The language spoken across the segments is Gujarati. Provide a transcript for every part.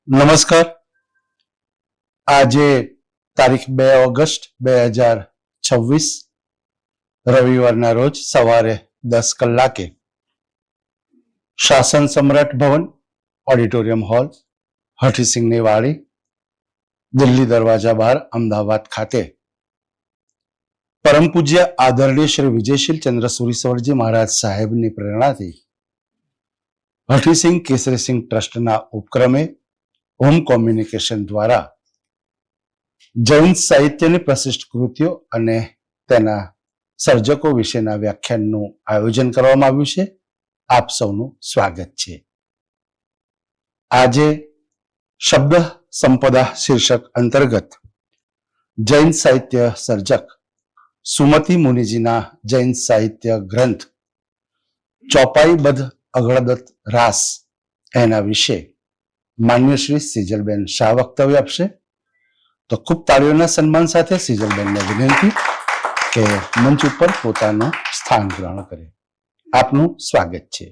નમસ્કાર. આજે તારીખ 2 ઓગસ્ટ 2026 રવિવારના રોજ સવારે 10 કલાકે શાસન સમ્રાટ ભવન ઓડિટોરિયમ હોલ હઠીસિંહની વાડી દિલ્હી દરવાજા બહાર અમદાવાદ ખાતે પરમ પૂજ્ય આદરણીય શ્રી વિજયશીલ ચંદ્ર સુરીશ્વરજી મહારાજ સાહેબની પ્રેરણાથી હઠીસિંહ કેસરીસિંહ ટ્રસ્ટના ઉપક્રમે હોમ કોમ્યુનિકેશન દ્વારા જૈન સાહિત્યની પ્રશિષ્ટ કૃતિઓ અને તેના સર્જકો વિશેના વ્યાખ્યાનનું આયોજન કરવામાં આવ્યું છે. આપ સૌનું સ્વાગત છે. આજે શબ્દ સંપદા શીર્ષક અંતર્ગત જૈન સાહિત્ય સર્જક સુમતિ મુનિજીના જૈન સાહિત્ય ગ્રંથ ચોપાઈબદ્ધ અગળદત્ત રાસ એના વિશે માન્ય શ્રી સિજલબેન શાહ વક્તવ્ય આપશે. તો ખૂબ તાળીઓના સન્માન સાથે સિજલબેનને વિનંતી કે મંચ ઉપર પોતાનું સ્થાન ગ્રહણ કરે. આપનું સ્વાગત છે.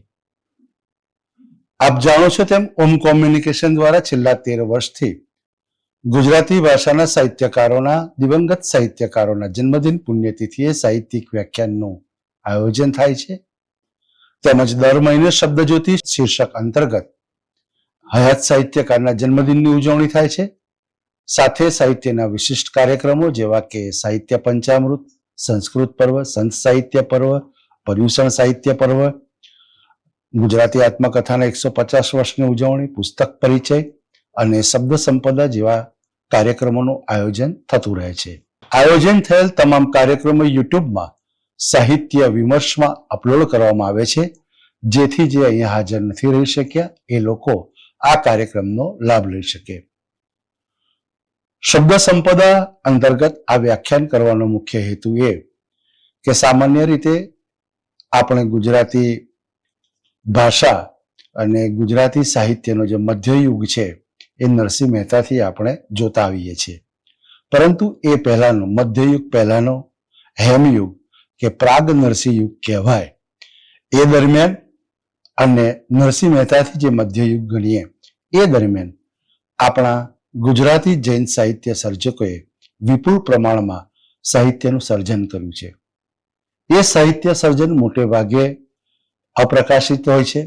આપ જાણો છો તેમ હોમ કોમ્યુનિકેશન દ્વારા છેલ્લા 13 વર્ષથી ગુજરાતી ભાષાના સાહિત્યકારોના દિવંગત સાહિત્યકારોના જન્મદિન પુણ્યતિથિએ સાહિત્યિક વ્યાખ્યાનનું આયોજન થાય છે. તેમજ દર મહિને શબ્દજ્યોતિ શીર્ષક અંતર્ગત હયાત સાહિત્યકારના જન્મદિનની ઉજવણી થાય છે. સાથે સાહિત્યના વિશિષ્ટ કાર્યક્રમો જેવા કે સાહિત્ય પંચામૃત, સંસ્કૃત પર્વ, સંત સાહિત્ય પર્વ, પર્યુષણ સાહિત્ય પર્વ, ગુજરાતી આત્મકથાના 150 વર્ષની ઉજવણી, પુસ્તક પરિચય અને શબ્દ સંપદા જેવા કાર્યક્રમોનું આયોજન થતું રહે છે. આયોજન થયેલ તમામ કાર્યક્રમો યુટ્યુબમાં સાહિત્ય વિમર્શમાં અપલોડ કરવામાં આવે છે, જેથી જે અહીંયા હાજર નથી રહી શક્યા એ લોકો આ કાર્યક્રમનો લાભ લઈ શકે. શબ્દ સંપદા અંતર્ગત આ વ્યાખ્યાન કરવાનો મુખ્ય હેતુ એ કે સામાન્ય રીતે આપણે ગુજરાતી ભાષા અને ગુજરાતી સાહિત્યનો જે મધ્યયુગ છે એ નરસિંહ મહેતાથી આપણે જોતા આવીએ છીએ. પરંતુ એ પહેલાનો મધ્યયુગ પહેલાનો હેમયુગ કે પ્રાગ નરસિંહ યુગ કહેવાય એ દરમિયાન અને નરસિંહ મહેતાથી જે મધ્યયુગ ગણીએ એ દરમિયાન આપણા ગુજરાતી જૈન સાહિત્ય સર્જકોએ વિપુલ પ્રમાણમાં સાહિત્યનું સર્જન કર્યું છે. એ સાહિત્ય સર્જન મોટે ભાગે અપ્રકાશિત હોય છે.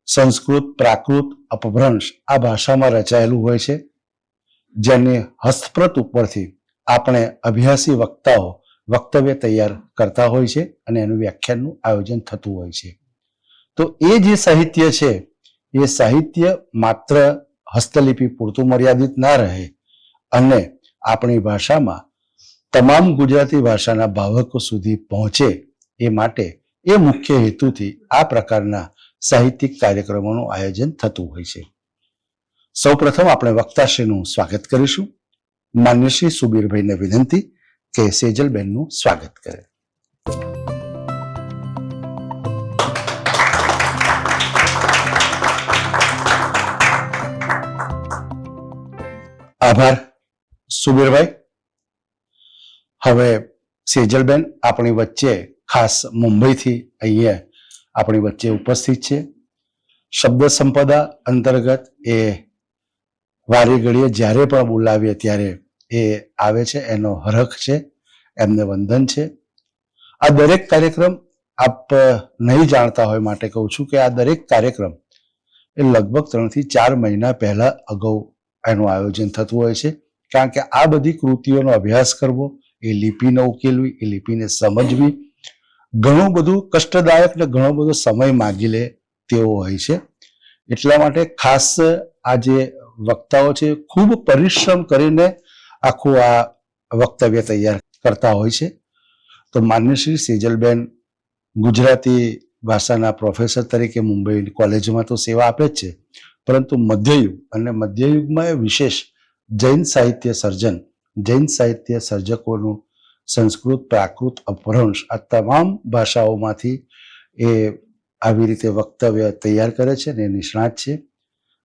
સંસ્કૃત, પ્રાકૃત, અપભ્રંશ આ ભાષામાં રચાયેલું હોય છે, જેની હસ્તપ્રત ઉપરથી આપણે અભ્યાસી વક્તાઓ વક્તવ્ય તૈયાર કરતા હોય છે અને એનું વ્યાખ્યાનનું આયોજન થતું હોય છે. તો એ જે સાહિત્ય છે એ સાહિત્ય માત્ર હસ્તલિપિ પૂરતું મર્યાદિત ના રહે અને આપણી ભાષામાં તમામ ગુજરાતી ભાષાના ભાવકો સુધી પહોંચે એ માટે એ મુખ્ય હેતુથી આ પ્રકારના સાહિત્યિક કાર્યક્રમોનું આયોજન થતું હોય છે. સૌપ્રથમ આપણે વક્તાશ્રીનું સ્વાગત કરીશું. માન્ય શ્રી સુબીરભાઈને વિનંતી કે સેજલબેનનું સ્વાગત કરે. આભાર સુબીરભાઈ. હવે સેજલબેન આપણી વચ્ચે ખાસ મુંબઈથી અહીંયા આપણી વચ્ચે ઉપસ્થિત છે. શબ્દ સંપદા અંતર્ગત એ વારે ઘડીએ જ્યારે પણ બોલાવીએ ત્યારે એ આવે છે, એનો હરખ છે, એમને વંદન છે. આ દરેક કાર્યક્રમ આપ નહીં જાણતા હોય માટે કહું છું કે આ દરેક કાર્યક્રમ એ લગભગ 3 થી 4 મહિના પહેલા અગાઉ એનું આયોજન થતું હોય છે. કારણ કે આ બધી કૃતિઓનો અભ્યાસ કરવો, એ લિપિને ઉકેલવી, એ લિપિને સમજવી ઘણું બધું કષ્ટદાયક ને ઘણો બધો સમય માગી લે તેવો હોય છે. એટલા માટે ખાસ આ જે વક્તાઓ છે ખૂબ પરિશ્રમ કરીને આખું આ વક્તવ્ય તૈયાર કરતા હોય છે. તો માન્ય શ્રી સેજલબેન ગુજરાતી ભાષાના પ્રોફેસર તરીકે મુંબઈ કોલેજમાં તો સેવા આપે જ છે, પરંતુ મધ્યયુગ અને મધ્યયુગમાં એ વિશેષ જૈન સાહિત્ય સર્જન, જૈન સાહિત્ય સર્જકોનું સંસ્કૃત, પ્રાકૃત, અપભ્રંશ આ તમામ ભાષાઓમાંથી એ આવી રીતે વક્તવ્ય તૈયાર કરે છે અને નિષ્ણાત છે.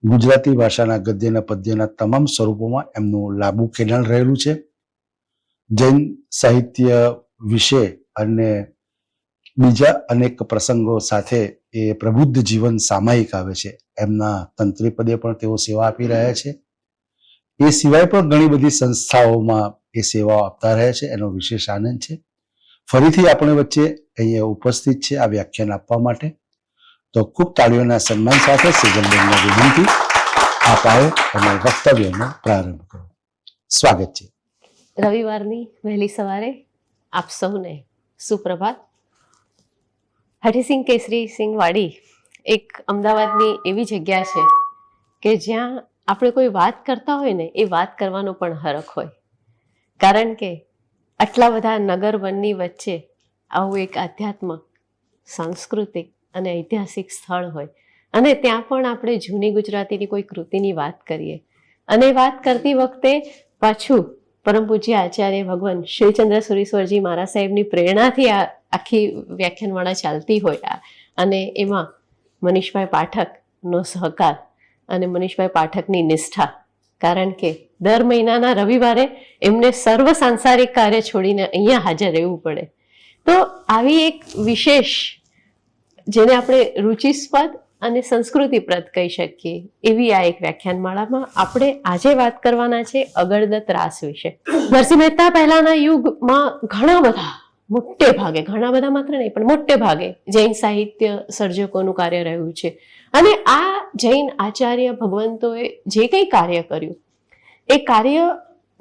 ગુજરાતી ભાષાના ગદ્યના પદ્યના તમામ સ્વરૂપોમાં એમનું લાંબુ ખેડાણ રહેલું છે. જૈન સાહિત્ય વિશે અને બીજા અનેક પ્રસંગો સાથે એ પ્રબુદ્ધ જીવન સામાયિક આવે છે, એમના તંત્રી પદે પણ તેઓ સેવા આપી રહ્યા છે. એ સિવાય પણ ઘણી બધી સંસ્થાઓમાં એ સેવાઓ આપતા રહે છે. એનો વિશેષ આનંદ છે. ફરીથી આપણે વચ્ચે અહીંયા ઉપસ્થિત છે આ વ્યાખ્યાન આપવા માટે. તો ખૂબ તાળીઓના સન્માન સાથે સેજલબેનને વિનંતી આપ આવો અને વક્તવ્યનો પ્રારંભ કરો. સ્વાગત છે. રવિવારની વહેલી સવારે આપ સૌને સુપ્રભાત. હરિસિંહ કેસરી સિંહ વાડી એક અમદાવાદની એવી જગ્યા છે કે જ્યાં આપણે કોઈ વાત કરતા હોય ને એ વાત કરવાનો પણ હરખ હોય, કારણ કે આટલા બધા નગર વનની વચ્ચે આવું એક આધ્યાત્મક, સાંસ્કૃતિક અને ઐતિહાસિક સ્થળ હોય અને ત્યાં પણ આપણે જૂની ગુજરાતીની કોઈ કૃતિની વાત કરીએ અને વાત કરતી વખતે પાછું પરમ પૂજ્ય આચાર્ય ભગવાન શિવચંદ્ર સુરીશ્વરજી મહારાજ સાહેબની પ્રેરણાથી આ આખી વ્યાખ્યાનમાળા ચાલતી હોય અને એમાં મનીષભાઈ પાઠકનો સહકાર અને મનીષભાઈ પાઠકની નિષ્ઠા, કારણ કે દર મહિનાના રવિવારે એમને સર્વ સાંસારિક કાર્ય છોડીને અહીંયા હાજર રહેવું પડે. તો આવી એક વિશેષ, જેને આપણે રુચિસ્પદ અને સંસ્કૃતિપ્રદ કહી શકીએ એવી આ એક વ્યાખ્યાનમાળામાં આપણે આજે વાત કરવાના છે અગરદત્ત રાસ વિશે. નરસિંહ મહેતા પહેલાના યુગમાં ઘણા બધા, મોટે ભાગે, ઘણા બધા માત્ર નહીં પણ મોટે ભાગે જૈન સાહિત્ય સર્જકોનું કાર્ય રહ્યું છે અને આ જૈન આચાર્ય ભગવંતોએ જે કંઈ કાર્ય કર્યું એ કાર્ય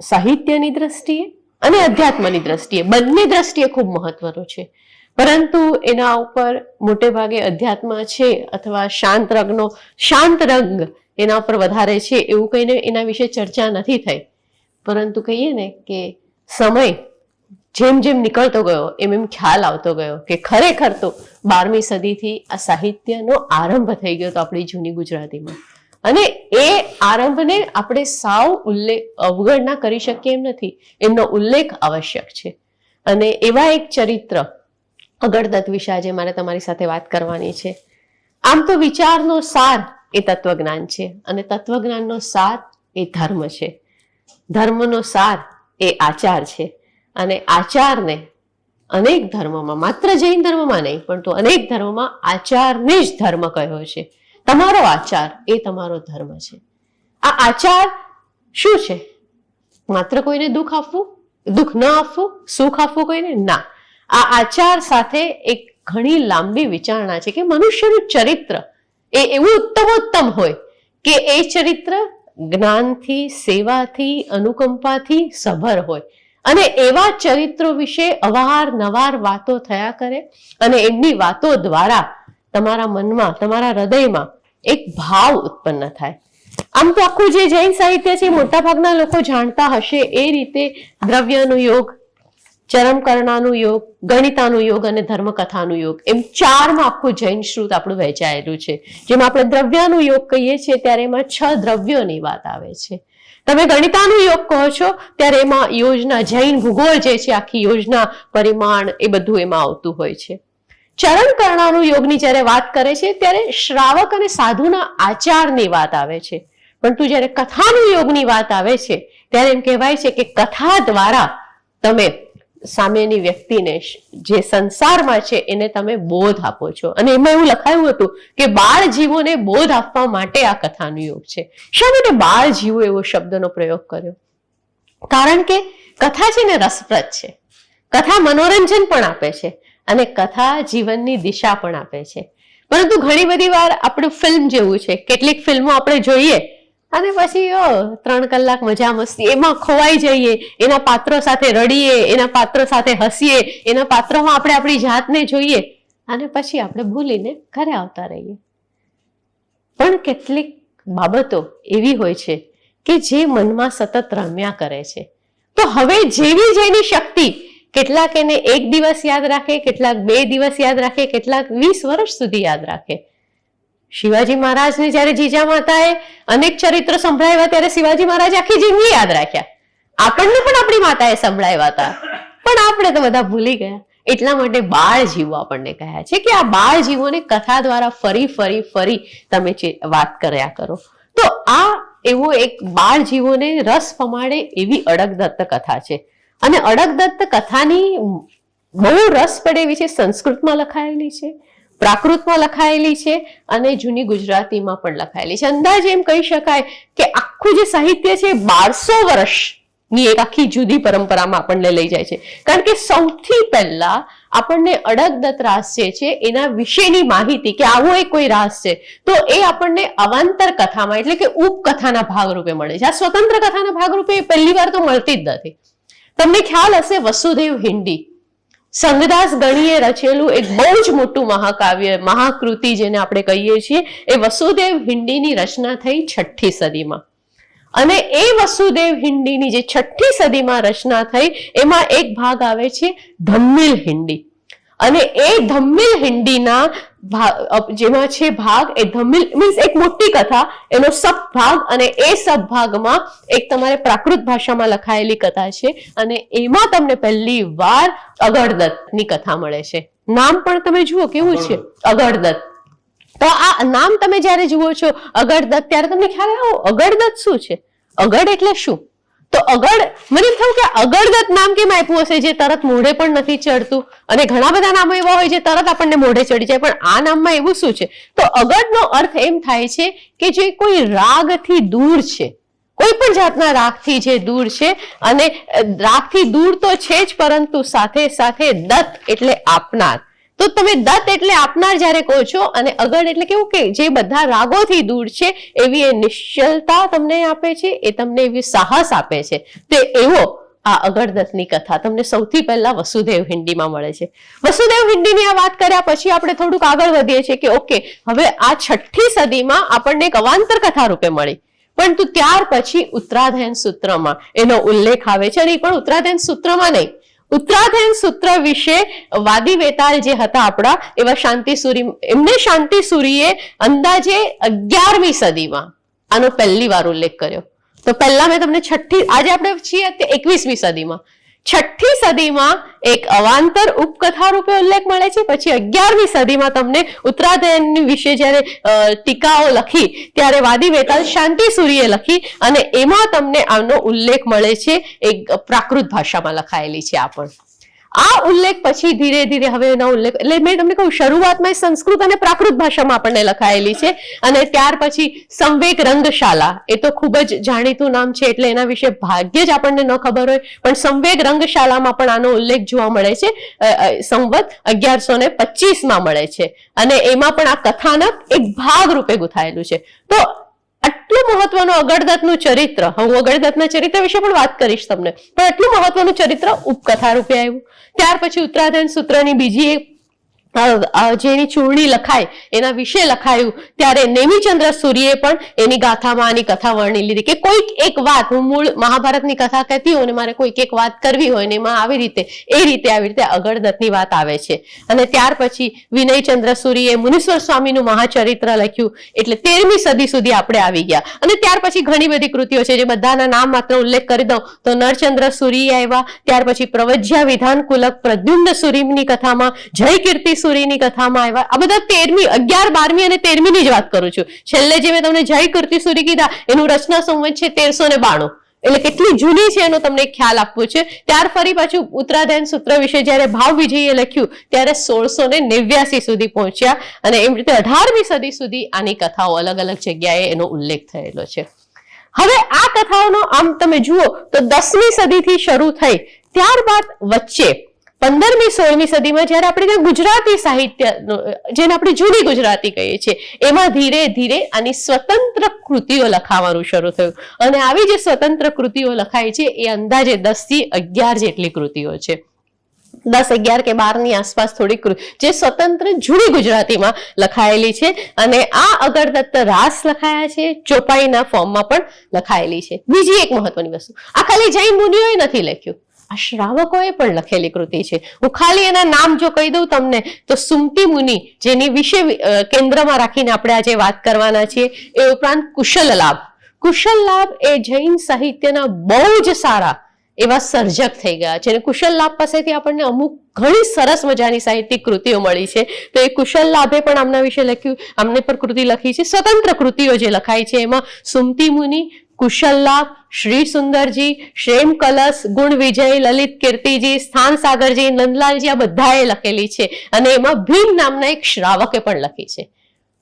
સાહિત્યની દ્રષ્ટિએ અને અધ્યાત્મની દ્રષ્ટિએ, બંને દ્રષ્ટિએ ખૂબ મહત્વનું છે. પરંતુ એના ઉપર મોટે ભાગે અધ્યાત્મ છે અથવા શાંત રંગ એના ઉપર વધારે છે એવું કહીને એના વિશે ચર્ચા નથી થઈ. પરંતુ કહીએ ને કે સમય જેમ જેમ નીકળતો ગયો એમ એમ ખ્યાલ આવતો ગયો કે ખરેખર તો 12મી સદીથી આ સાહિત્યનો આરંભ થઈ ગયો હતો આપણી જૂની ગુજરાતીમાં, અને એ આરંભને આપણે સાવ અવગણના કરી શકીએ એમ નથી, એમનો ઉલ્લેખ આવશ્યક છે. અને એવા એક ચરિત્ર અગરદત્ત વિશે આજે મારે તમારી સાથે વાત કરવાની છે. આમ તો વિચારનો સાર એ તત્વજ્ઞાન છે અને તત્વજ્ઞાનનો સાર એ ધર્મ છે, ધર્મનો સાર એ આચાર છે અને આચારને અનેક ધર્મોમાં, માત્ર જૈન ધર્મમાં નહીં પણ તો અનેક ધર્મોમાં આચારને જ ધર્મ કહ્યો છે. તમારો આચાર એ તમારો ધર્મ છે. આ આચાર શું છે? માત્ર કોઈને દુઃખ આપવું, દુઃખ ન આપવું, સુખ આપવું કોઈને? ના. આ આચાર સાથે એક ઘણી લાંબી વિચારણા છે કે મનુષ્યનું ચરિત્ર એ એવું ઉત્તમોત્તમ હોય કે એ ચરિત્ર જ્ઞાનથી, સેવાથી, અનુકંપાથી સભર હોય અને એવા ચરિત્રો વિશે અવારનવાર વાતો થયા કરે અને એમની વાતો દ્વારા તમારા મનમાં, તમારા હૃદયમાં એક ભાવ ઉત્પન્ન થાય. આમ તો આખું જે જૈન સાહિત્ય છે મોટાભાગના લોકો જાણતા હશે એ રીતે દ્રવ્યનું યોગ, ચરમકર્ણાનું યોગ, ગણિતાનું યોગ અને ધર્મકથાનું યોગ, એમ ચારમાં આખું જૈન શ્રુત આપણું વહેંચાયેલું છે. જેમાં આપણે દ્રવ્યાનું યોગ કહીએ છીએ ત્યારે એમાં 6 દ્રવ્યોની વાત આવે છે. તમે ગણિતાનું યોગ કહો છો ત્યારે એમાં યોજના, જૈન ભૂગોળ જે છે આખી યોજના, પરિમાણ એ બધું એમાં આવતું હોય છે. ચરમકર્ણાનું યોગની જ્યારે વાત કરે છે ત્યારે શ્રાવક અને સાધુના આચારની વાત આવે છે. પરંતુ જ્યારે કથાનું યોગની વાત આવે છે ત્યારે એમ કહેવાય છે કે કથા દ્વારા તમે સામેની વ્યક્તિને, જે સંસારમાં છે એને તમે બોધ આપો છો. અને એમાં એવું લખાયું હતું કે બાળ જીવોને બોધ આપવા માટે આ કથાનો યોગ છે. શા માટે બાળ જીવો એવો શબ્દનો પ્રયોગ કર્યો? કારણ કે કથા છે ને રસપ્રદ છે, કથા મનોરંજન પણ આપે છે અને કથા જીવનની દિશા પણ આપે છે. પરંતુ ઘણી બધી વાર આપણું ફિલ્મ જેવું છે, કેટલીક ફિલ્મો આપણે જોઈએ અને પછી 3 કલાક મજા મસ્તી એમાં ખોવાઈ જઈએ, એના પાત્રો સાથે રડીએ, એના પાત્રો સાથે હસીએ, એના પાત્રોમાં આપણે આપણી જાતને જોઈએ અને પછી આપણે ભૂલીને ઘરે આવતા રહીએ. પણ કેટલીક બાબતો એવી હોય છે કે જે મનમાં સતત રમ્યા કરે છે. તો હવે જેવી જેની શક્તિ, કેટલાક એને 1 દિવસ યાદ રાખે, કેટલાક 2 દિવસ યાદ રાખે, કેટલાક 20 વર્ષ સુધી યાદ રાખે. શિવાજી મહારાજને જ્યારે જીજામાતાએ અનેક ચરિત્રો સંભળાવ્યા ત્યારે શિવાજી મહારાજ આખી જિંદગી યાદ રાખ્યા. આપણને પણ આપણી માતાએ સંભળાવ્યા હતા પણ આપણે તો બધા ભૂલી ગયા. એટલા માટે બાળ જીવો આપણને કહ્યા છે કે આ બાળ જીવોને કથા દ્વારા ફરી ફરી ફરી તમે વાત કર્યા કરો. તો આ એવો એક બાળ જીવોને રસ પમાડે એવી અડગદત્ત કથા છે. અને અડગદત્ત કથાની બહુ રસ પડે એવી છે, સંસ્કૃતમાં લખાયેલી છે, પ્રાકૃતમાં લખાયેલી છે અને જૂની ગુજરાતીમાં પણ લખાયેલી છે. અંદાજે એમ કહી શકાય કે આખું જે સાહિત્ય છે 1200 વર્ષની એક આખી જુદી પરંપરામાં આપણને લઈ જાય છે. કારણ કે સૌથી પહેલા આપણને અડગદત્ત રાસ જે છે એના વિશેની માહિતી કે આવો એક કોઈ રાસ છે તો એ આપણને અવાંતર કથામાં એટલે કે ઉપકથાના ભાગરૂપે મળે છે. આ સ્વતંત્ર કથાના ભાગરૂપે પહેલી વાર તો મળતી જ નથી. તમને ખ્યાલ હશે વસુદેવ હિન્દી સંગદાસ ગણીએ રચેલું એક બહુ જ મોટું મહાકાવ્ય મહાકૃતિ જેને આપણે કહીએ છીએ એ વસુદેવ હિન્દીની રચના થઈ 6ઠ્ઠી સદીમાં. અને એ વસુદેવ હિન્દીની જે 6ઠ્ઠી સદીમાં રચના થઈ એમાં એક ભાગ આવે છે ધમ્મિલ હિન્દી. અને એ ધમ્મિલ હિન્દીના જેમાં છે ભાગ એ ધમ્મિલ મીન્સ એક મોટી કથા એનો સબ ભાગ અને એ સબ ભાગમાં એક તમારે પ્રાકૃત ભાષામાં લખાયેલી કથા છે અને એમાં તમને પહેલી વાર અગડદત્તની કથા મળે છે. નામ પણ તમે જુઓ કેવું છે અગડદત્ત. તો આ નામ તમે જયારે જુઓ છો અગડદત્ત ત્યારે તમને ખ્યાલ આવે અગડદત્ત શું છે, અગડ એટલે શું? તો અગડ મને એમ થયું કે અગડદત્ત નામ કેમ આપ્યું હશે જે તરત મોઢે પણ નથી ચડતું અને ઘણા બધા નામો એવા હોય જે તરત આપણને મોઢે ચડી જાય, પણ આ નામમાં એવું શું છે? તો અગડનો અર્થ એમ થાય છે કે જે કોઈ રાગથી દૂર છે, કોઈ પણ જાતના રાગથી જે દૂર છે. અને રાગથી દૂર તો છે જ પરંતુ સાથે સાથે દત્ત એટલે આપનાર. તો તમે દત્ત એટલે આપનાર જયારે કહો છો અને અગડ એટલે કેવું કે જે બધા રાગોથી દૂર છે એવી એ નિશ્ચલતા તમને આપે છે, એ તમને એવી સાહસ આપે છે. તો એવો આ અગડદત્તની કથા તમને સૌથી પહેલા વસુદેવ હિન્દીમાં મળે છે. વસુદેવ હિન્દીની આ વાત કર્યા પછી આપણે થોડુંક આગળ વધીએ છીએ કે ઓકે હવે આ 6ઠ્ઠી સદીમાં આપણને એક અવાંતર કથા રૂપે મળી, પરંતુ ત્યાર પછી ઉત્તરાધયન સૂત્રમાં એનો ઉલ્લેખ આવે છે. અને એ પણ ઉત્તરાધયન સૂત્રમાં નહીં, ઉત્તરાધયન સૂત્ર વિશે વાદી વેતાલ જે હતા આપણા એવા શાંતિસુરી, એમને શાંતિસુરીએ અંદાજે 11મી સદીમાં આનો પહેલી વાર ઉલ્લેખ કર્યો. તો પહેલા મેં તમને 6ઠ્ઠી, આજે આપણે છીએ 21મી સદીમાં, 6ઠ્ઠી સદીમાં એક અવાંતર ઉપકથા રૂપે ઉલ્લેખ મળે છે. પછી 11મી સદીમાં તમને ઉત્તરાધયન વિશે જયારે ટીકાઓ લખી ત્યારે વાદી વેતાલ શાંતિસુરીએ લખી અને એમાં તમને આનો ઉલ્લેખ મળે છે એક પ્રાકૃત ભાષામાં લખાયેલી છે. આ પણ આ ઉલ્લેખ પછી ધીરે ધીરે હવે એનો ઉલ્લેખ એટલે મેં તમને કહ્યું શરૂઆતમાં સંસ્કૃત અને પ્રાકૃત ભાષામાં આપણને લખાયેલી છે અને ત્યાર પછી સંવેગ રંગશાલા, એ તો ખૂબ જ જાણીતું નામ છે એટલે એના વિશે ભાગ્યે જ આપણને ન ખબર હોય, પણ સંવેગ રંગશાલામાં પણ આનો ઉલ્લેખ જોવા મળે છે. સંવત 1125માં મળે છે અને એમાં પણ આ કથાનક એક ભાગ રૂપે ગુથાયેલું છે. તો આટલું મહત્વનું અગડદત્તનું ચરિત્ર, હું અગડદત્તના ચરિત્ર વિશે પણ વાત કરીશ તમને, પણ આટલું મહત્વનું ચરિત્ર ઉપકથા રૂપે આવ્યું. ત્યાર પછી ઉત્તરાધયન સૂત્રની બીજી એક જેની ચૂર્ણી લખાય એના વિશે લખાયું ત્યારે નેમિચંદ્ર સૂરીએ પણ એની ગાથામાં આની કથા વર્ણી લીધી કે કોઈક એક વાત, હું મૂળ મહાભારતની કથા કહેતી હોઉં ને મારે કોઈક એક વાત કરવી હોય ને એમાં આવી રીતે આવી રીતે અગડદત્તની વાત આવે છે. અને ત્યાર પછી વિનયચંદ્ર સૂરીએ મુનીશ્વર સ્વામીનું મહાચરિત્ર લખ્યું એટલે 13મી સદી સુધી આપણે આવી ગયા. અને ત્યાર પછી ઘણી બધી કૃતિઓ છે જે બધાના નામ માત્ર ઉલ્લેખ કરી દઉં તો નરચંદ્ર સૂરી આવ્યા, ત્યાર પછી પ્રવજ્યા વિધાન કુલક પ્રદ્યુમ્ન સૂરીની કથામાં, જય કીર્તિ સૂરીની કથામાં આવ્યા. આ બધા 13મી, 11, 12મી અને 13મીની જ વાત કરું છું. છેલ્લે જે મેં તમને જય કીર્તિ સૂરી કીધા એનું રચના સંવત છે 1392, એટલે કેટલી જૂની છે એનો તમને ખ્યાલ આપવો છે. ત્યાર ફરી પાછું ઉત્તરાધયન સૂત્ર વિશે જયારે ભાવ વિજયે લખ્યું ત્યારે 1689 સુધી પહોંચ્યા અને એમ રીતે 18મી સદી સુધી આની કથાઓ અલગ અલગ જગ્યાએ એનો ઉલ્લેખ થયેલો છે. હવે આ કથાઓનો આમ તમે જુઓ તો 10મી સદીથી શરૂ થઈ, ત્યારબાદ વચ્ચે 15મી 16મી સદીમાં જયારે આપણે ત્યાં ગુજરાતી સાહિત્ય જેને આપણે જૂની ગુજરાતી કહીએ છીએ એમાં ધીરે ધીરે આની સ્વતંત્ર કૃતિઓ લખાવાનું શરૂ થયું અને આવી જે સ્વતંત્ર કૃતિઓ લખાય છે એ અંદાજે 10 થી 11 જેટલી કૃતિઓ છે. 10, 11 કે 12ની આસપાસ થોડીક જે સ્વતંત્ર જૂની ગુજરાતીમાં લખાયેલી છે અને આ અગડદત્ત રાસ લખાયા છે, ચોપાઈના ફોર્મમાં પણ લખાયેલી છે. બીજી એક મહત્વની વસ્તુ, આ ખાલી જૈન મુનિઓએ નથી લખ્યું, આ શ્રાવકોએ પણ લખેલી કૃતિ છે. હું ખાલી એના નામ જો કહી દઉં તમને તો સુમતિ મુનિ જેની વિશે કેન્દ્રમાં રાખીને આપણે આજે વાત કરવાના છીએ, એ ઉપરાંત કુશલ લાભ. કુશલ લાભ એ જૈન સાહિત્યના બહુ જ સારા એવા સર્જક થઈ ગયા છે અને કુશલ લાભ પાસેથી આપણને અમુક ઘણી સરસ મજાની સાહિત્યિક કૃતિઓ મળી છે. તો એ કુશલ લાભે પણ આમના વિશે લખ્યું, આમને પર કૃતિ લખી છે. સ્વતંત્ર કૃતિઓ જે લખાઈ છે એમાં સુમતિ મુનિ, કુશલ લાભ, શ્રી સુંદરજી, શ્રેમ કલશ, ગુણ વિજય, લલિત કીર્તિજી, સ્થાન સાગરજી, નંદલાલજી, આ બધાએ લખેલી છે. અને એમાં ભીમ નામના એક શ્રાવકે પણ લખી છે.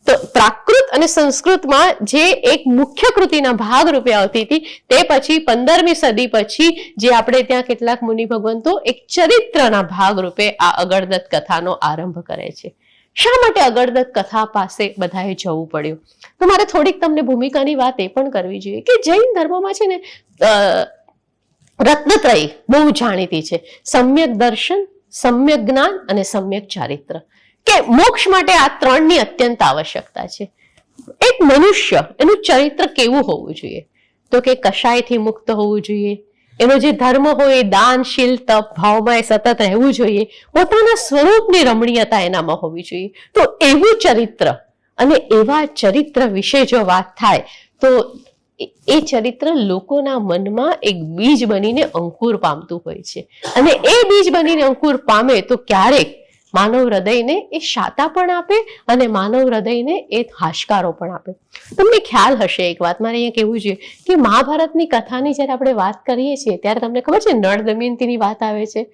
તો પ્રાકૃત અને સંસ્કૃતમાં જે એક મુખ્ય કૃતિના ભાગ રૂપે આવતી હતી, તે પછી 15મી સદી પછી જે આપણે ત્યાં કેટલાક મુનિ ભગવંતો એક ચરિત્રના ભાગ રૂપે આ અગરદત્ત કથાનો આરંભ કરે છે. શા માટે અગરદત્ત કથા પાસે બધાએ જવું પડ્યું? તો મારે થોડીક તમને ભૂમિકાની વાત એ પણ કરવી જોઈએ કે જૈન ધર્મમાં છે ને રત્નત્રયી બહુ જાણીતી છે. સમ્યક દર્શન, સમ્યક જ્ઞાન અને સમ્યક ચારિત્ર, કે મોક્ષ માટે આ ત્રણની અત્યંત આવશ્યકતા છે. એક મનુષ્ય એનું ચરિત્ર કેવું હોવું જોઈએ? તો કે કશાયથી મુક્ત હોવું જોઈએ, એનો જે ધર્મ હોય દાન, શીલ, તપ ભાવમાં એ સતત રહેવું જોઈએ, પોતાના સ્વરૂપની રમણીયતા એનામાં હોવી જોઈએ. તો એવું ચરિત્ર અને એવા ચરિત્ર વિશે જો વાત થાય તો એ ચરિત્ર લોકોના મનમાં એક બીજ બનીને અંકુર પામતું હોય છે. અને એ બીજ બનીને અંકુર પામે તો ક્યારેક માનવ હૃદયને એ શાતા પણ આપે અને માનવ હૃદયને એ હાશકારો પણ આપે. તમને ખ્યાલ હશે, એક વાત મારે અહીંયા કહેવું જોઈએ કે મહાભારતની કથાની જ્યારે આપણે વાત કરીએ છીએ ત્યારે તમને ખબર છે નળ દમયંતીની વાત આવે છે.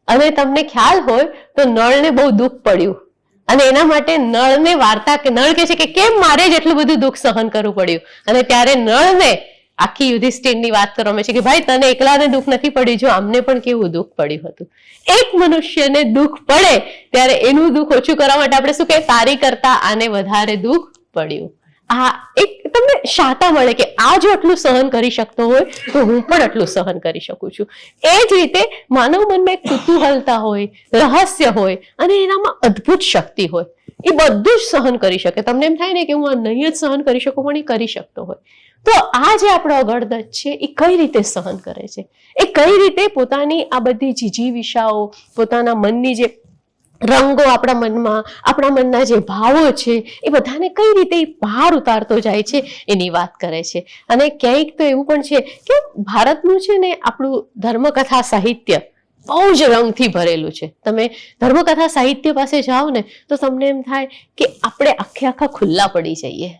અને તમને ખ્યાલ હોય તો નળને બહુ દુઃખ પડ્યું અને એના માટે નળને વાર્તા કે નળ કહે છે કે કેમ મારે જ એટલું બધું દુઃખ સહન કરવું પડ્યું? અને ત્યારે નળને આખી યુધિષ્ઠિરની વાત કરવામાં છે કે ભાઈ તને એકલાને દુઃખ નથી પડ્યું, જો અમને પણ કેવું દુઃખ પડ્યું હતું. એક મનુષ્યને દુઃખ પડે ત્યારે એનું દુઃખ ઓછું કરવા માટે આપણે શું કહે, તારી કરતા આને વધારે દુઃખ પડ્યું. આ એક તમને શાતા મળે કે આ જો આટલું સહન કરી શકતો હોય તો હું પણ આટલું સહન કરી શકું છું. એ જ રીતે માનવ મનમાં એક કુતૂહલતા હોય, રહસ્ય હોય અને એનામાં અદ્ભુત શક્તિ હોય, એ બધું જ સહન કરી શકે. તમને એમ થાય ને કે હું આ નહીં જ સહન કરી શકું, પણ એ કરી શકતો હોય. તો આ જે આપણો અગરદત્ત છે એ કઈ રીતે સહન કરે છે, એ કઈ રીતે પોતાની આ બધી જીજીવિષાઓ, પોતાના મનની જે રંગો, આપણા મનના જે ભાવો છે એ બધાને કઈ રીતે બહાર ઉતારતો જાય છે એની વાત કરે છે. અને ક્યાંક તો એવું પણ છે કે ભારતનું છે ને આપણું ધર્મકથા સાહિત્ય બહુ જ રંગથી ભરેલું છે. તમે ધર્મકથા સાહિત્ય પાસે જાઓ ને તો તમને એમ થાય કે આપણે આખા ખુલ્લા પડી જઈએ.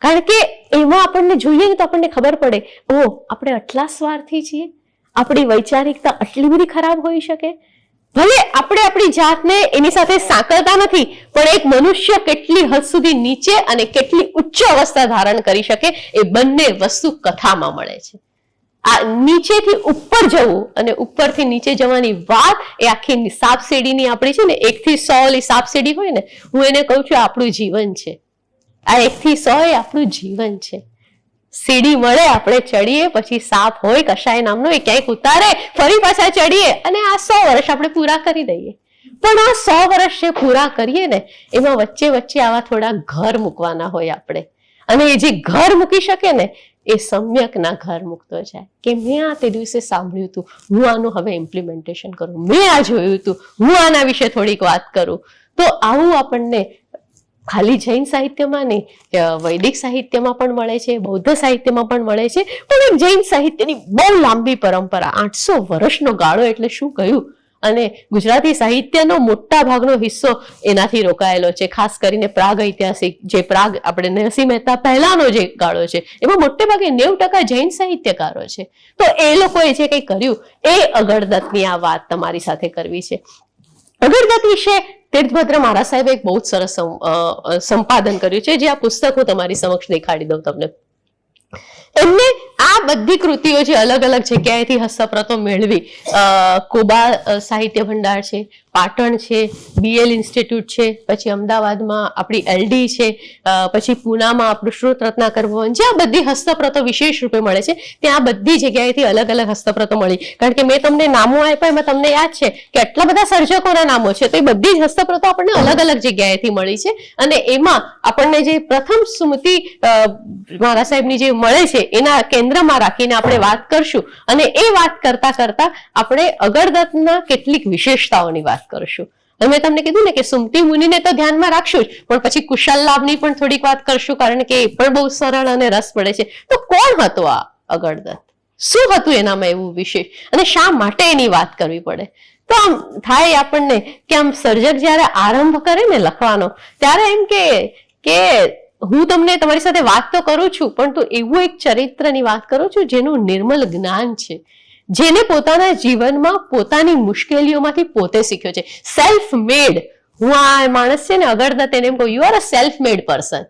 કારણ કે એમાં આપણને જોઈએ ને તો આપણને ખબર પડે, ઓહ આપણે આટલા સ્વાર્થી છીએ, આપણી વૈચારિકતા આટલી બધી ખરાબ હોઈ શકે. ભલે આપણે આપણી જાતને એની સાથે સાંકળતા નથી, પણ એક મનુષ્ય કેટલી હદ સુધી નીચે અને કેટલી ઉચ્ચ અવસ્થા ધારણ કરી શકે એ બંને વસ્તુ કથામાં મળે છે. આ નીચેથી ઉપર જવું અને ઉપરથી નીચે જવાની વાત એ આખી સાપ સીડીની આપણી છે ને 1 થી 100 ઓલી સાપ સીડી હોય ને, હું એને કહું છું આપણું જીવન છે. આ 1 થી 100 એ આપણું જીવન છે. સીડી મળે, આપણે ચડીએ, પછી સાપ હોય કશાય નામનો, એ ક્યાંક ઉતારે, ફરી પાછા ચડીએ અને આ 100 વર્ષ આપણે પૂરા કરી દઈએ. પણ આ 100 વર્ષ જે પૂરા કરીએ ને એમાં વચ્ચે વચ્ચે આવા થોડા ઘર મૂકવાના હોય આપણે. અને એ જે ઘર મૂકી શકે ને એ સમ્યકના ઘર મૂકતો જાય કે મેં આ તે દિવસે સાંભળ્યું હતું, હું આનું હવે ઇમ્પ્લિમેન્ટેશન કરું, મેં આ જોયું હતું, હું આના વિશે થોડીક વાત કરું. તો આવું આપણને ખાલી જૈન સાહિત્યમાં નહીં, વૈદિક સાહિત્યમાં પણ મળે છે, બૌદ્ધ સાહિત્યમાં પણ મળે છે. પણ એક જૈન સાહિત્યની બહુ લાંબી પરંપરા, 800 વર્ષનો ગાળો એટલે શું કહ્યું. અને ગુજરાતી સાહિત્યનો મોટા ભાગનો હિસ્સો એનાથી રોકાયેલો છે. ખાસ કરીને પ્રાગ ઐતિહાસિક, જે પ્રાગ આપણે નરસિંહ મહેતા પહેલાનો જે ગાળો છે એમાં મોટે ભાગે 90% જૈન સાહિત્યકારો છે. તો એ લોકોએ જે કંઈ કર્યું એ અગરદત્તની આ વાત તમારી સાથે કરવી છે. અગરદત્ત વિશે તીર્થભદ્ર મહારાજ સાહેબે એક બહુ જ સરસ સંપાદન કર્યું છે, જે આ પુસ્તક હું તમારી સમક્ષ દેખાડી દઉં તમને. એમને આ બધી કૃતિઓ જે અલગ અલગ જગ્યાએથી હસ્તપ્રતો મેળવી, કોબા સાહિત્ય ભંડાર છે, પાટણ છે, BL ઇન્સ્ટિટ્યૂટ છે, પછી અમદાવાદમાં આપણી LD છે, પછી પુનામાં આપણું શ્રુત રત્નાકર ભવન, જ્યાં બધી હસ્તપ્રતો વિશેષ રૂપે મળે છે ત્યાં બધી જગ્યાએથી અલગ અલગ હસ્તપ્રતો મળી. કારણ કે મેં તમને નામો આપ્યા એમાં તમને યાદ છે કે આટલા બધા સર્જકોના નામો છે, તો એ બધી જ હસ્તપ્રતો આપણને અલગ અલગ જગ્યાએથી મળી છે. અને એમાં આપણને જે પ્રથમ સુમતિ મહારાજ સાહેબની જે મળે છે એના કેન્દ્રમાં રાખીને આપણે વાત કરશું. અને એ વાત કરતા કરતા આપણે અગરદત્તના કેટલીક વિશેષતાઓની વાત કરશું. અને મેં તમને કીધું ને કે સુમતિ મુનિને તો ધ્યાનમાં રાખશું જ, પણ પછી કુશલ લાભની પણ થોડીક વાત કરશું, કારણ કે એ પણ બહુ સરળ અને રસ પડે છે. તો કોણ હતો આ અગરદત્ત? શું હતું એનામાં એવું વિશેષ અને શા માટે એની વાત કરવી પડે? તો આમ થાય આપણને કે આમ સર્જક જયારે આરંભ કરે ને લખવાનો ત્યારે એમ કે હું તમને તમારી સાથે વાત તો કરું છું, પરંતુ એવું એક ચરિત્રની વાત કરું છું જેનું નિર્મલ જ્ઞાન છે, જેને પોતાના જીવનમાં પોતાની મુશ્કેલીઓમાંથી પોતે શીખ્યો છે. Self made. હું આ માણસ છે ને અગરદત્ત, એને એમ કહું, you are a self made person.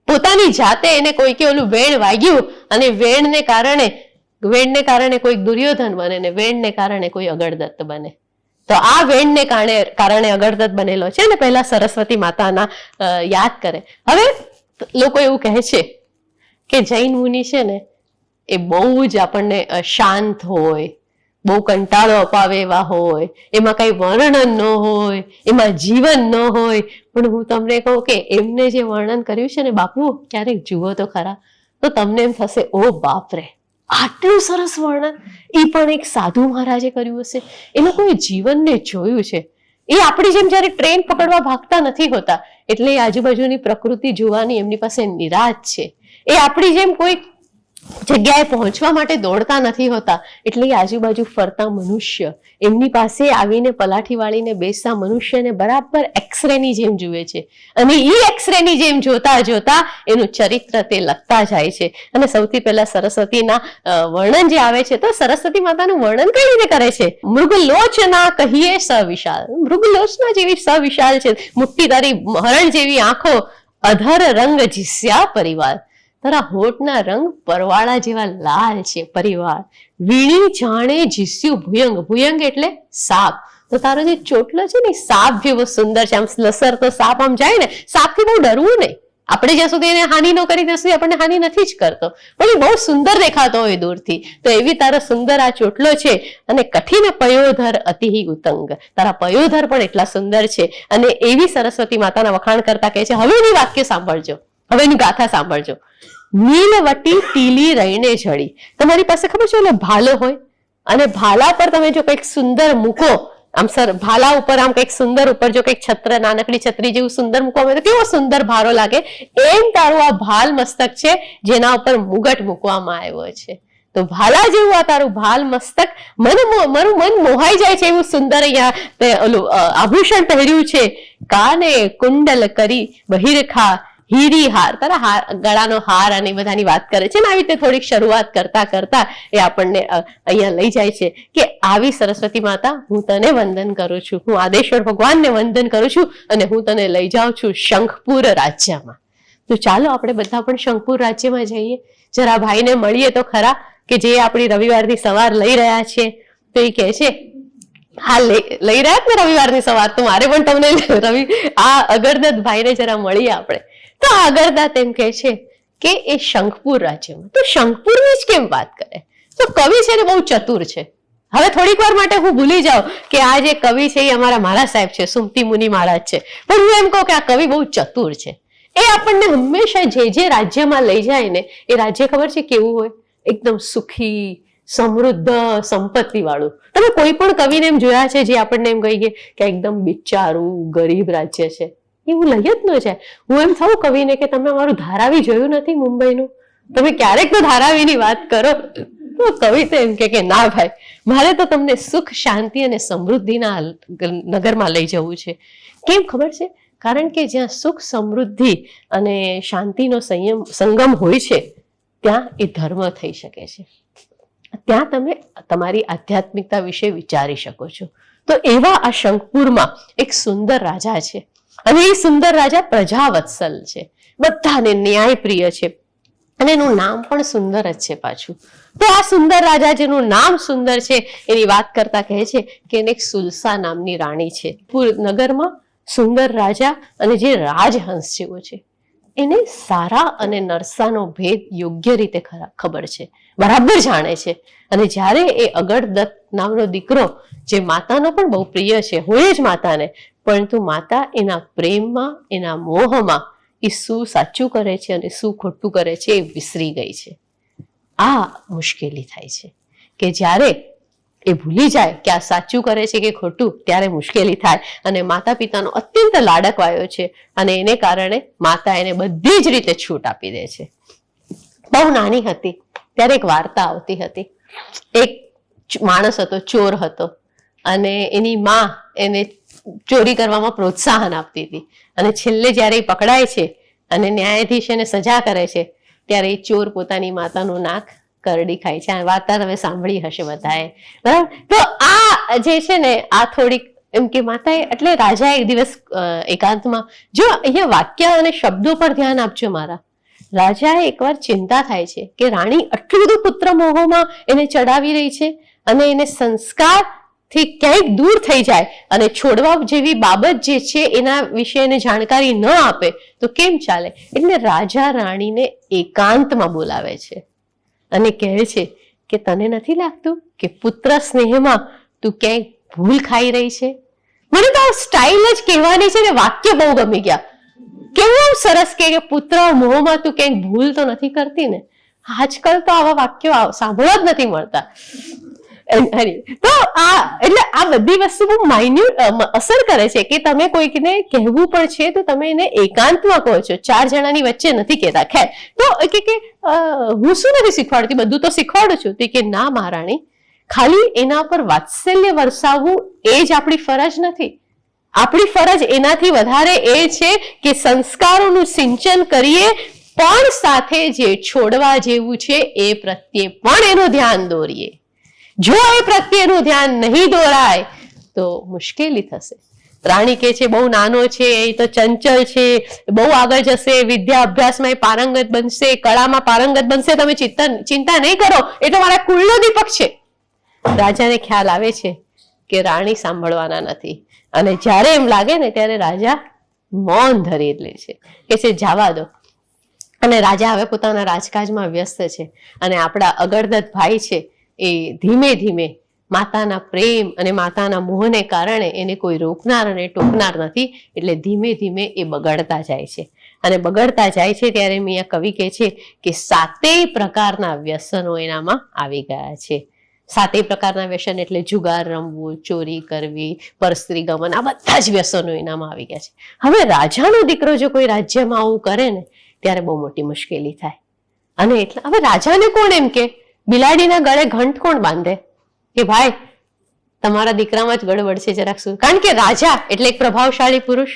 પોતાની જાતે એને કોઈ કે ઓલું વેણ વાગ્યું અને વેણને કારણે કોઈ દુર્યોધન બને ને વેણને કારણે કોઈ અગરદત્ત બને. તો આ વેણને કારણે અગરદત્ત બનેલો છે ને પહેલા સરસ્વતી માતાના યાદ કરે. હવે લોકો એવું કહે છે કે જૈન મુનિ છે ને એ બહુ જ આપણને શાંત હોય, બહુ કંટાળો અપાવે એવા હોય, એમાં કઈ વર્ણન ન હોય, એમાં જીવન ન હોય. પણ હું તમને કહું કે એમને જે વર્ણન કર્યું છે ને બાપુ, ક્યારેક જુઓ તો ખરા, તો તમને એમ થશે, ઓ બાપરે, આટલું સરસ વર્ણન એ પણ એક સાધુ મહારાજે કર્યું હશે. એ લોકોએ જીવનને જોયું છે. એ આપણી જેમ જયારે ટ્રેન પકડવા ભાગતા નથી હોતા, એટલે એ આજુબાજુની પ્રકૃતિ જોવાની એમની પાસે નિરાશ છે. એ આપણી જેમ કોઈ જગ્યાએ પહોંચવા માટે દોડતા નથી હોતા, એટલે એ આજુબાજુ ફરતા મનુષ્ય એમની પાસે આવીને પલાઠી વાળીને બેસતા મનુષ્યને બરાબર એક્સરેની જેમ જુએ છે. અને એ એક્સરેની જેમ જોતા જોતા એનું ચરિત્ર તે લખતા જાય છે. અને સૌથી પહેલા સરસ્વતીના વર્ણન જે આવે છે, તો સરસ્વતી માતાનું વર્ણન કઈ રીતે કરે છે? મૃગલોચના કહીએ સવિશાલ. મૃગલોચના જેવી સવિશાલ છે, મુઠ્ઠી તારી હરણ જેવી આંખો, અધર રંગ જીસ્યા પરિવાર. તારા હોઠના રંગ પરવાળા જેવા લાલ છે પરિવાર. વીણી જાણે જીસ્યું ભુયંગ. ભુયંગ એટલે સાપ. તો તારો જે ચોટલો છે ને સાપ જેવો સુંદર છે. આમ લસર તો સાપ આમ જાય ને, સાપથી બહુ ડરવું નહીં. આપણે જ્યાં સુધી એને હાનિ ન કરી ત્યાં સુધી આપણને હાનિ નથી જ કરતો, પણ એ બહુ સુંદર દેખાતો હોય દૂરથી. તો એવી તારો સુંદર આ ચોટલો છે. અને કઠિન પયોધર અતિ ઉતંગ. તારા પયોધર પણ એટલા સુંદર છે. અને એવી સરસ્વતી માતાના વખાણ કરતા કહે છે, હવેની વાક્ય સાંભળજો, હવેની ગાથા સાંભળજો. નીલવટી ટીલી રહીને જડી. તમારી પાસે ખબર છે એટલે ભાલો હોય, અને ભાલા પર તમે જો કંઈક સુંદર મૂકો, આમ ભાલા ઉપર આમ કંઈક સુંદર ઉપર જો કંઈક છત્ર, નાનકડી છત્રી જેવું સુંદર મૂકવામાં આવે તો કેવો સુંદર ભારો લાગે. એમ તારું આ ભાલ મસ્તક છે જેના ઉપર મુગટ મૂકવામાં આવ્યો છે. તો ભાલા જેવું આ તારું ભાલ મસ્તક, મારું મન મોહાઈ જાય છે એવું સુંદર અહીંયા ઓલું આભૂષણ પહેર્યું છે. કાને કુંડલ કરી બહિરખા હીરી હાર. તારા ગળાનો હાર અને બધાની વાત કરે છે ને આવી રીતે થોડીક શરૂઆત કરતા કરતા એ આપણને અહીંયા લઈ જાય છે કે આવી સરસ્વતી માતા, હું તને વંદન કરું છું, હું આદેશ્વર ભગવાનને વંદન કરું છું, અને હું તને લઈ જાઉં છું શંખપુર રાજ્યમાં. તો ચાલો આપણે બધા પણ શંખપુર રાજ્યમાં જઈએ, જરા ભાઈને મળીએ તો ખરા, કે જે આપણી રવિવારની સવાર લઈ રહ્યા છે. તો એ કહે છે, હા લઈ રહ્યા ને રવિવારની સવાર, તો મારે પણ તમને આ અગરદત્ત ભાઈને જરા મળીએ આપણે. તો અગરદત્ત એમ કહે છે કે એ શંખપુર રાજ્યમાં. તો શંખપુરની જ કેમ વાત કરે? તો કવિ છે ને બહુ ચતુર છે. હવે થોડીક વાર માટે હું ભૂલી જાઉં કે આ જે કવિ છે એ અમારા મારા સાહેબ છે, સુમતી મુનિ મહારાજ છે, પણ હું એમ કહું કે આ કવિ બહુ ચતુર છે. એ આપણને હંમેશા જે રાજ્યમાં લઈ જાય ને, એ રાજ્ય ખબર છે કેવું હોય? એકદમ સુખી, સમૃદ્ધ, સંપત્તિ વાળું. તમે કોઈ પણ કવિને એમ જોયા છે જે આપણને એમ કહીએ કે એકદમ બિચારું ગરીબ રાજ્ય છે? એવું લઈ જ ન જાય. હું એમ થવું કવિને કે તમે અમારું ધારાવી જોયું નથી મુંબઈનું? તમે ક્યારેક તો ધારાવીની વાત કરો. તો કવિ તો એમ કે ના ભાઈ, મારે તો તમને સુખ, શાંતિ અને સમૃદ્ધિના નગરમાં લઈ જવું છે. કેમ ખબર છે? કારણ કે જ્યાં સુખ, સમૃદ્ધિ અને શાંતિનો સંગમ હોય છે, ત્યાં એ ધર્મ થઈ શકે છે. ત્યાં તમે તમારી આધ્યાત્મિકતા વિશે વિચારી શકો છો. તો એવા આ શંખપુરમાં એક સુંદર રાજા છે, અને એ સુંદર રાજા પ્રજાવત્સલ છે, બધાને ન્યાયપ્રિય છે, અને એનું નામ પણ સુંદર જ છે પાછું. તો આ સુંદર રાજા જેનું નામ સુંદર છે એની વાત કરતા કહે છે કે એને એક સુલસા નામની રાણી છે. નગરમાં સુંદર રાજા અને જે રાજહંસ જેવો છે, એને સારા અને નરસાનો ભેદ યોગ્ય રીતે ખબર છે, બરાબર જાણે છે. અને જ્યારે એ અગરદત્ત નામનો દીકરો, જે માતાનો પણ બહુ પ્રિય છે, હોય જ માતાને, પરંતુ માતા એના પ્રેમમાં, એના મોહમાં એ શું સાચું કરે છે અને શું ખોટું કરે છે એ વિસરી ગઈ છે. આ મુશ્કેલી થાય છે કે જ્યારે એ ભૂલી જાય કે આ સાચું કરે છે કે ખોટું, ત્યારે મુશ્કેલી થાય. અને માતા પિતાનો અત્યંત લાડકવાયો છે, અને એને કારણે માતા એને બધી જ રીતે છૂટ આપી દે છે. બહુ નાની હતી ત્યારે એક વાર્તા આવતી હતી. એક માણસ હતો, ચોર હતો, અને એની માં એને ચોરી કરવામાં પ્રોત્સાહન આપતી હતી. અને છેલ્લે જ્યારે એ પકડાય છે અને ન્યાયાધીશ એને સજા કરે છે ત્યારે એ ચોર પોતાની માતાનું નાક કરડી ખાય છે. આ વાર્તા તમે સાંભળી હશે બધાએ, બરાબર? તો આ જે છે ને આ થોડીક એમ કે માતાએ એટલે રાજા એક દિવસ એકાંતમાં, જો અહીંયા વાક્ય અને શબ્દો પર ધ્યાન આપજો મારા. રાજાએ એકવાર ચિંતા થાય છે કે રાણી આટલું બધું પુત્ર મોહોમાં એને ચડાવી રહી છે અને એને સંસ્કારથી ક્યાંક દૂર થઈ જાય અને છોડવા જેવી બાબત જે છે એના વિશે એને જાણકારી ન આપે તો કેમ ચાલે? એટલે રાજા રાણીને એકાંતમાં બોલાવે છે અને કહે છે કે તને નથી લાગતું કે પુત્ર સ્નેહમાં તું ક્યાંક ભૂલ ખાઈ રહી છે? મને તો આ સ્ટાઇલ જ કહેવાની છે ને વાક્ય બહુ ગમી ગયા. કેવું સરસ કે પુત્ર મોહમાં તું ક્યાંક ભૂલ તો નથી કરતી ને? આજકાલ તો આવા વાક્યો સાંભળવા જ નથી મળતા. તો એટલે આ બધી વસ્તુ બહુ માઇન્યુટ અસર કરે છે કે તમે કોઈકને કહેવું પણ છે તો તમે એને એકાંતમાં કહો છો, 4 જણાની વચ્ચે નથી કહેતા. ખેર, તો કે હું શું નથી શીખવાડતી, બધું તો શીખવાડું છું. તો કે ના મહારાણી, ખાલી એના પર વાત્સલ્ય વરસાવવું એ જ આપણી ફરજ નથી. આપણી ફરજ એનાથી વધારે એ છે કે સંસ્કારોનું સિંચન કરીએ, પણ સાથે જે છોડવા જેવું છે એ પ્રત્યે પણ એનું ધ્યાન દોરીએ. જો એ પ્રત્યેનું ધ્યાન નહીં દોરાય તો મુશ્કેલી થશે. રાણી કે છે બહુ નાનો છે, એ તો ચંચલ છે, બહુ આગળ જશે, વિદ્યા અભ્યાસમાં એ પારંગત બનશે, કળામાં પારંગત બનશે, તમે ચિંતા નહીં કરો, એ તો મારા કુળનો દીપક છે. રાજાને ખ્યાલ આવે છે કે રાણી સાંભળવાના નથી અને જ્યારે એમ લાગે ને ત્યારે રાજા મૌન ધરી લે છે, કે છે જવા દો. અને રાજા હવે પોતાના રાજકાજમાં વ્યસ્ત છે અને આપણા અગરદત્ત ભાઈ છે એ ધીમે ધીમે માતાના પ્રેમ અને માતાના મોહને કારણે એને કોઈ રોકનાર અને ટોકનાર નથી, એટલે ધીમે ધીમે એ બગડતા જાય છે. અને બગડતા જાય છે ત્યારે અહીંયા કવિ કહે છે કે 7 પ્રકારના વ્યસનો એનામાં આવી ગયા છે. 7 પ્રકારના વ્યસન એટલે જુગાર રમવું, ચોરી કરવી, પરસ્ત્રી ગમન, આ બધા જ વ્યસનો એનામાં આવી ગયા છે. હવે રાજાનો દીકરો જો કોઈ રાજ્યમાં આવું કરે ને ત્યારે બહુ મોટી મુશ્કેલી થાય. અને એટલે હવે રાજાને કોણ એમ કે બિલાડીના ગળે ઘંટ કોણ બાંધે કે ભાઈ તમારા દીકરામાં જ ગડબડ છે, જરાક શું? કારણ કે રાજા એટલે એક પ્રભાવશાળી પુરુષ,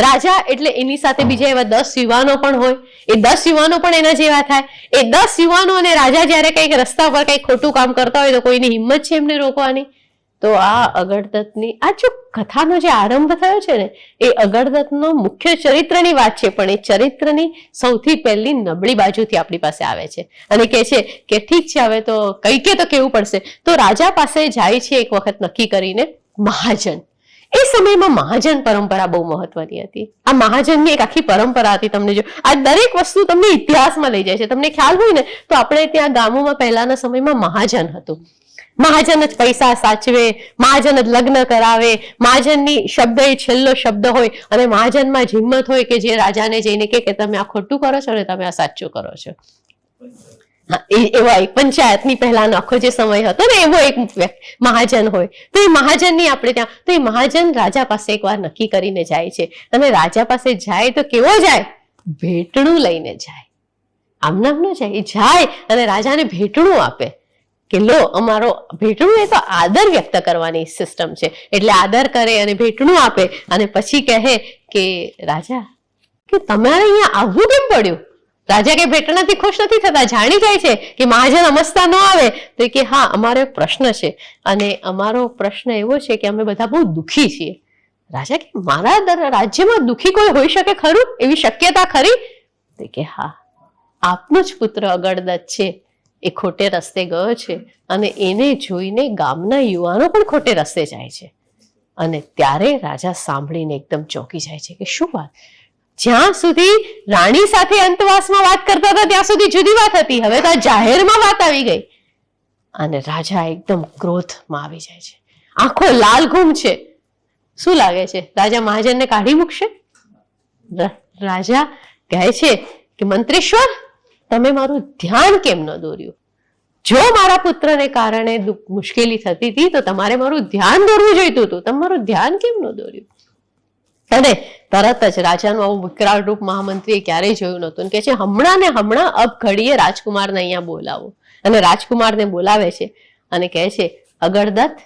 રાજા એટલે એની સાથે બીજા એવા 10 યુવાનો પણ હોય, એ 10 યુવાનો પણ એના જેવા થાય. એ 10 યુવાનો અને રાજા જયારે કંઈક રસ્તા પર કંઈક ખોટું કામ કરતા હોય તો કોઈની હિંમત છે એમને રોકવાની? તો આ અગરદત્તની આ જો કથાનો જે આરંભ થયો છે ને એ અગરદત્તનો મુખ્ય ચરિત્રની વાત છે, પણ એ ચરિત્રની સૌથી પહેલી નબળી બાજુથી આપણી પાસે આવે છે અને કહે છે કે ઠીક છે હવે તો કઈ કે તો કેવું પડશે. તો રાજા પાસે જાય છે એક વખત નક્કી કરીને મહાજન. એ સમયમાં મહાજન પરંપરા બહુ મહત્વની હતી. આ મહાજનની એક આખી પરંપરા હતી. તમને જો આ દરેક વસ્તુ તમને ઇતિહાસમાં લઈ જાય છે. તમને ખ્યાલ હોય ને તો આપણે ત્યાં ગામોમાં પહેલાના સમયમાં મહાજન હતું. મહાજન જ પૈસા સાચવે, મહાજન જ લગ્ન કરાવે, મહાજનની શબ્દ એ છેલ્લો શબ્દ હોય અને મહાજનમાં જ હિંમત હોય કે જે રાજાને જઈને કે તમે આ ખોટું કરો છો અને તમે આ સાચું કરો છો. એવો એક પંચાયતની પહેલાનો આખો જે સમય હતો ને એવો એક મહાજન હોય. તો એ મહાજનની આપણે ત્યાં તો એ મહાજન રાજા પાસે એકવાર નક્કી કરીને જાય છે અને રાજા પાસે જાય તો કેવો જાય? ભેટણું લઈને જાય. આમ નામ ન જાય, એ જાય અને રાજાને ભેટણું આપે કે લો અમારો ભેટણું. એ તો આદર વ્યક્ત કરવાની સિસ્ટમ છે, એટલે આદર કરે અને ભેટણું આપે અને પછી કહે કે રાજા કે તમારે અહીંયા આવવું કેમ પડ્યું? રાજા કે ભેટણાથી ખુશ નથી થતા, જાણી જાય છે કે મહાજન અમસ્તા ન આવે તો કે હા અમારો એક પ્રશ્ન છે અને અમારો પ્રશ્ન એવો છે કે અમે બધા બહુ દુઃખી છીએ. રાજા કે મારા રાજ્યમાં દુઃખી કોઈ હોઈ શકે ખરું? એવી શક્યતા ખરી? તો કે હા, આપનો જ પુત્ર અગરદત્ત છે એ ખોટે રસ્તે ગયો છે અને એને જોઈને ગામના યુવાનો પણ ખોટે રસ્તે જાય છે. અને ત્યારે રાજા સાંભળીને એકદમ ચોંકી જાય છે કે શું વાત? જ્યાં સુધી રાણી સાથે અંતવાસમાં વાત કરતા હતા ત્યાં સુધી જુદી વાત હતી, હવે તો જાહેરમાં વાત આવી ગઈ. અને રાજા એકદમ ક્રોધમાં આવી જાય છે, આંખો લાલ ઘૂમ છે. શું લાગે છે રાજા મહાજનને કાઢી મૂકશે? રાજા કહે છે કે મંત્રીશ્વર તમે મારું ધ્યાન કેમ ન દોર્યું? જો મારા પુત્રને કારણે મુશ્કેલી થતી હતી તો તમારે મારું ધ્યાન દોરવું જોઈતું હતું, તમે મારું ધ્યાન કેમ ન દોર્યું? અને તરત જ રાજાનું આવું વિકરાળ રૂપ મહામંત્રીએ ક્યારેય જોયું નહોતું. કે છે હમણાં ને હમણાં અબ ઘડીએ રાજકુમારને અહીંયા બોલાવો. અને રાજકુમારને બોલાવે છે અને કહે છે અગરદત્ત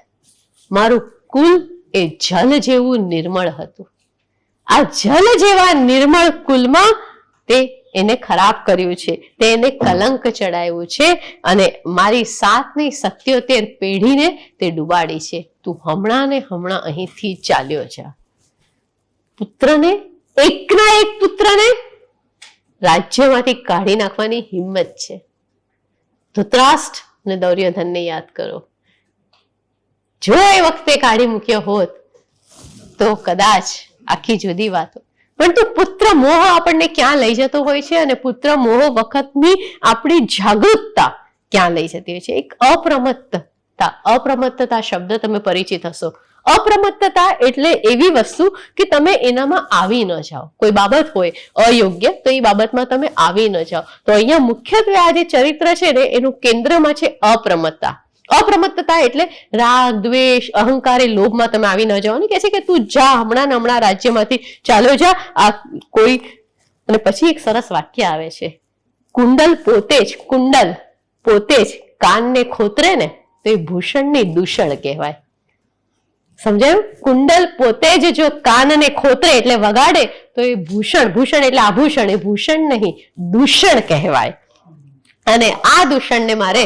મારું કુલ એ જલ જેવું નિર્મળ હતું. આ જલ જેવા નિર્મળ કુલમાં તે એને ખરાબ કર્યું છે, તે એને કલંક ચડાવ્યું છે અને મારી 7 નહીં 77 પેઢીને તે ડૂબાડી છે. તું હમણાં ને હમણાં અહીંથી ચાલ્યો જા. પુત્રને, એકના એક પુત્રને રાજ્યમાંથી કાઢી નાખવાની હિંમત છે. ધૃતરાષ્ટ્ર અને દુર્યોધનને યાદ કરો. જો એ વખતે કાઢી મૂક્યો હોત તો કદાચ આખી જુદી વાતો. પરંતુ પુત્ર મોહ આપણને ક્યાં લઈ જતો હોય છે અને પુત્ર મોહ વખતની આપણી જાગૃતતા ક્યાં લઈ જતી હોય છે. એક અપ્રમત્તતા. અપ્રમત્તતા શબ્દ તમે પરિચિત હશો. અપ્રમત્તતા એટલે એવી વસ્તુ કે તમે એનામાં આવી ન જાઓ. કોઈ બાબત હોય અયોગ્ય તો એ બાબતમાં તમે આવી ન જાઓ. તો અહીંયા મુખ્યત્વે આ જે ચરિત્ર છે ને એનું કેન્દ્રમાં છે અપ્રમત્તતા. અપ્રમત્તતા એટલે રાગ, દ્વેષ, અહંકાર, લોભમાં તમે આવી ન જાઓ. અને કહે છે કે તું જા, હમણાં ને હમણાં રાજ્યમાંથી ચાલ્યો જા. આ કોઈ, અને પછી એક સરસ વાક્ય આવે છે, કુંડલ પોતે જ કાનને ખોતરે ને તો એ ભૂષણની દૂષણ કહેવાય. સમજાયું? કુંડલ પોતે જ જો કાનને ખોતરે એટલે વગાડે તો એ ભૂષણ, ભૂષણ એટલે આભૂષણ, એ ભૂષણ નહીં દૂષણ કહેવાય. અને આ દૂષણને મારે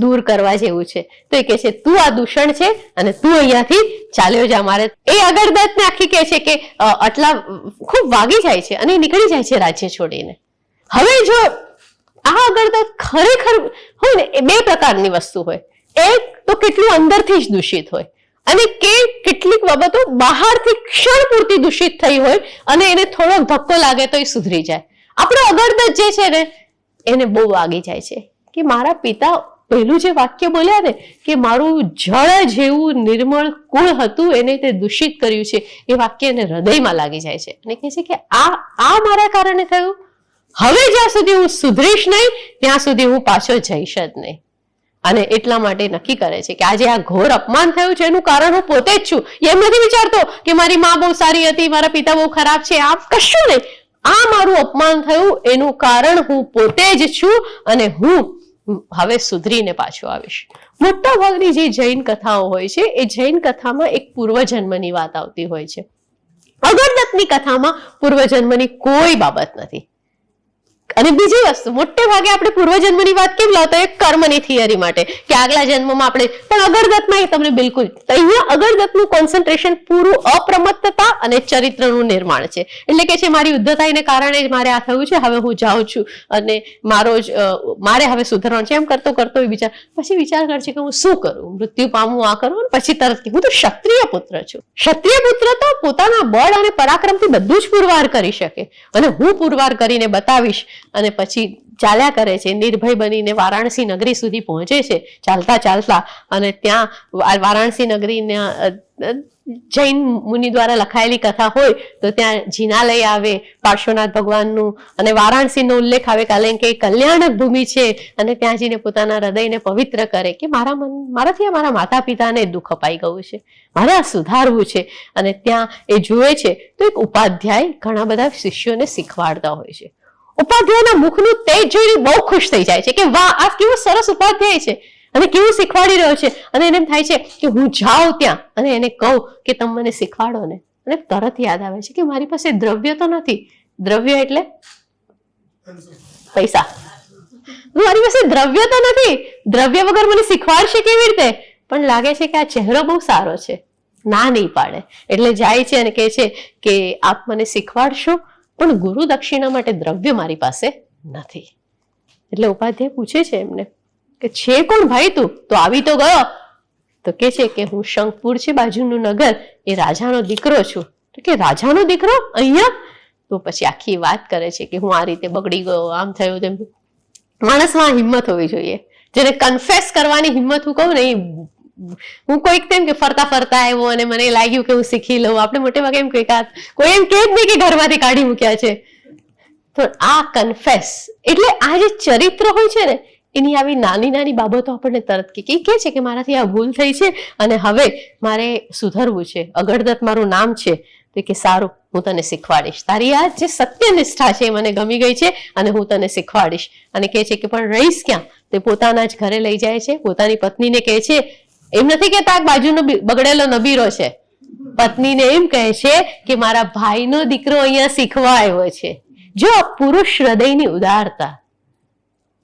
દૂર કરવા જેવું છે. તો એ કહે છે તું આ દૂષણ છે અને તું અહીંયાથી ચાલ્યો જા. મારે એ અગરદત્તને આખી કહે છે કે આટલા ખૂબ વાગી જાય છે અને નીકળી જાય છે રાજ્ય છોડીને. હવે જો આ અગરદત્ત ખરેખર હોય ને, એ 2 પ્રકારની વસ્તુ હોય. એક તો કેટલું અંદરથી જ દૂષિત હોય અને કેટલીક બાબતો બહારથી ક્ષણ પૂરતી દૂષિત થઈ હોય અને એને થોડોક ધક્કો લાગે તો એ સુધરી જાય. આપણો અગરદત્ત જે છે ને એને બહુ વાગી જાય છે કે મારા પિતા પહેલું જે વાક્ય બોલ્યા ને કે મારું જળ જેવું નિર્મળ કુળ હતું એને તે દૂષિત કર્યું છે, એ વાક્ય એને હૃદયમાં લાગી જાય છે અને કહે છે કે આ મારા કારણે થયું. હવે જ્યાં સુધી હું સુધરીશ નહીં ત્યાં સુધી હું પાછો જઈશ જ નહીં. અને એટલા માટે નક્કી કરે છે કે આજે આ ઘોર અપમાન થયું છે એનું કારણ હું પોતે જ છું. એમ નથી વિચારતો કે મારી માં બહુ સારી હતી, મારા પિતા બહુ ખરાબ છે, આ કશું નહીં. આ મારું અપમાન થયું એનું કારણ હું પોતે જ છું અને હું હવે સુધરીને પાછો આવીશ. મોટા ભાગની જે જૈન કથાઓ હોય છે એ જૈન કથામાં એક પૂર્વજન્મની વાત આવતી હોય છે. અગરદત્તની કથામાં પૂર્વજન્મની કોઈ બાબત નથી. અને બીજી વસ્તુ, મોટે ભાગે આપણે પૂર્વજન્મની વાત કેમ લાવતા હોય? કર્મની થિયરી માટે કે આગલા જન્મમાં આપણે, પણ અગરદત્તમાં એ તમને બિલકુલ, અહીંયા અગરદત્તનું કોન્સન્ટ્રેશન પૂરું અપ્રમત્તતા અને ચરિત્રનું નિર્માણ છે. એટલે કે છે મારી ઉદ્ધતાઈને કારણે જ મારે આ થયું છે, હવે હું જાઉં છું અને મારે હવે સુધરવાનું છે. એમ કરતો કરતો પછી વિચાર કરશે કે હું શું કરું, મૃત્યુ પામું, આ કરું, પછી તરત કે હું તો ક્ષત્રિય પુત્ર છું. ક્ષત્રિય પુત્ર તો પોતાના બળ અને પરાક્રમથી બધું જ પુરવાર કરી શકે અને હું પુરવાર કરીને બતાવીશ. અને પછી ચાલ્યા કરે છે, નિર્ભય બનીને વારાણસી નગરી સુધી પહોંચે છે ચાલતા ચાલતા. અને ત્યાં વારાણસી નગરીના જૈન મુનિ દ્વારા લખાયેલી કથા હોય તો ત્યાં જિનાલય આવે પાર્શ્વનાથ ભગવાનનું અને વારાણસીનો ઉલ્લેખ આવે કારણ કે કલ્યાણક ભૂમિ છે. અને ત્યાં જઈને પોતાના હૃદયને પવિત્ર કરે કે મારાથી મારા માતા પિતાને દુઃખ અપાઈ ગયું છે, મારે આ સુધારવું છે. અને ત્યાં એ જુએ છે તો એક ઉપાધ્યાય ઘણા બધા શિષ્યોને શીખવાડતા હોય છે. ઉપાધ્યાયના મુખનું તેજ જોઈને બહુ ખુશ થઈ જાય છે કે વાહ, આ કેવો સરસ ઉપાધ્યાય છે અને કેવું શીખવાડી રહ્યો છે. અને એને એમ થાય છે કે હું જાઉં ત્યાં અને એને કહું કે તમે મને શીખવાડો ને. અને તરત યાદ આવે છે કે મારી પાસે દ્રવ્ય તો નથી. દ્રવ્ય એટલે પૈસા. મારી પાસે દ્રવ્ય તો નથી, દ્રવ્ય વગર મને શીખવાડશે કેવી રીતે? પણ લાગે છે કે આ ચહેરો બહુ સારો છે, ના નહીં પાડે. એટલે જાય છે અને કહે છે કે આપ મને શીખવાડશો પણ ગુરુ દક્ષિણા માટે દ્રવ્ય મારી પાસે નથી. એટલે ઉપાધ્યાય પૂછે છે એમને કે છે કોણ ભાઈ તું? તો આવી તો ગયો. તો કે છે કે હું શંખપુર છે બાજુનું નગર, એ રાજાનો દીકરો છું. તો કે રાજાનો દીકરો અહીંયા? તો પછી આખી વાત કરે છે કે હું આ રીતે બગડી ગયો, આમ થયું તેમ. માણસમાં હિંમત હોવી જોઈએ, જેને કન્ફેસ કરવાની હિંમત હું કહું ને. હું કોઈક તેમ કે ફરતા ફરતા આવ્યો અને મને લાગ્યું કે હું શીખી લઉં. આપણે મોટે ભાગે એમ કોઈ એમ કે જ નહીં કે ઘરમાંથી કાઢી મૂક્યા છે. તો આ કન્ફેસ એટલે આ જે ચરિત્ર હોય છે ને એની આવી નાની નાની બાબતો આપણને તરત કે છે કે મારાથી આ ભૂલ થઈ છે અને હવે મારે સુધરવું છે. અગરદત્ત મારું નામ છે. તો કે સારું, હું તને શીખવાડીશ. તારી આ જે સત્યનિષ્ઠા છે એ મને ગમી ગઈ છે અને હું તને શીખવાડીશ. અને કહે છે કે પણ રહીશ ક્યાં? તે પોતાના જ ઘરે લઈ જાય છે. પોતાની પત્નીને કહે છે, એમ નથી કેતા બાજુનો બગડેલો નબીરો છે, પત્નીને એમ કહે છે કે મારા ભાઈનો દીકરો અહીંયા શીખવા આવ્યો છે. જો પુરુષ હૃદયની ઉદારતા,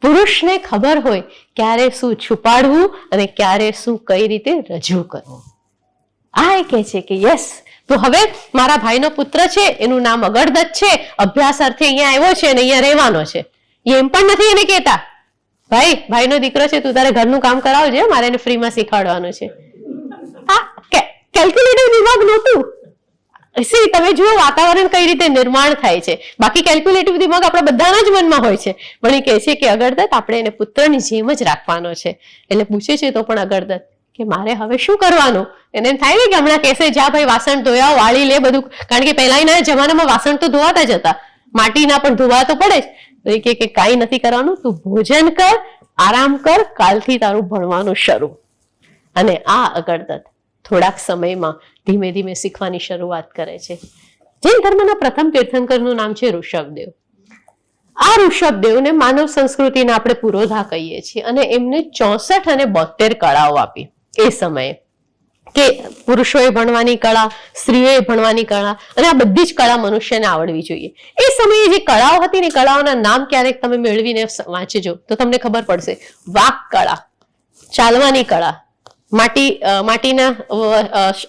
પુરુષને ખબર હોય ક્યારે શું છુપાડવું અને ક્યારે શું કઈ રીતે રજૂ કરવું. આ એ કહે છે કે યસ, તો હવે મારા ભાઈનો પુત્ર છે, એનું નામ અગરદત્ત છે, અભ્યાસ અર્થે અહીંયા આવ્યો છે અને અહીંયા રહેવાનો છે. એમ પણ નથી એને કહેતા ભાઈનો દીકરો છે, તું તારે ઘરનું કામ કરાવજે, મારે એને ફ્રીમાં શીખવાડવાનું છે. આ કેલ્ક્યુલેટિવ દિમાગ નહોતું. તમે જુઓ વાતાવરણ કઈ રીતે નિર્માણ થાય છે. બાકી કેલ્ક્યુલેટિવ દિમાગ આપણા બધાના જ મનમાં હોય છે, પણ એ કહે છે કે અગરદત્ત આપણે એને પુત્રની જેમ જ રાખવાનો છે. એટલે પૂછે છે તો પણ અગરદત્ત કે મારે હવે શું કરવાનું? એને એમ થાય ને કે હમણાં કહેશે જા ભાઈ વાસણ ધોયા, વાળી લે બધું, કારણ કે પહેલાના જમાનામાં વાસણ તો ધોવાતા જ હતા, માટીના પણ ધોવા તો પડે જ. તો એ કે કાંઈ નથી કરવાનું, તું ભોજન કર, આરામ કર, કાલથી તારું ભણવાનું શરૂ. અને આ અગરદત્ત થોડાક સમયમાં ધીમે ધીમે શીખવાની શરૂઆત કરે છે. જૈન ધર્મના પ્રથમ તીર્થંકરનું નામ છે ઋષભદેવ. આ ઋષભદેવને માનવ સંસ્કૃતિના આપણે પુરોધા કહીએ છીએ, અને એમને 64 અને 72 કળાઓ આપી એ સમયે, કે પુરુષોએ ભણવાની કળા, સ્ત્રીઓએ ભણવાની કળા, અને આ બધી જ કળા મનુષ્યને આવડવી જોઈએ. એ સમયે જે કળાઓ હતી ને, કળાઓના નામ ક્યારેક તમે મેળવીને વાંચજો તો તમને ખબર પડશે. વાક કળા, ચાલવાની કળા, માટીના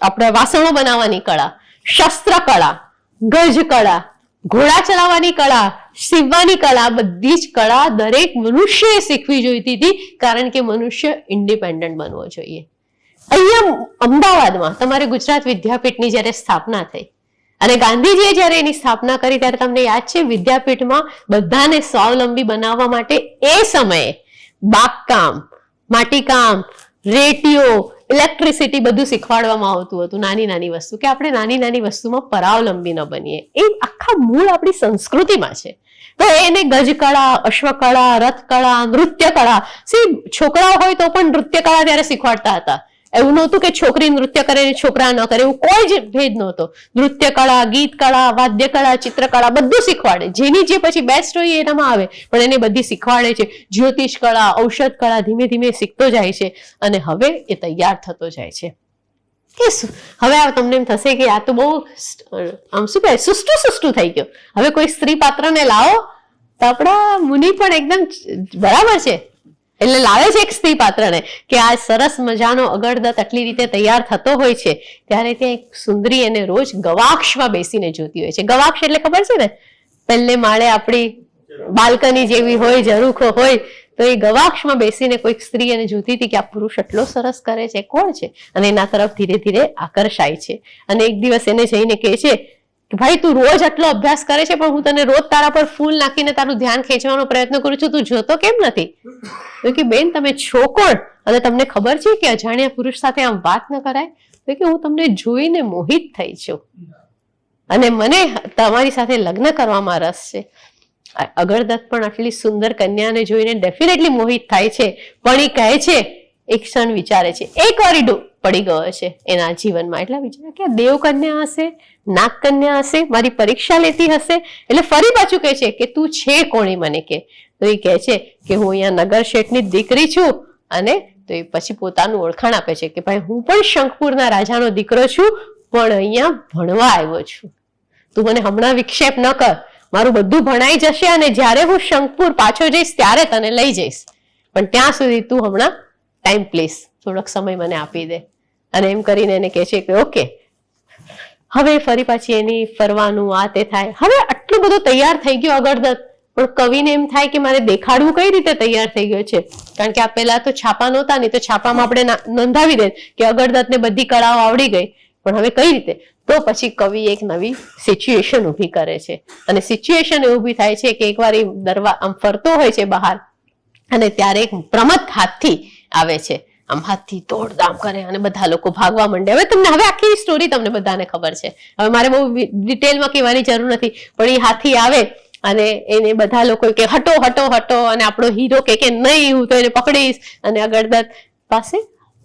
આપણે વાસણો બનાવવાની કળા, શસ્ત્ર કળા, ગજ કળા, ઘોડા ચલાવવાની કળા, સીવવાની કળા, બધી જ કળા દરેક મનુષ્યએ શીખવી જોઈતી હતી, કારણ કે મનુષ્ય ઇન્ડિપેન્ડન્ટ બનવો જોઈએ. અહીંયા અમદાવાદમાં તમારે ગુજરાત વિદ્યાપીઠની જ્યારે સ્થાપના થઈ અને ગાંધીજીએ જ્યારે એની સ્થાપના કરી, ત્યારે તમને યાદ છે વિદ્યાપીઠમાં બધાને સ્વાવલંબી બનાવવા માટે એ સમયે બાગકામ, માટીકામ, રેટીઓ, ઇલેક્ટ્રિસિટી બધું શીખવાડવામાં આવતું હતું. નાની નાની વસ્તુ, કે આપણે નાની નાની વસ્તુમાં પરાવલંબી ન બનીએ. એ આખા મૂળ આપણી સંસ્કૃતિમાં છે. તો એને ગજકળા, અશ્વકળા, રથકળા, નૃત્ય કળા, છોકરાઓ હોય તો પણ નૃત્ય કળા ત્યારે શીખવાડતા હતા. એવું નહોતું કે છોકરી નૃત્ય કરે છોકરા ન કરે, એવું કોઈ જ ભેદ નહોતો. નૃત્ય કળા, ગીત કળા, વાદ્ય કળા, ચિત્રકળા બધું શીખવાડે. જેની જે પછી બેસ્ટ હોય એનામાં આવે, પણ એને બધી શીખવાડે છે. જ્યોતિષ કળા, ઔષધ કળા ધીમે ધીમે શીખતો જાય છે, અને હવે એ તૈયાર થતો જાય છે. હવે તમને એમ થશે કે આ તો બહુ આમ શું કહે સુષ્ટું થઈ ગયું. હવે કોઈ સ્ત્રી પાત્રને લાવો તો આપણા મુનિ પણ એકદમ બરાબર છે, એટલે લાવે છે એક સ્ત્રી પાત્રને, કે આ સરસ મજાનો અગરદત્ત આટલી રીતે તૈયાર થતો હોય છે, ત્યારે ત્યાં એક સુંદરી એને રોજ ગવાક્ષમાં બેસીને જોતી હોય છે. ગવાક્ષ એટલે ખબર છે ને, પહેલે માળે આપણી બાલ્કની જેવી હોય, ઝરૂખો હોય, તો એ ગવાક્ષમાં બેસીને કોઈક સ્ત્રી એને જોતી હતી કે આ પુરુષ એટલો સરસ કરે છે, કોણ છે, અને એના તરફ ધીરે ધીરે આકર્ષાય છે. અને એક દિવસ એને જઈને કહે છે કે ભાઈ તું રોજ આટલો અભ્યાસ કરે છે, પણ હું તને રોજ તારા પર ફૂલ નાખીને તારું ધ્યાન ખેંચવાનો પ્રયત્ન કરું છું, તું જોતો કેમ નથી? તો કે બેન તમે છો કોણ, અને તમને ખબર છે કે અજાણ્યા પુરુષ સાથે આમ વાત ન કરાય? તો કે હું તમને જોઈને મોહિત થઈ છું અને મને તમારી સાથે લગ્ન કરવામાં રસ છે. અગરદત્ત પણ આટલી સુંદર કન્યાને જોઈને ડેફિનેટલી મોહિત થાય છે, પણ એ કહે છે, એક ક્ષણ વિચારે છે, એક વાર પડી ગયો છે એના જીવનમાં, એટલે વિચારે કે દેવ કન્યા હશે, નાગ કન્યા હશે, મારી પરીક્ષા લેતી હશે. એટલે ફરી પાછું કહે છે કે તું છે કોણ એ મને કે. તો એ કહે છે કે હું અહીંયા નગર શેઠની દીકરી છું. અને તો એ પછી પોતાનું ઓળખાણ આપે છે કે ભાઈ હું પણ શંખપુરના રાજાનો દીકરો છું, પણ અહીંયા ભણવા આવ્યો છું. તું મને હમણાં વિક્ષેપ ન કર, મારું બધું ભણાઈ જશે, અને જ્યારે હું શંખપુર પાછો જઈશ ત્યારે તને લઈ જઈશ, પણ ત્યાં સુધી તું હમણાં ટાઈમ પ્લીઝ થોડોક સમય મને આપી દે. અને એમ કરીને એને કહે છે કે ઓકે. હવે ફરી પાછી એની ફરવાનું આ તે થાય. હવે આટલું બધું તૈયાર થઈ ગયો અગરદત્ત, પણ કવિને એમ થાય કે મારે દેખાડવું કઈ રીતે તૈયાર થઈ ગયો છે, કારણ કે આ પહેલા તો છાપા નહોતા, નહીં તો છાપામાં આપણે નોંધાવી દે કે અગરદત્તને બધી કળાઓ આવડી ગઈ, પણ હવે કઈ રીતે? તો પછી કવિ એક નવી સિચ્યુએશન ઊભી કરે છે, અને સિચ્યુએશન ઊભી થાય છે કે એકવાર એ આમ ફરતો હોય છે બહાર, અને ત્યારે એક પ્રમથ હાથી આવે છે, આમ હાથી દોડધામ કરે અને બધા લોકો ભાગવા માંડે. હવે આખી સ્ટોરી તમને બધાને ખબર છે, હવે મારે બહુ ડિટેલમાં કહેવાની જરૂર નથી, પણ એ હાથી આવે અને એને બધા લોકો કે હટો હટો હટો, અને આપણો હીરો કે નહીં હું તો એને પકડીશ. અને અગરદત્ત પાસે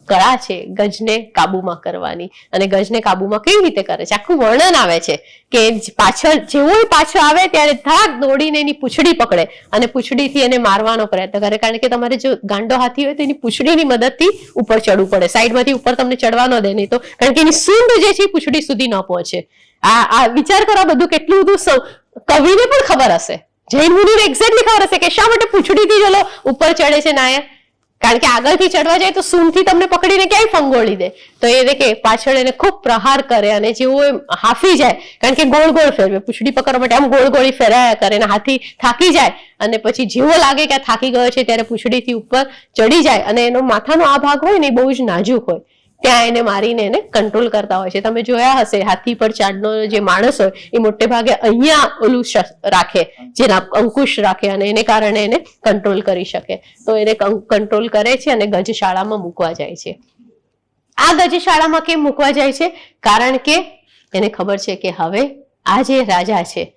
કળા છે ગજને કાબુમાં કરવાની, અને ગજને કાબુમાં કેવી રીતે કરે છે આખું વર્ણન આવે છે કે પાછળ જેવો પાછો આવે ત્યારે ધાક દોડીને એની પૂંછડી પકડે અને પૂંછડીથી એને મારવાનો પ્રયત્ન કરે, કારણ કે તમારે જો ગાંડો હાથી હોય તો એની પૂંછડીની મદદથી ઉપર ચડવું પડે, સાઈડમાંથી ઉપર તમને ચડવા ન દે, નહીં તો કારણ કે એની સૂંઢ જે છે પૂંછડી સુધી ન પહોંચે. આ વિચાર કરો બધું કેટલું બધું કવિને પણ ખબર હશે, જૈન મુનિને એક્ઝેક્ટલી ખબર હશે કે શા માટે પૂંછડીથી ચલો ઉપર ચડે છે નાયક, કારણ કે આગળથી ચડવા જાય તો સૂનથી તમને પકડીને ક્યાંય ફંગોળી દે, તો એ કે પાછળ એને ખૂબ પ્રહાર કરે અને જેવો હાફી જાય, કારણ કે ગોળ ગોળ ફેરવે, પૂંછડી પકડવા માટે આમ ગોળ ગોળી ફેરાયા કરે અને હાથી થાકી જાય અને પછી જેવો લાગે કે આ થાકી ગયો છે ત્યારે પૂંછડીથી ઉપર ચડી જાય અને એનો માથાનો આ ભાગ હોય ને એ બહુ જ નાજુક હોય, ત્યાં એને મારીને એને કંટ્રોલ કરતા હોય છે. તમે જોયા હશે હાથી પર ચાડનો જે માણસ હોય એ મોટે ભાગે અહીંયા ઓલું રાખે, જેના અંકુશ રાખે અને એને કારણે એને કંટ્રોલ કરી શકે, તો એને કંટ્રોલ કરે છે અને ગજશાળામાં મૂકવા જાય છે. આ ગજશાળામાં કેમ મૂકવા જાય છે? કારણ કે એને ખબર છે કે હવે આ જે રાજા છે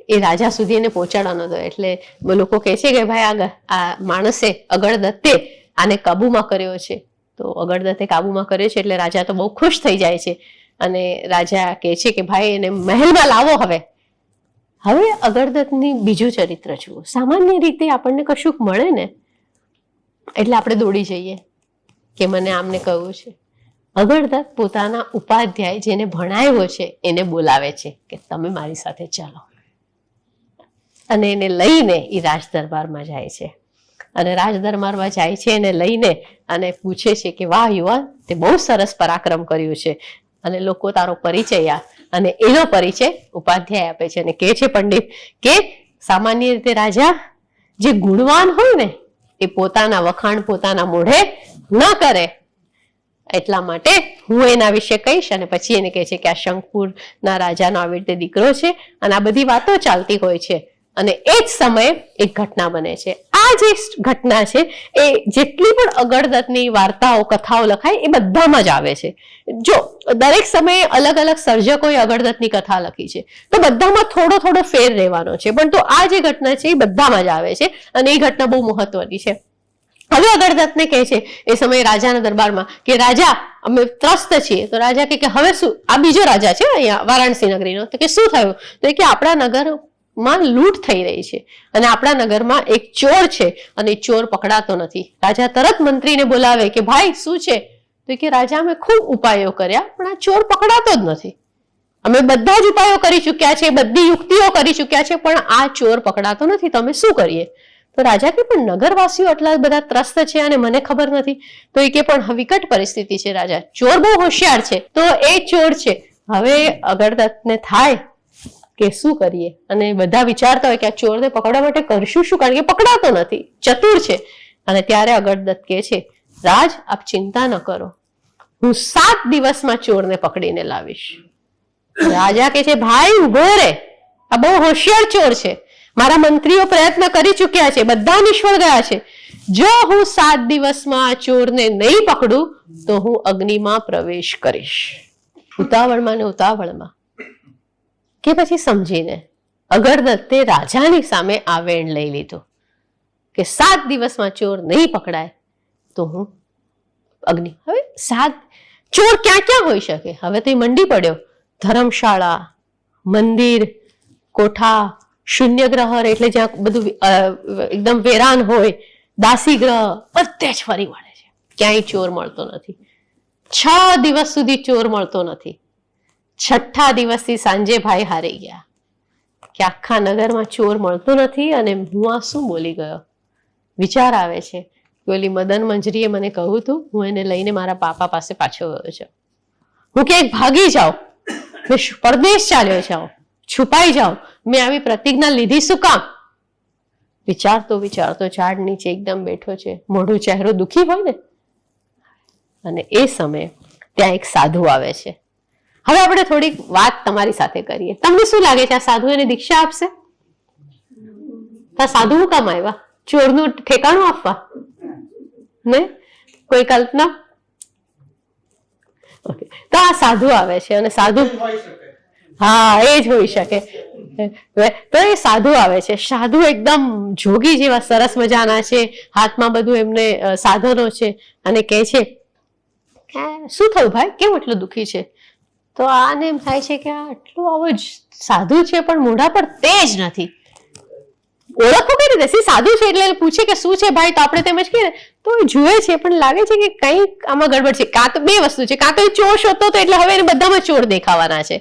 એ રાજા સુધી એને પહોંચાડવાનો હતો, એટલે લોકો કહે છે કે ભાઈ આ માણસે અગળદત્તે આને કાબુમાં કર્યો છે, તો અગળદત્તે કાબુમાં કર્યો છે એટલે રાજા તો બહુ ખુશ થઈ જાય છે અને રાજા કહે છે કે ભાઈ એને મહેલમાં લાવો. હવે અગળદત્તની બીજું ચરિત્ર જુઓ. સામાન્ય રીતે આપણને કશુંક મળે ને એટલે આપણે દોડી જઈએ કે મને આમને કહ્યું છે. અગળદત્ત પોતાના ઉપાધ્યાય જેને ભણાવ્યો છે એને બોલાવે છે કે તમે મારી સાથે ચાલો, અને એને લઈને એ રાજ દરબારમાં જાય છે અને રાજ દરબારમાં જાય છે એને લઈને અને પૂછે છે કે વાહ યુવાન, તે બહુ સરસ પરાક્રમ કર્યું છે અને લોકો તારો પરિચય આ, અને એનો પરિચય ઉપાધ્યાય આપે છે અને કહે છે પંડિત કે સામાન્ય રીતે રાજા જે ગુણવાન હોય ને એ પોતાના વખાણ પોતાના મોઢે ન કરે, એટલા માટે હું એના વિશે કહીશ. અને પછી એને કહે છે કે આ શંખપુરના રાજાનો આવી રીતે દીકરો છે અને આ બધી વાતો ચાલતી હોય છે અને એ જ સમયે એક ઘટના બને છે. આ જે ઘટના છે એ જેટલી પણ અગળદત્તની વાર્તાઓ કથાઓ લખાય એ બધામાં જ આવે છે. જો દરેક સમયે અલગ અલગ સર્જકોએ અગળદત્તની કથા લખી છે તો બધામાં થોડો થોડો ફેર રહેવાનો છે, પણ તો આ જે ઘટના છે એ બધામાં જ આવે છે અને એ ઘટના બહુ મહત્વની છે. હવે અગળદત્તને કહે છે એ સમયે રાજાના દરબારમાં કે રાજા અમે ત્રસ્ત છીએ, તો રાજા કે હવે શું, આ બીજો રાજા છે અહીંયા વારાણસી નગરીનો, તો કે શું થયું? તો કે આપણા નગરમાં લૂંટ થઈ રહી છે અને આપણા નગરમાં એક ચોર છે અને ચોર પકડાતો નથી. રાજા તરત મંત્રીને બોલાવે કે ભાઈ શું છે? તો કે રાજા અમે ખૂબ ઉપાયો કર્યા પણ આ ચોર પકડાતો જ નથી, અમે બધા જ ઉપાયો કરી ચુક્યા છે, બધી યુક્તિઓ કરી ચુક્યા છે પણ આ ચોર પકડાતો નથી, તમે શું કરીએ? તો રાજા કે પણ નગરવાસીઓ એટલા બધા ત્રસ્ત છે અને મને ખબર નથી. તો એ કે પણ વિકટ પરિસ્થિતિ છે રાજા, ચોર બહુ હોશિયાર છે, તો એ ચોર છે. હવે અગળદત્તને થાય કે શું કરીએ, અને બધા વિચારતા હોય કે આ ચોરને પકડવા માટે કરશું શું, કારણ કે પકડાતો નથી, ચતુર છે. અને ત્યારે અગળદત્ત કહે છે રાજ આપ ચિંતા ન કરો, હું 7 દિવસમાં ચોરને પકડીને લાવીશ. રાજા કહે છે ભાઈ ઉભો રે, આ બહુ હોશિયાર ચોર છે, મારા મંત્રીઓ પ્રયત્ન કરી ચુક્યા છે, બધા નિષ્ફળ ગયા છે, જો હું 7 દિવસમાં આ ચોરને નહીં પકડું તો હું અગ્નિમાં પ્રવેશ કરીશ. ઉતાવળમાં ને ઉતાવળમાં કે પછી સમજીને અગળદત્તે રાજાની સામે આ વેણ લઈ લીધું કે 7 દિવસમાં ચોર નહીં પકડાય તો હું અગ્નિ. હવે 7 ચોર ક્યાં ક્યાં હોઈ શકે? હવે તો એ મંડી પડ્યો, ધર્મશાળા, મંદિર, કોઠા, શૂન્યગ્રહ એટલે જ્યાં બધું એકદમ વેરાન હોય, દાસીગ્રહ, બધે જ ફરી વળે છે, ક્યાંય ચોર મળતો નથી. 6 દિવસ સુધી ચોર મળતો નથી. 6થા દિવસથી સાંજે ભાઈ હારી ગયા કે આખા નગરમાં ચોર મળતો નથી અને હું આ શું બોલી ગયો. વિચાર આવે છે કે ઓલી મદન મંજરીએ મને કહ્યું હતું, હું એને લઈને મારા પાપા પાસે પાછો ગયો છું, હું ક્યાંક ભાગી જાઉં, મેં પરદેશ ચાલ્યો જાઉં, છુપાઈ જાઉં, મેં આવી પ્રતિજ્ઞા લીધી શું કામ? વિચારતો વિચારતો ઝાડ નીચે એકદમ બેઠો છે, મોઢું ચહેરો દુઃખી હોય ને. અને એ સમયે ત્યાં એક સાધુ આવે છે. હવે આપણે થોડીક વાત તમારી સાથે કરીએ. તમને શું લાગે છે આ સાધુ એને દીક્ષા આપશે? આ સાધુ શું કામ આવ્યા? ચોરનું ઠેકાણું આપવા? ને કોઈ કલ્પના? ઓકે, તો આ સાધુ આવે છે અને સાધુ, હા એ જ હોઈ શકે. તો એ સાધુ આવે છે. સાધુ એકદમ જોગી જેવા સરસ મજાના છે, હાથમાં બધું એમને સાધનો છે અને કહે છે શું થયું ભાઈ, કેમ એટલું દુઃખી છે? તો આને એમ થાય છે કે આ આટલું આવો જ સાધુ છે પણ મોઢા પર તેજ નથી, ઓળખો કઈ રીતે? સાધુ છે એટલે પૂછે કે શું છે ભાઈ, તો આપણે તેમ જ કહીએ તો જુએ છે પણ લાગે છે કે કંઈક આમાં ગડબડ છે. કાં તો બે વસ્તુ છે, કાં તો એ ચોર શોધતો હતો એટલે હવે એને બધામાં ચોર દેખાવાના છે,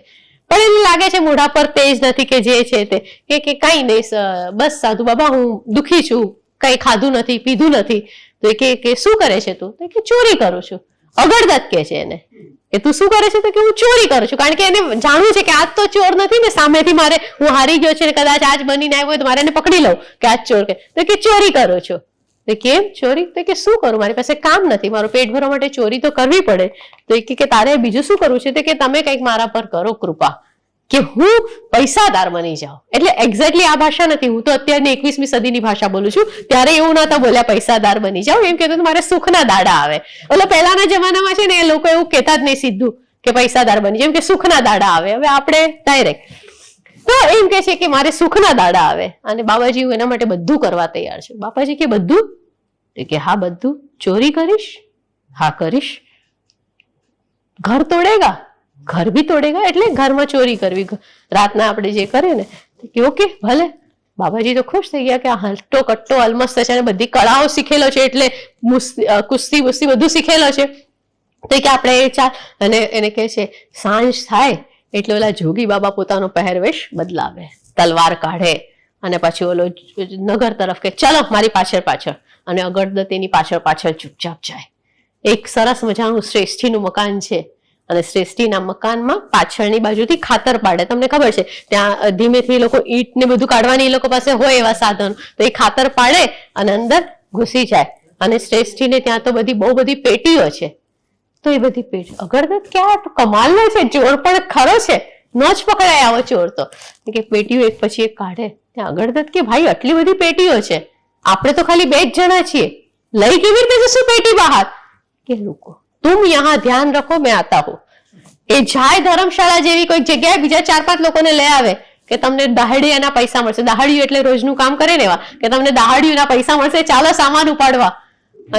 પણ એને લાગે છે મોઢા પર તેજ નથી કે જે છે તે કે કઈ નહીં, બસ સાધુ બાબા હું દુખી છું, કઈ ખાધું નથી પીધું નથી. તો એ કે શું કરે છે તું? તો કે ચોરી કરું છું. અગરદત્ત કે છે એને કે તું શું કરે છે? તો કે હું ચોરી કરું છું. કારણ કે એને જાણવું છે કે આજ તો ચોર નથી ને, સામેથી મારે હું હારી ગયો છે ને કદાચ આજ બનીને આવ્યો હોય તો મારે એને પકડી લઉં કે આજ ચોર કે. તો કે ચોરી કરું છું. તો કેમ ચોરી? તો કે શું કરું, મારી પાસે કામ નથી, મારું પેટ ભરવા માટે ચોરી તો કરવી પડે. તો એ કે તારે બીજું શું કરવું છે? તો કે તમે કંઈક મારા પર કરો કૃપા, કે હું પૈસાદાર બની જાઉં. એટલે એક્ઝેક્ટલી આ ભાષા નથી, હું તો અત્યારની 21મી સદીની ભાષા બોલું છું. ત્યારે એવું નતા બોલ્યા પૈસાદાર બની જાઉં, એમ કહેતું મારે સુખના દાડા આવે. એટલે પહેલાના જમાનામાં છે ને એ લોકો એવું કહેતા જ નહીં સીધું કે પૈસાદાર બની જાય, એમ કે સુખના દાડા આવે. હવે આપણે ડાયરેક્ટ તો એમ કે છે કે મારે સુખના દાડા આવે, અને બાબાજી હું એના માટે બધું કરવા તૈયાર છું. બાપાજી કે બધું? તો કે હા બધું. ચોરી કરીશ? હા કરીશ. ઘર તોડેગા? ઘર ભી તોડેગા. એટલે ઘરમાં ચોરી કરવી, રાતના આપણે જે કરે ને. કે ઓકે ભલે. બાબાજી તો ખુશ થઈ ગયા કે હલટો કટ્ટો અલમસ્ત છે, અને બધી કળાઓ શીખેલો છે, એટલે કુસ્તી બુસ્તી બધું શીખેલો છે. તો કે આપણે ચાલ. અને એને કહે છે સાંજ થાય એટલે ઓલા જોગી બાબા પોતાનો પહેરવેશ બદલાવે, તલવાર કાઢે, અને પછી ઓલો નગર તરફ કે ચલો મારી પાછળ પાછળ. અને અગરદત્ત એની પાછળ પાછળ ચૂપચાપ જાય. એક સરસ મજાનું શ્રેષ્ઠીનું મકાન છે, અને શ્રેષ્ઠીના મકાનમાં પાછળની બાજુથી ખાતર પાડે. તમને ખબર છે ત્યાં ધીમેથી લોકો ઈંટ ને બધું કાઢવાની એ લોકો પાસે હોય એવા સાધન, તો એ ખાતર પાડે અને અંદર ઘૂસી જાય. અને શ્રેષ્ઠીને ત્યાં તો બહુ બધી પેટીઓ છે. તો એ બધી પેટી અગરદત્ત ક્યાં કમાલનો છે, ચોર પણ ખરો છે, ન જ પકડાય આવો ચોર તો. કે પેટીઓ એક પછી એક કાઢે. ત્યાં અગરદત્ત કે ભાઈ આટલી બધી પેટીઓ છે, આપણે તો ખાલી 2 જ જણા છીએ, લઈ કેવી રીતે જશું પેટી બહાર? કે રૂકો तुम यहाँ ध्यान रखो मैं आता हूँ. એ જાય ધર્મશાળા જેવી કોઈ જગ્યાએ બીજા 4-5 લોકોને લઈ આવે કે તમને દાહડીયાના પૈસા મળશે. દાહડીયું એટલે રોજનું કામ કરે ને એવા, કે તમને દાહડીયુંના પૈસા મળશે, ચાલો સામાન ઉપાડવા.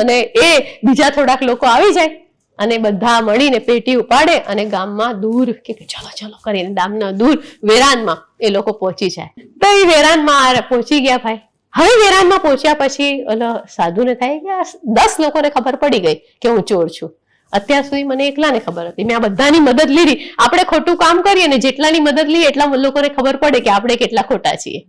અને એ બીજા થોડાક લોકો આવી જાય અને બધા મળીને પેટી ઉપાડે અને ગામમાં દૂર કે ચાલો ચાલો કરીને ગામના દૂર વેરાનમાં એ લોકો પહોંચી જાય. તો એ વેરાનમાં પહોંચી ગયા ભાઈ. હવે વેરાનમાં પહોંચ્યા પછી ઓલો સાધુને થાય કે 10 લોકોને ખબર પડી ગઈ કે હું ચોર છું. અત્યાર સુધી મને એકલાને ખબર હતી, મેં આ બધાની મદદ લીધી. આપણે ખોટું કામ કરીએ ને જેટલાની મદદ લઈએ એટલા લોકોને ખબર પડે કે આપણે કેટલા ખોટા છીએ.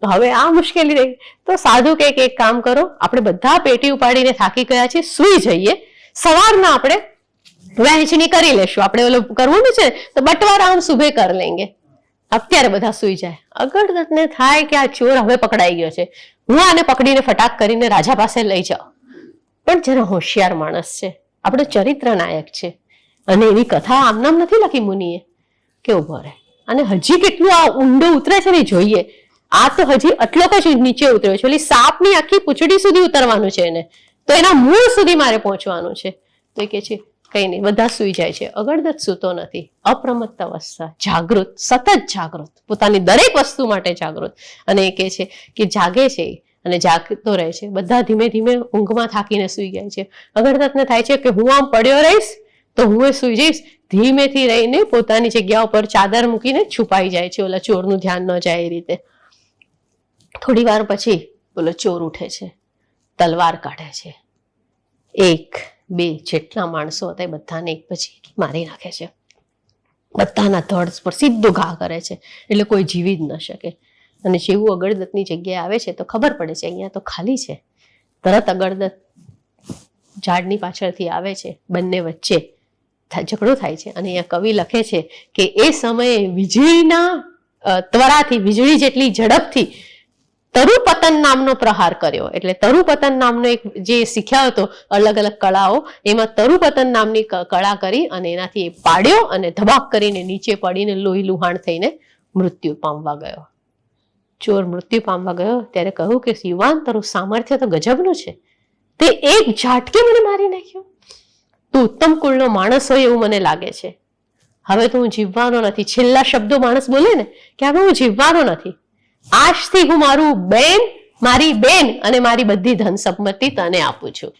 તો હવે આ મુશ્કેલી રહી. તો સાધુ કે એક કામ કરો, આપણે બધા પેટી ઉપાડીને થાકી ગયા છીએ, સુઈ જઈએ, સવારના આપણે વહેંચણી કરી લેશું. આપણે ઓલું કરવું છે તો બટવારા આમ સુબહ કર લેંગે. અત્યારે બધા સુઈ જાય. અગરદત્તને થાય કે આ ચોર હવે પકડાઈ ગયો છે, હું આને પકડીને ફટાક કરીને રાજા પાસે લઈ જાઉં. પણ જરા હોશિયાર માણસ છે, આપણો ચરિત્ર નાયક છે, અને એની કથા આમનામ નથી લખી મુનિએ, કે ઉભો રહે અને હજી કેટલું આ ઊંડો ઉતરે છે ને જોઈએ. આ તો હજી આટલો જ નીચે ઉતર્યો છે, ઓલી સાપની આખી પૂંછડી સુધી ઉતરવાનું છે એને, તો એના મૂળ સુધી મારે પહોંચવાનું છે. તો એ કે છે કઈ નહીં, બધા સુઈ જાય છે. અગરદત્ત સૂતો નથી, અપ્રમત્ત અવસ્થા, જાગૃત, સતત જાગૃત, પોતાની દરેક વસ્તુ માટે જાગૃત. અને એ કે છે કે જાગે છે અને જાગતો રહે છે. બધા ધીમે ધીમે ઊંઘમાં થાકીને સુઈ જાય છે. અગરદત્તને થાય છે કે હું આમ પડ્યો રહીશ તો હું સુઈ જઈશ. ધીમેથી રહીને પોતાની જગ્યા ઉપર ચાદર મૂકીને છુપાઈ જાય છે, ઓલા ચોરનું ધ્યાન ન જાય એ રીતે. થોડી વાર પછી ઓલો ચોર ઉઠે છે, તલવાર કાઢે છે, 1-2 જેટલા માણસો હતા એ બધાને એક પછી મારી નાખે છે. બધાના ધડ પર સીધો ઘા કરે છે, એટલે કોઈ જીવી જ ન શકે. અને જેવું અગરદત્તની જગ્યાએ આવે છે તો ખબર પડે છે અહીંયા તો ખાલી છે. તરત અગરદત્ત ઝાડની પાછળથી આવે છે, બંને વચ્ચે ઝઘડો થાય છે. અને અહીંયા કવિ લખે છે કે એ સમયે વીજળીના ત્વરાથી, વીજળી જેટલી ઝડપથી તરુપતન નામનો પ્રહાર કર્યો. એટલે તરુપતન નામનો એક જે શીખ્યા હતો અલગ અલગ કળાઓ, એમાં તરુપતન નામની કળા કરી અને એનાથી એ પાડ્યો અને ધબાક કરીને નીચે પડીને લોહી લુહાણ થઈને મૃત્યુ પામવા ગયો. ચોર મૃત્યુ પામવા ગયો ત્યારે કહ્યું કે યુવાન, તારું સામર્થ્ય તો ગજબનું છે, તે એક ઝાટકે મને મારી નાખ્યો. તું ઉત્તમ કુળનો માણસ હોય એવું મને લાગે છે. હવે તો હું જીવવાનો નથી. છેલ્લા શબ્દો માણસ બોલે ને કે હવે હું જીવવાનો નથી. આજથી હું મારી બેન અને મારી બધી ધન સંપત્તિ તને આપું છું.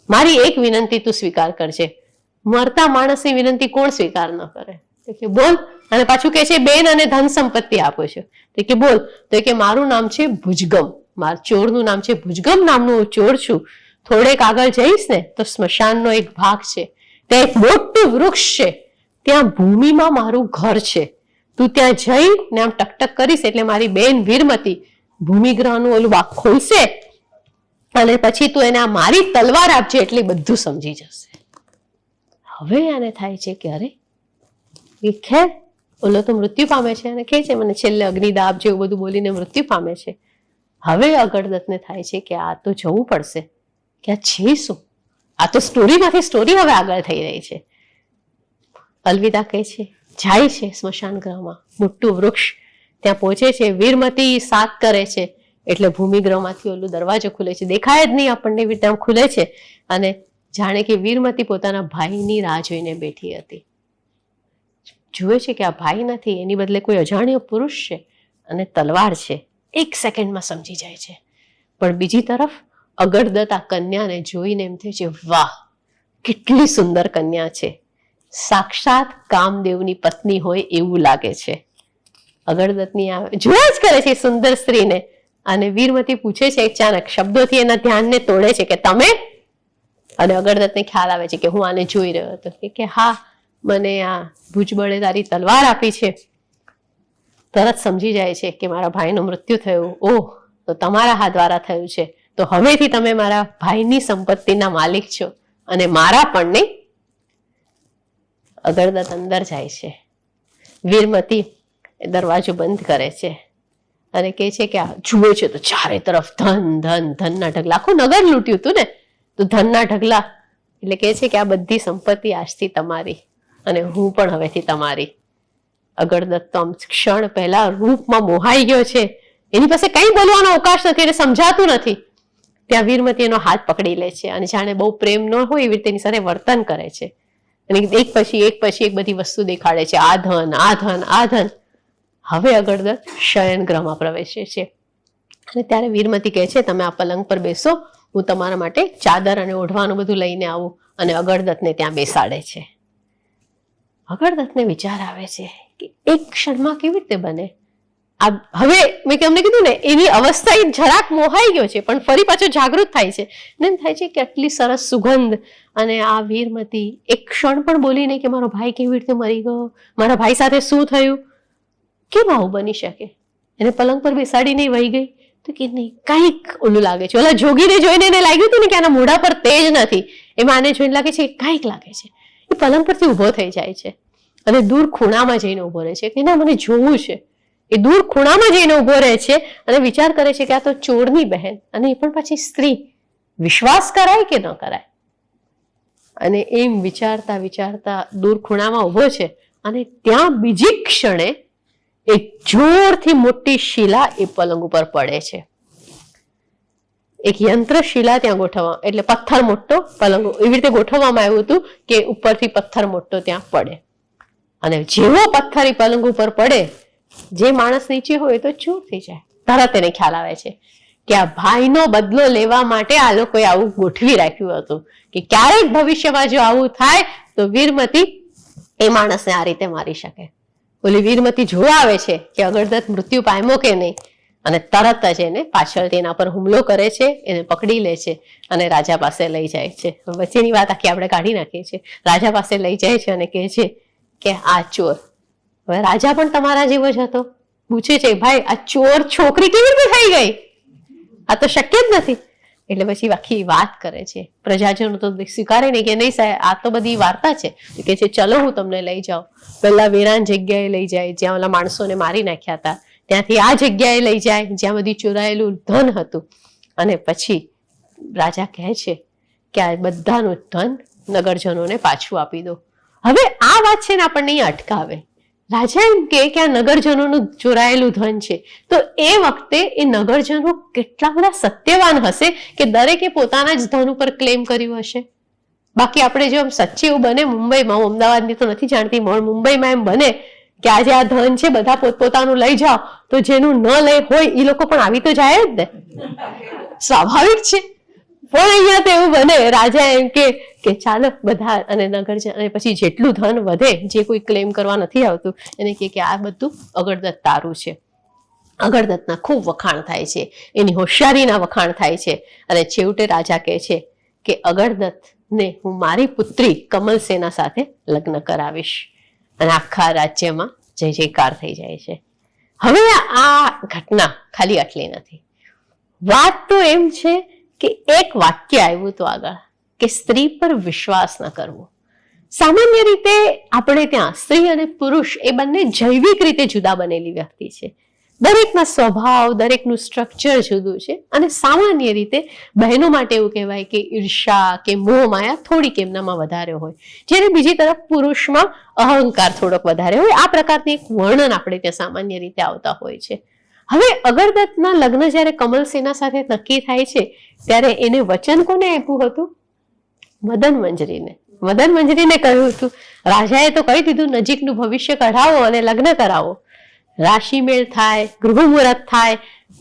મારી એક વિનંતી તું સ્વીકાર કરજે. મરતા માણસની વિનંતી કોણ સ્વીકાર ન કરે? કે બોલ. અને પાછું કે છે બેન અને ધન સંપત્તિ આપું છું. તો કે બોલ. તો કે મારું નામ છે ભુજગમ, મારા ચોરનું નામ છે ભુજગમ નામનું હું ચોર છું. થોડેક આગળ જઈશ ને તો સ્મશાનનો એક ભાગ છે, ત્યાં એક મોટું વૃક્ષ છે, ત્યાં ભૂમિમાં મારું ઘર છે, તું ત્યાં જઈને આમ ટકટક કરીશ એટલે મારી બેન વીરમતી ભૂમિગ્રહનું ઓલું વાક ખોલશે અને પછી તું એને આ મારી તલવાર આપજે એટલે બધું સમજી જશે. હવે આને થાય છે કે અરે એ ખેર ઓલો તો મૃત્યુ પામે છે અને કહે છે મને છેલ્લે અગ્નિદાહ આપજે એવું બધું બોલીને મૃત્યુ પામે છે. હવે અગરદત્તને થાય છે કે આ તો જવું પડશે, કે આ છે શું, આ તો સ્ટોરીમાંથી સ્ટોરી હવે આગળ થઈ રહી છે. અલવિદા કહે છે, જાય છે સ્મશાન ગ્રહમાં, મોટું વૃક્ષ ત્યાં પહોંચે છે, વીરમતી સાથ કરે છે એટલે ભૂમિગ્રહમાંથી ઓલું દરવાજો ખુલે છે, દેખાય જ નહીં આપણને એવી રીતે આમ ખુલે છે અને જાણે કે વીરમતી પોતાના ભાઈની રાહ જોઈને બેઠી હતી. જુએ છે કે આ ભાઈ નથી, એની બદલે કોઈ અજાણ્યો પુરુષ છે અને તલવાર છે. 1 સેકન્ડમાં સમજી જાય છે. પણ બીજી તરફ અગરદત્ત આ કન્યાને જોઈને એમ થાય છે, વાહ કેટલી સુંદર કન્યા છે, સાક્ષાત કામદેવની પત્ની હોય એવું લાગે છે. અગરદત્તની જોયા જ કરે છે સુંદર સ્ત્રીને અને વીરમતી પૂછે છે અચાનક શબ્દોથી એના ધ્યાનને તોડે છે કે તમે? અને અગરદત્તને ખ્યાલ આવે છે કે હું આને જોઈ રહ્યો હતો કે હા મને આ ભુજબળે તારી તલવાર આપી છે. તરત સમજી જાય છે કે મારા ભાઈનું મૃત્યુ થયું, ઓહ તો તમારા હાથ દ્વારા થયું છે, તો હવેથી તમે મારા ભાઈની સંપત્તિના માલિક છો અને મારા પણ નહીં. અગરદત્ત અંદર જાય છે, વીરમતી દરવાજો બંધ કરે છે અને કહે છે કે આ જુએ છે તો ચારે તરફ ધન ધન ધનના ઢગલા, આખું નગર લૂંટ્યું હતું ને તો ધનના ઢગલા, એટલે કહે છે કે આ બધી સંપત્તિ આજથી તમારી અને હું પણ હવેથી તમારી. અગરદત્ત તો આમ ક્ષણ પહેલા રૂપમાં મોહાઈ ગયો છે, એની પાસે કઈ બોલવાનો અવકાશ નથી, એને સમજાતું નથી. ત્યાં વીરમતી એનો હાથ પકડી લે છે અને જાણે બહુ પ્રેમ ન હોય એવી રીતે એની સાથે વર્તન કરે છે અને એક પછી એક બધી વસ્તુ દેખાડે છે, આ ધન આ ધન આ ધન. હવે અગરદત્ત શયન ગ્રહમાં પ્રવેશે છે અને ત્યારે વીરમતી કહે છે તમે આ પલંગ પર બેસો, હું તમારા માટે ચાદર અને ઓઢવાનું બધું લઈને આવું, અને અગરદત્તને ત્યાં બેસાડે છે. અગરદત્તને વિચાર આવે છે કે એક ક્ષણમાં કેવી રીતે બને આ. હવે મેં તમને કીધું ને એની અવસ્થા એ જરાક મોહાઈ ગયો છે પણ ફરી પાછો જાગૃત થાય છે ને એમ થાય છે કે આટલી સરસ સુગંધ અને આ વીરમતી એક ક્ષણ પણ બોલી નહીં કે મારો ભાઈ કેવી રીતે મરી ગયો, મારા ભાઈ સાથે શું થયું, કેમ આવું બની શકે. એને પલંગ પર બેસાડીને વહી ગઈ તો કે નહીં કંઈક ઓલું લાગે છે. ઓલા જોગીને જોઈને એને લાગ્યું હતું ને કે આના મોઢા પર તેજ નથી, એમાં આને જોઈને લાગે છે કંઈક લાગે છે. એ પલંગ પરથી ઊભો થઈ જાય છે અને દૂર ખૂણામાં જઈને ઊભો રહે છે કે ના મને જોવું છે. એ દૂર ખૂણામાં જઈને ઊભો રહે છે અને વિચાર કરે છે કે આ તો ચોરની બહેન અને એ પણ પાછી સ્ત્રી, વિશ્વાસ કરાય કે ન કરાય. અને એમ વિચારતા વિચારતા દૂર ખૂણામાં ઊભો છે અને ત્યાં બીજી ક્ષણે એક જોરથી મોટી શિલા એ પલંગ ઉપર પડે છે. એક યંત્ર શિલા ત્યાં ગોઠવવા, એટલે પથ્થર મોટો પલંગ એવી રીતે ગોઠવવામાં આવ્યું હતું કે ઉપરથી પથ્થર મોટો ત્યાં પડે અને જેવો પથ્થર એ પલંગ ઉપર પડે, જે માણસ નીચે હોય તો ચોર થઈ જાય. તરત એને ખ્યાલ આવે છે કે આ ભાઈનો બદલો લેવા માટે આ લોકોએ આવું ગોઠવી રાખ્યું હતું કે ક્યારેક ભવિષ્યમાં જો આવું થાય તો વીરમતી એ માણસને આ રીતે મારી શકે. ઓલી વીરમતી જોવા આવે છે કે અગરદત્ત મૃત્યુ પામ્યો કે નહીં અને તરત જ એને પાછળથી એના પર હુમલો કરે છે, એને પકડી લે છે અને રાજા પાસે લઈ જાય છે. વચ્ચેની વાત આખી આપણે કાઢી નાખીએ છીએ. રાજા પાસે લઈ જાય છે અને કહે છે કે આ ચોર. હવે રાજા પણ તમારા જેવો જ હતો, પૂછે છે ભાઈ આ ચોર છોકરી કેવી રીતે થઈ ગઈ, આ તો શક્ય જ નથી. એટલે પછી આખી વાત કરે છે. પ્રજાજનો તો સ્વીકારે નહીં કે નહીં સાહેબ આ તો બધી વાર્તા છે. કે છે ચલો હું તમને લઈ જાઉં. પહેલા વેરાન જગ્યાએ લઈ જાય જ્યાં ઓલા માણસોને મારી નાખ્યા હતા, ત્યાંથી આ જગ્યાએ લઈ જાય જ્યાં બધી ચોરાયેલું ધન હતું અને પછી રાજા કહે છે કે આ બધાનું ધન નગરજનોને પાછું આપી દો. હવે આ વાત છે ને આપણને અહીંયા અટકાવે. રાજા એમ કે આ નગરજનોનું ચોરાયેલું ધન છે તો એ વખતે એ નગરજનો કેટલા બધા સત્યવાન હશે કે દરેકે પોતાના જ ધન ઉપર ક્લેમ કર્યું હશે. બાકી આપણે જો સચ્ચે એવું બને મુંબઈમાં, હું અમદાવાદની તો નથી જાણતી, મુંબઈમાં એમ બને કે આજે આ ધન છે બધા પોતપોતાનું લઈ જાઓ તો જેનું ન લઈ હોય એ લોકો પણ આવી તો જાય જ ને, સ્વાભાવિક છે. પણ અહીંયા તો એવું બને રાજા એમ કે ચાલો બધા અને નગરજન અને પછી જેટલું ધન વધે જે કોઈ ક્લેમ કરવા નથી આવતું એને કે આ બધું અગરદત્ત તારું છે. અગરદત્તના ખૂબ વખાણ થાય છે, એની હોશિયારીના વખાણ થાય છે અને છેવટે રાજા કહે છે કે અગરદત્તને હું મારી પુત્રી કમલસેના સાથે લગ્ન કરાવીશ. અને આખા રાજ્યમાં જય જયકાર થઈ જાય છે. હવે આ ઘટના ખાલી આટલી નથી. વાત તો એમ છે કે એક વાક્ય આવ્યું હતું આગળ કે સ્ત્રી પર વિશ્વાસ ન કરવો. સામાન્ય રીતે આપણે ત્યાં સ્ત્રી અને પુરુષ એ બંને જૈવિક રીતે જુદા બનેલી વ્યક્તિ છે. દરેકના સ્વભાવ, દરેકનું સ્ટ્રક્ચર જુદું છે. અને સામાન્ય રીતે બહેનો માટે એવું કહેવાય કે ઈર્ષા કે મોહ માયા થોડીક એમનામાં વધારે હોય, જ્યારે બીજી તરફ પુરુષમાં અહંકાર થોડોક વધારે હોય. આ પ્રકારની એક વર્ણન આપણે ત્યાં સામાન્ય રીતે આવતા હોય છે. હવે અગરદત્તના લગ્ન જ્યારે કમલ સેના સાથે નક્કી થાય છે ત્યારે એને વચન કોને આપ્યું હતું? મદન મંજરીને. મદન મંજરીને કહ્યું હતું, રાજાએ તો કહી દીધું નજીકનું ભવિષ્ય કઢાવો અને લગ્ન કરાવો. રાશિ મેળ થાય, ગૃહ મુહૂર્ત થાય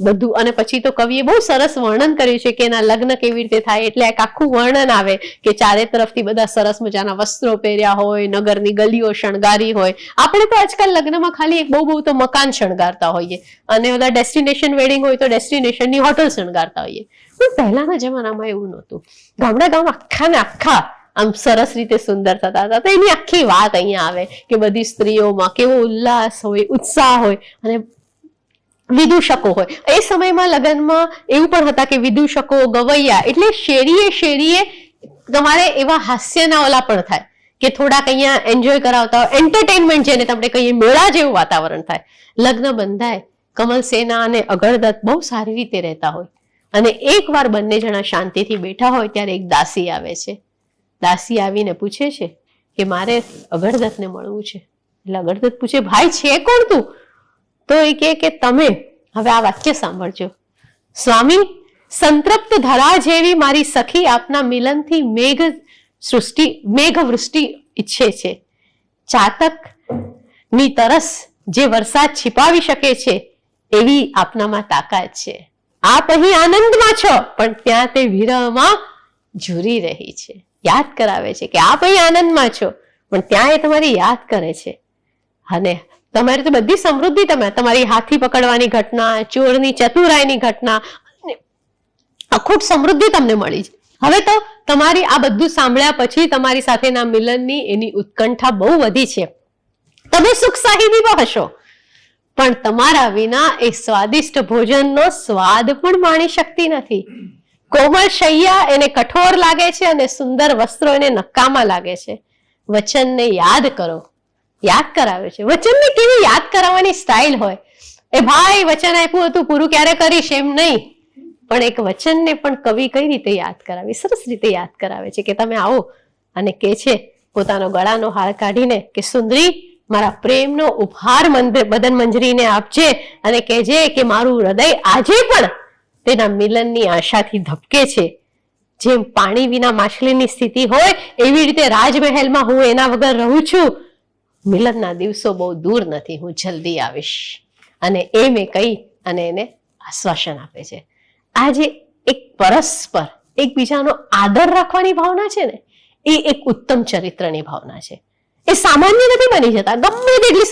બધું. અને પછી તો કવિએ બહુ સરસ વર્ણન કર્યું છે કે એના લગ્ન કેવી રીતે થાય. એટલે એક આખું વર્ણન આવે કે ચારે તરફથી બધા સરસ મજાના વસ્ત્રો પહેર્યા હોય, નગરની ગલીઓ શણગારી હોય. આપણે તો આજકાલ લગ્નમાં ખાલી એક બહુ તો મકાન શણગારતા હોઈએ, અને બધા ડેસ્ટિનેશન વેડિંગ હોય તો ડેસ્ટિનેશનની હોટલ શણગારતા હોઈએ. પણ પહેલાના જમાનામાં એવું નહોતું. ગામ આખા ને આખા આમ સરસ રીતે સુંદર થતા હતા. તો એની આખી વાત અહીંયા આવે કે બધી સ્ત્રીઓમાં કેવો ઉલ્લાસ હોય, ઉત્સાહ હોય અને વિદૂષકો હોય. એ સમયમાં લગ્નમાં એવું પણ હતા કે વિદૂષકો, ગવૈયા, એટલે શેરીએ તમારે એવા હાસ્યના ઓલા પણ થાય કે થોડાક અહીંયા એન્જોય કરાવતા હોય, એન્ટરટેનમેન્ટ જેને તમને કહીએ, મેળા જેવું વાતાવરણ થાય. લગ્ન બંધાય, કમલ સેના અને અગરદત્ત બહુ સારી રીતે રહેતા હોય અને એકવાર બંને જણા શાંતિથી બેઠા હોય ત્યારે એક દાસી આવે છે. દાસી આવીને પૂછે છે કે મારે અગરદત્તને મળવું છે. એટલે અગરદત્ત પૂછે, ભાઈ છે કોણ તું? તો એ કહે કે તમે. હવે આ વાક્ય સાંભળજો. સ્વામી, સંતૃપ્ત ધરા જેવી મારી સખી આપના મિલનથી મેઘવૃષ્ટિ ઈચ્છે છે. ચાતક ની તરસ જે વરસાદ छिપાવી શકે છે એવી આપનામાં તાકાત છે. આપ અહીં આનંદમાં છો પણ ત્યાં તે વિરહમાં ઝૂરી રહી છે. યાદ કરાવે છે કે આપ અહીં આનંદમાં છો પણ ત્યાં એ તમારી યાદ કરે છે. અને તમારી તો બધી સમૃદ્ધિ, તમારી હાથી પકડવાની ઘટના, ચોરની ચતુરાઈની ઘટના, અખૂટ સમૃદ્ધિ તમને મળી છે. હવે તો તમારી આ બધું સાંભળ્યા પછી તમારી સાથેના મિલનની એની ઉત્કંઠા બહુ વધી છે. તમે સુખ સાહિબીમાં હશો પણ તમારા વિના એ સ્વાદિષ્ટ ભોજનનો સ્વાદ પણ માણી શકતી નથી. કોમળ શૈયા એને કઠોર લાગે છે અને સુંદર વસ્ત્રો એને નકામા લાગે છે. વચનને યાદ કરો. યાદ કરાવે છે. વચનને કેવી યાદ કરાવવાની સ્ટાઇલ હોય. એ ભાઈ વચન આપ્યું હતું પૂરું ક્યારે કરીશ એમ નહીં, પણ એક વચનને પણ કવિ કઈ રીતે યાદ કરાવે, સરસ રીતે યાદ કરાવે છે કે તમે આવો. અને કે છે પોતાનો ગળાનો હાર કાઢીને કે સુંદરી, મારા પ્રેમનો ઉપહાર મદન મંજરીને આપજે અને કહેજે કે મારું હૃદય આજે પણ તેના મિલનની આશાથી ધબકે છે. જેમ પાણી વિના માછલીની સ્થિતિ હોય એવી રીતે રાજમહેલમાં હું એના વગર રહું છું. મિલનના દિવસો બહુ દૂર નથી, હું જલ્દી આવીશ. અને એ મેં કહી અને એને આશ્વાસન આપે છે. આ જે એક પરસ્પર એકબીજાનો આદર રાખવાની ભાવના છે ને, એ એક ઉત્તમ ચરિત્રની ભાવના છે. એ સામાન્ય નથી બની જતા. ગમે તેટલી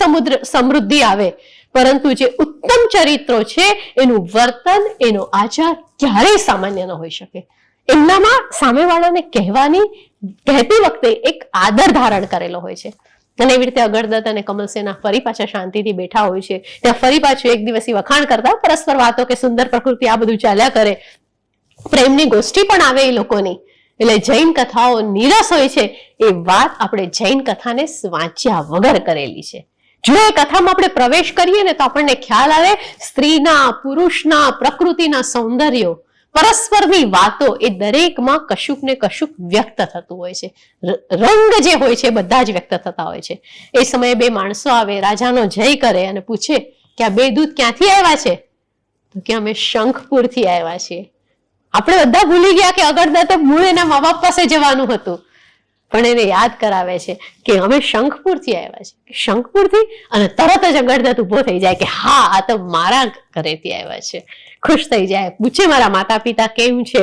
સમૃદ્ધિ આવે પરંતુ જે ઉત્તમ ચરિત્રો છે એનું વર્તન, એનો આચાર ક્યારેય સામાન્ય ન હોઈ શકે. એમનામાં સામેવાળાને કહેતી વખતે એક આદર ધારણ કરેલો હોય છે. અને એવી રીતે અગરદત્ત અને કમલસેના ફરી પાછા શાંતિથી બેઠા હોય છે. ત્યાં ફરી પાછું એક દિવસી વખાણ કરતા, પરસ્પર વાતો કે સુંદર પ્રકૃતિ, આ બધું ચાલ્યા કરે. પ્રેમની ગોષ્ઠી પણ આવે એ લોકોની. એટલે જૈન કથાઓ નીરસ હોય છે એ વાત આપણે જૈન કથાને વાંચ્યા વગર કરેલી છે. જો એ કથામાં આપણે પ્રવેશ કરીએ ને તો આપણને ખ્યાલ આવે સ્ત્રીના, પુરુષના, પ્રકૃતિના સૌંદર્યો, પરસ્પરની વાતો, એ દરેકમાં કશુંક ને કશુંક વ્યક્ત થતું હોય છે. રંગ જે હોય છે બધા જ વ્યક્ત થતા હોય છે. એ સમયે બે માણસો આવે, રાજાનો જય કરે અને પૂછે કે આ બે દૂત ક્યાંથી આવ્યા છે? તો કે અમે શંખપુરથી આવ્યા છીએ. આપણે બધા ભૂલી ગયા કે અગરદત્તે મૂળ એના મા બાપ પાસે જવાનું હતું, પણ એને યાદ કરાવે છે કે અમે શંખપુરથી આવ્યા છીએ. શંખપુરથી? અને તરત જ અગરદત્ત ઉભો થઈ જાય કે હા, આ તો મારા ઘરેથી આવ્યા છે. ખુશ થઈ જાય, પૂછે મારા માતા પિતા કેમ છે,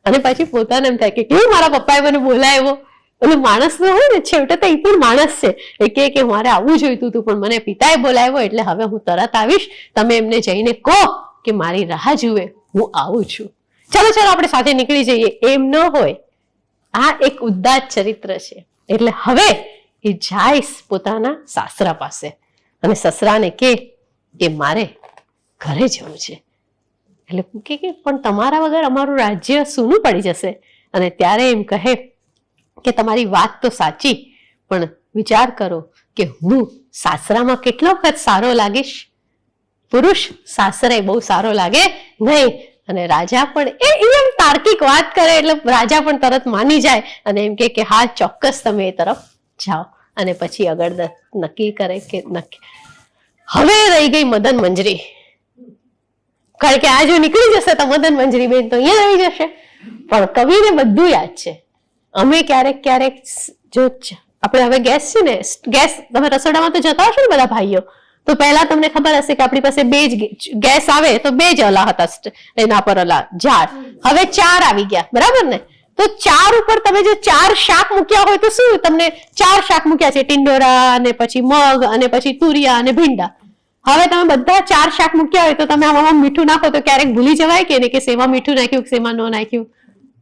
અને પછી પોતાને એમ થાય કે કેવું મારા પપ્પાએ મને બોલાવ્યો. એટલે માણસ તો હોય ને, છેવટે તો એ પણ માણસ છે. એ કે મારે આવવું જોઈતું હતું પણ મને પિતાએ બોલાવ્યો એટલે હવે હું તરત આવીશ. તમે એમને જઈને કહો કે મારી રાહ જુએ, હું આવું છું. ચાલો આપણે સાથે નીકળી જઈએ. એમ ન હોય. આ એક ઉદાત્ત ચરિત્ર છે. એટલે હવે એ જાય પોતાના સાસરા પાસે અને સસરાને કે મારે ઘરે જવું છે. એટલે કે પણ તમારા વગર અમારું રાજ્ય સૂનું પડી જશે. અને ત્યારે એમ કહે કે તમારી વાત તો સાચી, પણ વિચાર કરો કે હું સાસરામાં કેટલો વખત સારો લાગીશ. પુરુષ સાસરે બહુ સારો લાગે નહીં. અને રાજા પણ એમ તાર્કિક વાત કરે એટલે રાજા પણ તરત માની જાય અને એમ કે હા ચોક્કસ તમે એ તરફ જાઓ. અને પછી અગરદત્ત નક્કી કરે કે નક્કી હવે રહી ગઈ મદન મંજરી. કારણ કે આ જો નીકળી જશે તો મદન મંજરી બેન તો અહીંયા રહી જશે. પણ કવિને બધું યાદ છે. અમે ક્યારેક જો આપણે હવે ગેસ છે ને, ગેસ તમે રસોડામાં તો જતા હશો ને બધા ભાઈઓ, તો પહેલા તમને ખબર હશે કે આપણી પાસે 2 જ ગેસ આવે તો 2 જ ઓલા હતા એના પર ઓલા ઝાડ. હવે 4 આવી ગયા, બરાબર ને? તો 4 ઉપર તમે જો 4 શાક મૂક્યા હોય તો શું તમને 4 શાક મૂક્યા છે, ટિંડોરા અને પછી મગ અને પછી તુરિયા અને ભીંડા. હવે તમે બધા 4 શાક મૂક્યા હોય તો તમે આમાં મીઠું નાખો તો ક્યારેક ભૂલી જવાય કે નહીં કે શેમાં મીઠું નાખ્યું કે શેમાં ન નાખ્યું,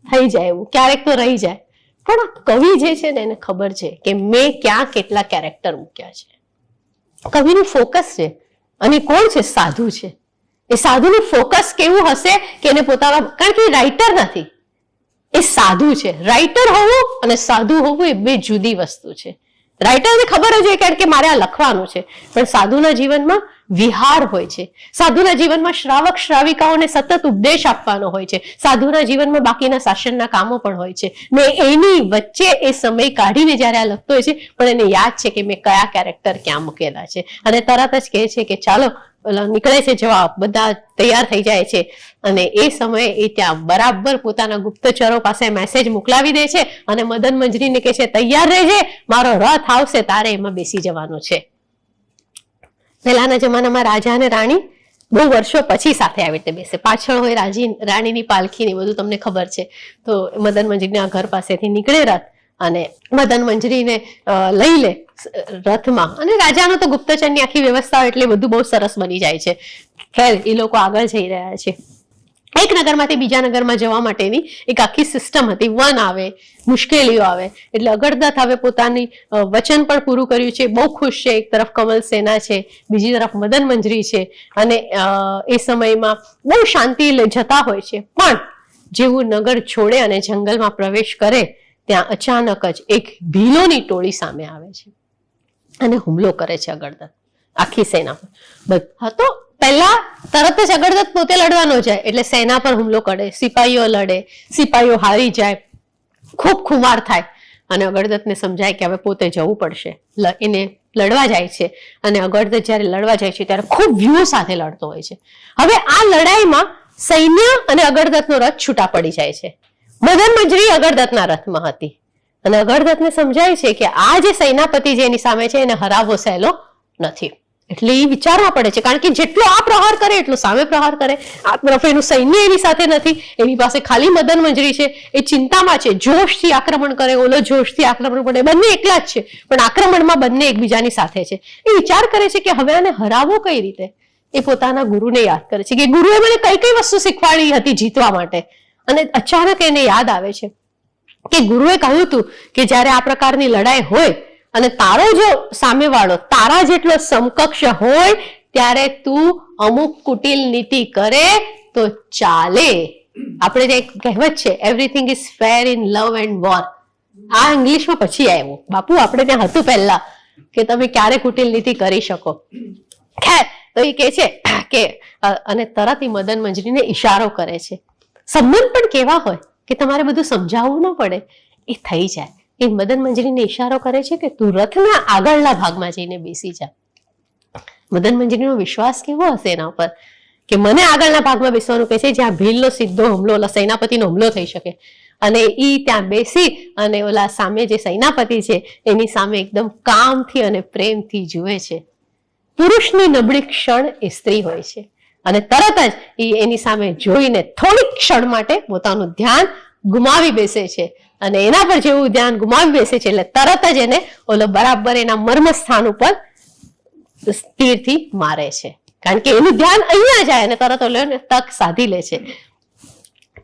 થઈ જાય એવું, ક્યારેક તો રહી જાય. પણ કવિ જે છે ને એને ખબર છે કે મેં ક્યાં કેટલા કેરેક્ટર મૂક્યા છે. કવિનું ફોકસ છે. અને કોણ છે? સાધુ છે. એ સાધુનું ફોકસ કેવું હશે કે એને પોતાના, કારણ કે એ રાઇટર નથી, એ સાધુ છે. રાઇટર હોવું અને સાધુ હોવું એ 2 જુદી વસ્તુ છે. રાઇટરને ખબર જ હોય કે મારે આ લખવાનું છે, પણ સાધુના જીવનમાં વિહાર હોય છે. સાધુના જીવનમાં શ્રાવક શ્રાવિકાઓને સતત ઉપદેશ આપવાનો હોય છે. સાધુના જીવનમાં બાકીના શાસનના કામો પણ હોય છે. ને એની વચ્ચે એ સમય કાઢીને જયારે આ લખતો હોય છે, પણ એને યાદ છે કે મેં કયા કેરેક્ટર ક્યાં મૂકેલા છે. અને તરત જ કહે છે કે ચાલો નીકળે છે જવાબ, બધા તૈયાર થઈ જાય છે. અને એ સમયે એ ત્યાં બરાબર પોતાના ગુપ્તચરો પાસે મેસેજ મોકલાવી દે છે અને મદન મંજરીને કહે છે તૈયાર રહેજે, મારો રથ આવશે, તારે એમાં બેસી જવાનું છે. પહેલાના જમાનામાં રાજા અને રાણી બહુ વર્ષો પછી સાથે આવી રીતે બેસે. પાછળ હોય રાણીની પાલખી ને બધું તમને ખબર છે. તો મદન મંજરીના ઘર પાસેથી નીકળે રથ અને મદન મંજરીને લઈ લે રથમાં. અને રાજાનો તો ગુપ્તચરની આખી વ્યવસ્થા એટલે બધું બહુ સરસ બની જાય છે. ખેર એ લોકો આગળ જઈ રહ્યા છે. એક નગરમાંથી બીજા નગરમાં જવા માટેની એક આખી સિસ્ટમ હતી. વન આવે, મુશ્કેલીઓ આવે, એટલે અગરદત્ત હવે પોતાની વચન પણ પૂરું કર્યું છે, બહુ ખુશ છે. એક તરફ કમલ સેના છે, બીજી તરફ મદન મંજરી છે. અને એ સમયમાં બહુ શાંતિ જતા હોય છે. પણ જેવું નગર છોડે અને જંગલમાં પ્રવેશ કરે ત્યાં અચાનક જ એક ભીલોની ટોળી સામે આવે છે અને હુમલો કરે છે અગરદત્ત આખી સેના પર. તો પહેલા તરત જ અગરદત્ત પોતે લડવાનો જાય એટલે સેના પર હુમલો કરે, સિપાહીઓ લડે, સિપાહીઓ હારી જાય, ખૂબ ખુમાર થાય અને અગરદત્તને સમજાય કે હવે પોતે જવું પડશે. એને લડવા જાય છે અને અગરદત્ત જયારે લડવા જાય છે ત્યારે ખૂબ વ્યૂહ સાથે લડતો હોય છે. હવે આ લડાઈમાં સૈન્ય અને અગરદત્તનો રથ છૂટા પડી જાય છે. મદન મંજરી અગરદત્તના રથમાં હતી અને અગરદત્તને સમજાય છે કે આ જે સેનાપતિ જે એની સામે છે એને હરાવવો સહેલો નથી. એટલે એ વિચારવા પડે છે, કારણ કે જેટલો આ પ્રહાર કરે એટલો સામે પ્રહાર કરે. આ તરફ એનું સૈન્ય એની સાથે નથી, એની પાસે ખાલી મદન મંજરી છે. એ ચિંતામાં છે, જોશથી આક્રમણ કરે, ઓલો જોશથી આક્રમણ કરે, બંને એકલા જ છે પણ આક્રમણમાં બંને એકબીજાની સાથે છે. એ વિચાર કરે છે કે હવે આને હરાવવો કઈ રીતે. એ પોતાના ગુરુને યાદ કરે છે કે ગુરુએ મને કઈ કઈ વસ્તુ શીખવાડી હતી જીતવા માટે. અને અચાનક એને યાદ આવે છે કે ગુરુએ કહ્યું હતું કે જ્યારે આ પ્રકારની લડાઈ હોય અને તારો જો સામેવાળો તારા જેટલો સમકક્ષ હોય ત્યારે તું અમુક કુટિલ નીતિ કરે તો ચાલે. આપણે જે કહેવત છે everything is fair in love and war, આ ઇંગ્લિશમાં પછી આવ્યું. બાપુ આપણે ત્યાં હતું પહેલા કે તમે ક્યારે કુટિલ નીતિ કરી શકો. ખેર, તો એ કહે છે કે અને તરત એ મદન મંજરીને ઈશારો કરે છે. સંબંધ પણ કેવા હોય કે તમારે બધું સમજાવવું ન પડે, એ થઈ જાય. એ મદન મંજરીને ઈશારો કરે છે કે તું રથના આગળના ભાગમાં જઈને બેસી જા. મદન મંજરીનો વિશ્વાસ કેવો હશે એના ઉપર કે મને આગળના ભાગમાં બેસવાનું કહે છે જ્યાં ભીલનો સીધો હુમલો, સેનાપતિનો હુમલો થઈ શકે. અને એ ત્યાં બેસી અને ઓલા સામે જે સેનાપતિ છે એની સામે એકદમ કામથી અને પ્રેમથી જુએ છે. પુરુષની નબળી ક્ષણ એ સ્ત્રી હોય છે અને તરત જ એની સામે જોઈને થોડીક ક્ષણ માટે પોતાનું ધ્યાન ગુમાવી બેસે છે. અને એના પર જેવું ધ્યાન ગુમાવી બેસે છે એટલે તરત જ એને ઓલો બરાબર એના મર્મ સ્થાન ઉપર તીરથી મારે છે, કારણ કે એનું ધ્યાન અહીંયા જાય અને તરત ઓલો તક સાધી લે છે.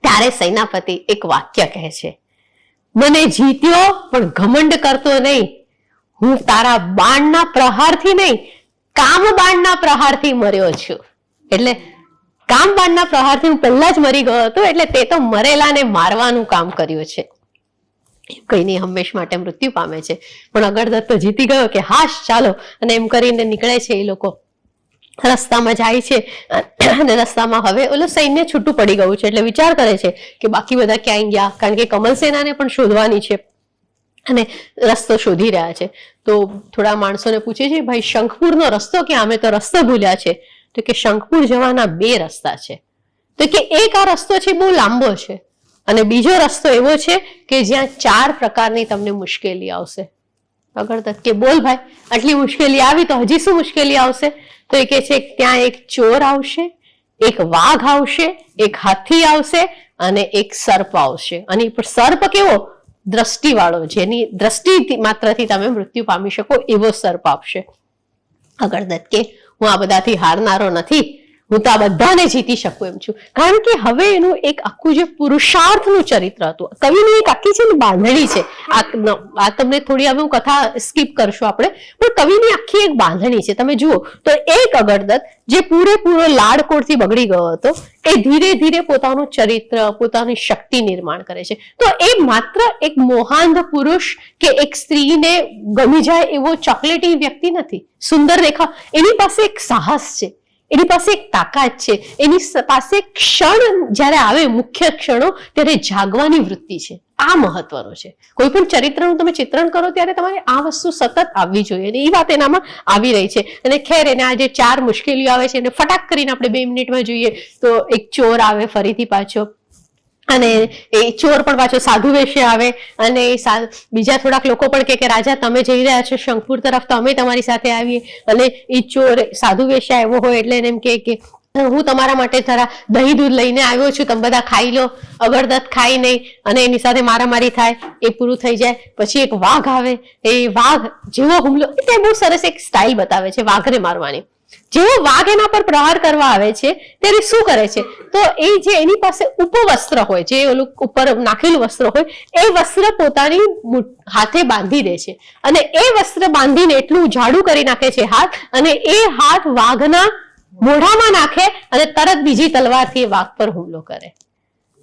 ત્યારે સેનાપતિ એક વાક્ય કહે છે, મને જીત્યો પણ ઘમંડ કરતો નહીં, હું તારા બાણના પ્રહારથી નહીં, કામ બાણના પ્રહારથી મર્યો છું. એટલે કામ બાણના પ્રહારથી હું પહેલા જ મરી ગયો હતો, એટલે તે તો મરેલાને મારવાનું કામ કર્યું છે. કઈ નહીં, હંમેશ માટે મૃત્યુ પામે છે. પણ અગરદત્ત તો જીતી ગયો કે હાશ ચાલો, અને એમ કરીને નીકળે છે. એ લોકો રસ્તામાં જાય છે અને રસ્તામાં હવે ઓલું સૈન્ય છૂટું પડી ગયું છે, એટલે વિચાર કરે છે કે બાકી બધા ક્યાંય ગયા, કારણ કે કમલસેનાને પણ શોધવાની છે અને રસ્તો શોધી રહ્યા છે. તો થોડા માણસોને પૂછે છે, ભાઈ શંખપુરનો રસ્તો ક્યાં? અમે તો રસ્તો ભૂલ્યા છે. તો કે શંખપુર જવાના 2 રસ્તા છે. તો કે એક આ રસ્તો છે બહુ લાંબો છે, અને બીજો રસ્તો એવો છે કે જ્યાં 4 પ્રકારની તમને મુશ્કેલી આવશે. અગરદત્ત કે બોલ ભાઈ, આટલી મુશ્કેલી આવી તો હજી શું મુશ્કેલી આવશે? તો એ કે છે ત્યાં એક ચોર આવશે, એક વાઘ આવશે, એક હાથી આવશે અને એક સર્પ આવશે. અને સર્પ કેવો? દ્રષ્ટિવાળો, જેની દ્રષ્ટિ માત્રથી તમે મૃત્યુ પામી શકો એવો સર્પ આપશે. અગરદત્ત કે હું આ બધાથી હારનારો નથી, હું તો આ બધાને જીતી શકું એમ છું. કારણ કે હવે એનું એક આખું જે પુરુષાર્થનું ચરિત્ર હતું, કવિની એક આખી છે ને બાંધણી છે. આ તમને થોડી હવે હું કથા સ્કીપ કરશું આપણે, પણ કવિની આખી એક બાંધણી છે. તમે જુઓ તો એક અગરદત્ત જે પૂરેપૂરો લાડકોડથી બગડી ગયો હતો, એ ધીરે ધીરે પોતાનું ચરિત્ર, પોતાની શક્તિ નિર્માણ કરે છે. તો એ માત્ર એક મોહાંધ પુરુષ કે એક સ્ત્રીને ગમી જાય એવો ચોકલેટી વ્યક્તિ નથી, સુંદર રેખા. એની પાસે એક સાહસ છે, એની પાસે એક તાકાત છે, એની પાસે ક્ષણ જ્યારે આવે, મુખ્ય ક્ષણો, ત્યારે જાગવાની વૃત્તિ છે. આ મહત્વનું છે. કોઈ પણ ચરિત્રનું તમે ચિત્રણ કરો ત્યારે તમારે આ વસ્તુ સતત આવવી જોઈએ, અને એ વાત એનામાં આવી રહી છે. અને ખેર એને આ જે 4 મુશ્કેલીઓ આવે છે એને ફટાક કરીને આપણે 2 મિનિટમાં જોઈએ તો એક ચોર આવે ફરીથી પાછો, અને એ ચોર પણ પાછો સાધુ વેશે આવે, અને બીજા થોડાક લોકો પણ કે રાજા તમે જઈ રહ્યા છો શંખપુર તરફ, તો અમે તમારી સાથે આવીએ. અને એ ચોર સાધુ વેશે આવ્યો હોય એટલે એને એમ કે હું તમારા માટે જરા દહીં દૂધ લઈને આવ્યો છું, તમે બધા ખાઈ લો. અગરદત્ત ખાઈ નહીં અને એની સાથે મારામારી થાય, એ પૂરું થઈ જાય. પછી એક વાઘ આવે, એ વાઘ જેવો હુમલો, એટલે બહુ સરસ એક સ્ટાઇલ બતાવે છે વાઘને મારવાની. જેવો વાઘ એના પર પ્રહાર કરવા આવે છે ત્યારે શું કરે છે, તો એ જે એની પાસે ઉપવસ્ત્ર હોય, જે ઓલું ઉપર નાખેલું વસ્ત્ર હોય, એ વસ્ત્ર પોતાની હાથે બાંધી દે છે, અને એ વસ્ત્ર બાંધીને એટલું જાડું કરી નાખે છે હાથ, અને એ હાથ વાઘના મોઢામાં નાખે અને તરત બીજી તલવારથી વાઘ પર હુમલો કરે.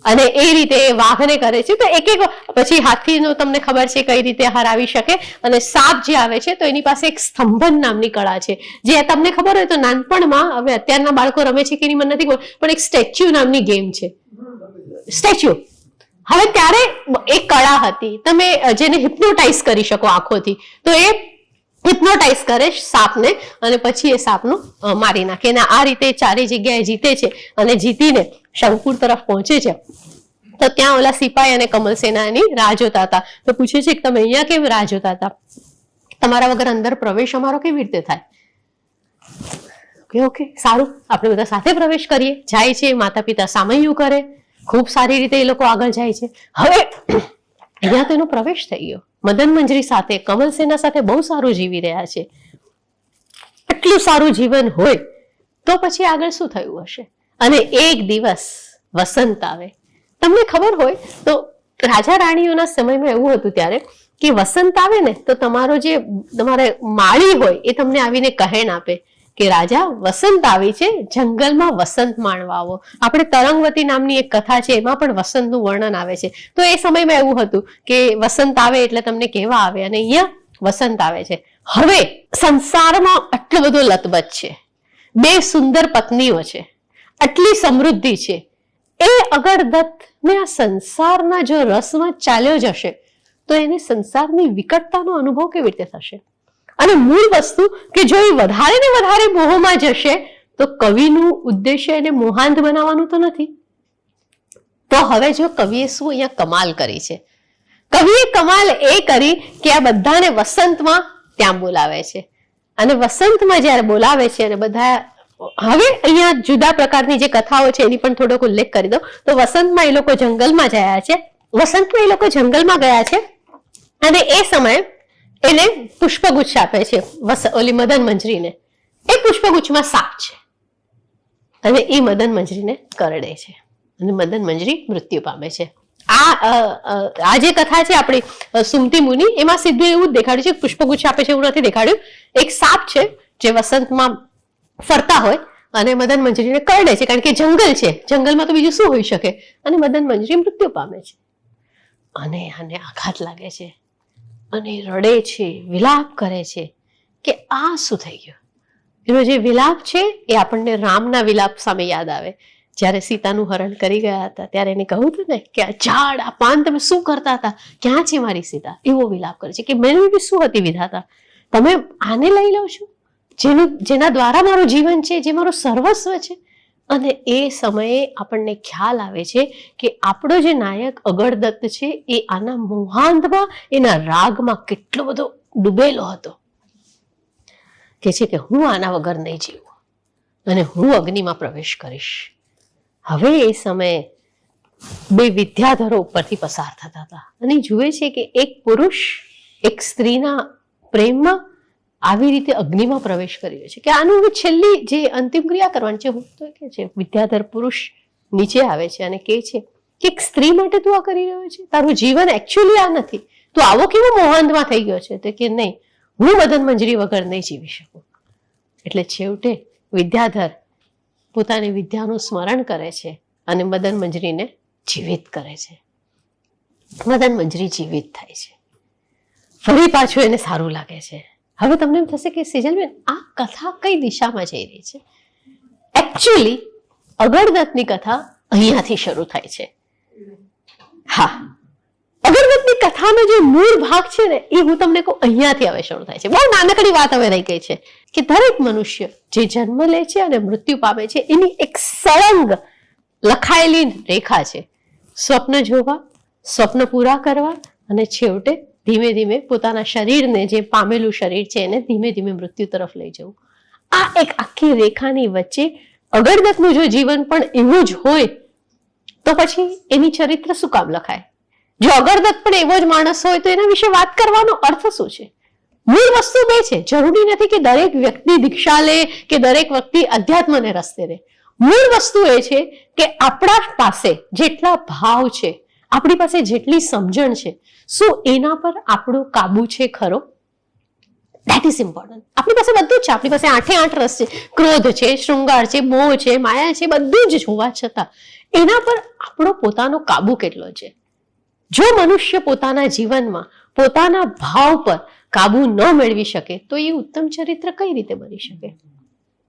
અને એ રીતે વાઘને કરે છે. તો એક પછી હાથીનું તમને ખબર છે કઈ રીતે હરાવી શકે. અને સાપ જે આવે છે તો એની પાસે એક સ્તંભન નામની કળા છે, જે તમને ખબર હોય તો નાનપણમાં, હવે અત્યારના બાળકો રમે છે કે નહીં મને નથી ખબર, પણ એક સ્ટેચ્યુ નામની ગેમ છે, સ્ટેચ્યુ. હવે ત્યારે એક કળા હતી, તમે જેને હિપ્નોટાઇઝ કરી શકો આંખોથી, તો એ હિપ્નોટાઇઝ કરે સાપને અને પછી એ સાપનું મારી નાખે. અને આ રીતે 4 જગ્યાએ જીતે છે, અને જીતીને શંખપુર તરફ પહોંચે છે. તો ત્યાં ઓલા સિપાઈ અને કમલસેનાની રાહ જોતા હતા. તો પૂછે છે કે તમે અહીંયા કેમ રાહ જોતા હતા? તમારા વગર અંદર પ્રવેશ અમારો કેવી રીતે થાય? ઓકે સારું, આપણે બધા સાથે પ્રવેશ કરીએ. જાય છે, માતા પિતા સામૈયું કરે, ખૂબ સારી રીતે એ લોકો આગળ જાય છે. હવે અહીંયા તો એનો પ્રવેશ થઈ ગયો. મદન મંજરી સાથે, કમલસેના સાથે બહુ સારું જીવી રહ્યા છે. એટલું સારું જીવન હોય તો પછી આગળ શું થયું હશે? અને એક દિવસ વસંત આવે. તમને ખબર હોય તો રાજા રાણીઓના સમયમાં એવું હતું ત્યારે કે વસંત આવે ને તો તમારો જે તમારે માળી હોય એ તમને આવીને કહેણ આપે કે રાજા વસંત આવી છે, જંગલમાં વસંત માણવા આવો. આપણે તરંગવતી નામની એક કથા છે, એમાં પણ વસંતનું વર્ણન આવે છે. તો એ સમયમાં એવું હતું કે વસંત આવે એટલે તમને કહેવા આવે, અને અહીંયા વસંત આવે છે. હવે સંસારમાં આટલો બધો લતબત છે, 2 સુંદર પત્નીઓ છે, આટલી સમૃદ્ધિ છે. એ અગરદત્તને આ સંસારના જો રસમાં ચાલ્યો જશે તો એને સંસારની વિકટતાનો અનુભવ કેવી રીતે થશે? અને મૂળ વસ્તુ કે જો એ વધારે ને વધારે મોહમાં જશે તો કવિનું ઉદ્દેશ્ય એને મોહાંધ બનાવવાનું તો નથી. તો હવે જો કવિએ શું અહીંયા કમાલ કરી છે, કવિએ કમાલ એ કરી કે આ બધાને વસંતમાં ત્યાં બોલાવે છે. અને વસંતમાં જયારે બોલાવે છે અને બધા, હવે અહીંયા જુદા પ્રકારની જે કથાઓ છે એની પણ થોડોક ઉલ્લેખ કરી દો. તો વસંતમાં એ લોકો જંગલમાં ગયા છે, વસંતમાં એ લોકો જંગલમાં ગયા છે, અને એ સમયે એને પુષ્પગુચ્છ આપે છે ઓલી મદન મંજરીને. એ પુષ્પગુચ્છમાં સાપ છે અને એ મદન મંજરીને કરડે છે, અને મદન મંજરી મૃત્યુ પામે છે. આ જે કથા છે આપણી સુમતિ મુનિ, એમાં સીધું એવું જ દેખાડ્યું છે, પુષ્પગુચ્છ આપે છે એવું નથી દેખાડ્યું. એક સાપ છે જે વસંતમાં ફરતા હોય અને મદન મંજરીને કરડે છે, કારણ કે જંગલ છે, જંગલમાં તો બીજું શું હોઈ શકે, અને મદન મંજરી મૃત્યુ પામે છે. અને આને આઘાત લાગે છે અને રડે છે, વિલાપ કરે છે કે આ શું થઈ ગયું. એનો જે વિલાપ છે એ આપણને રામના વિલાપ સામે યાદ આવે. જ્યારે સીતાનું હરણ કરી ગયા હતા ત્યારે એને કહ્યું હતું ને કે આ ઝાડ, આ પાન તમે શું કરતા હતા, ક્યાં છે મારી સીતા, એવો વિલાપ કરે છે કે મેં બી શું હતી વિધાતા, તમે આને લઈ લો છો જેના દ્વારા મારું જીવન છે, જે મારું સર્વસ્વ છે. અને એ સમયે આપણને ખ્યાલ આવે છે કે આપણો જે નાયક અગરદત્ત છે એ આના મોહાંતમાં, એના રાગમાં કેટલો બધો ડૂબેલો હતો. કે છે કે હું આના વગર નહીં જીવું અને હું અગ્નિમાં પ્રવેશ કરીશ. હવે એ સમયે બે વિદ્યાધરો ઉપરથી પસાર થતા હતા અને જુએ છે કે એક પુરુષ એક સ્ત્રીના પ્રેમમાં આવી રીતે અગ્નિમાં પ્રવેશ કર્યો છે, કે આનું છેલ્લી જે અંતિમ ક્રિયા કરવાની છે. હું તો કે છે વિદ્યાધર પુરુષ નીચે આવે છે અને કહે છે કે એક સ્ત્રી માટે તું આ કરી રહ્યો છે, તારું જીવન એકચ્યુઅલી આ નથી, તું આવો કેવો મોહાંતમાં થઈ ગયો છે. તો કે નહીં, હું મદન મંજરી વગર નહીં જીવી શકું. એટલે છેવટે વિદ્યાધર પોતાની વિદ્યાનું સ્મરણ કરે છે અને મદન મંજરીને જીવિત કરે છે. મદન મંજરી જીવિત થાય છે. ફરી પાછું એને સારું લાગે છે. હવે તમને એમ થશે કે સેજલબેન આ કથા કઈ દિશામાં જઈ રહી છે. એકચ્યુઅલી અગરદત્તની કથા અહીંયાથી શરૂ થાય છે. હા, અગરદત્તની કથાનો જે મૂળ ભાગ છે ને એ હું તમને કહું અહીંયાથી હવે શરૂ થાય છે. બહુ નાનકડી વાત હવે રહી ગઈ છે કે દરેક મનુષ્ય જે જન્મ લે છે અને મૃત્યુ પામે છે એની એક સળંગ લખાયેલી રેખા છે. સ્વપ્ન જોવા, સ્વપ્ન પૂરા કરવા અને છેવટે ધીમે ધીમે પોતાના શરીરને, જે પામેલું શરીર છે એને ધીમે ધીમે મૃત્યુ તરફ લઈ જવું. આ એક આખી રેખાની વચ્ચે અગરદત્તનું જો જીવન પણ એવું જ હોય તો પછી એની ચરિત્ર શું કામ લખાય? જો અગરદત્ત પણ એવો જ માણસ હોય તો એના વિશે વાત કરવાનો અર્થ શું છે? મૂળ વસ્તુ બે છે. જરૂરી નથી કે દરેક વ્યક્તિ દીક્ષા લે કે દરેક વ્યક્તિ અધ્યાત્મને રસ્તે રહે. મૂળ વસ્તુ એ છે કે આપણા પાસે જેટલા ભાવ છે, આપણી પાસે જેટલી સમજણ છે, શું એના પર આપણો કાબુ છે ખરો? That is important. આપણી પાસે બધું જ છે, આપણી પાસે 8 રસ છે, ક્રોધ છે, શૃંગાર છે, મોહ છે, માયા છે, બધું જ હોવા છતાં એના પર આપણો પોતાનો કાબુ કેટલો છે? જો મનુષ્ય પોતાના જીવનમાં પોતાના ભાવ પર કાબુ ન મેળવી શકે તો એ ઉત્તમ ચરિત્ર કઈ રીતે બની શકે?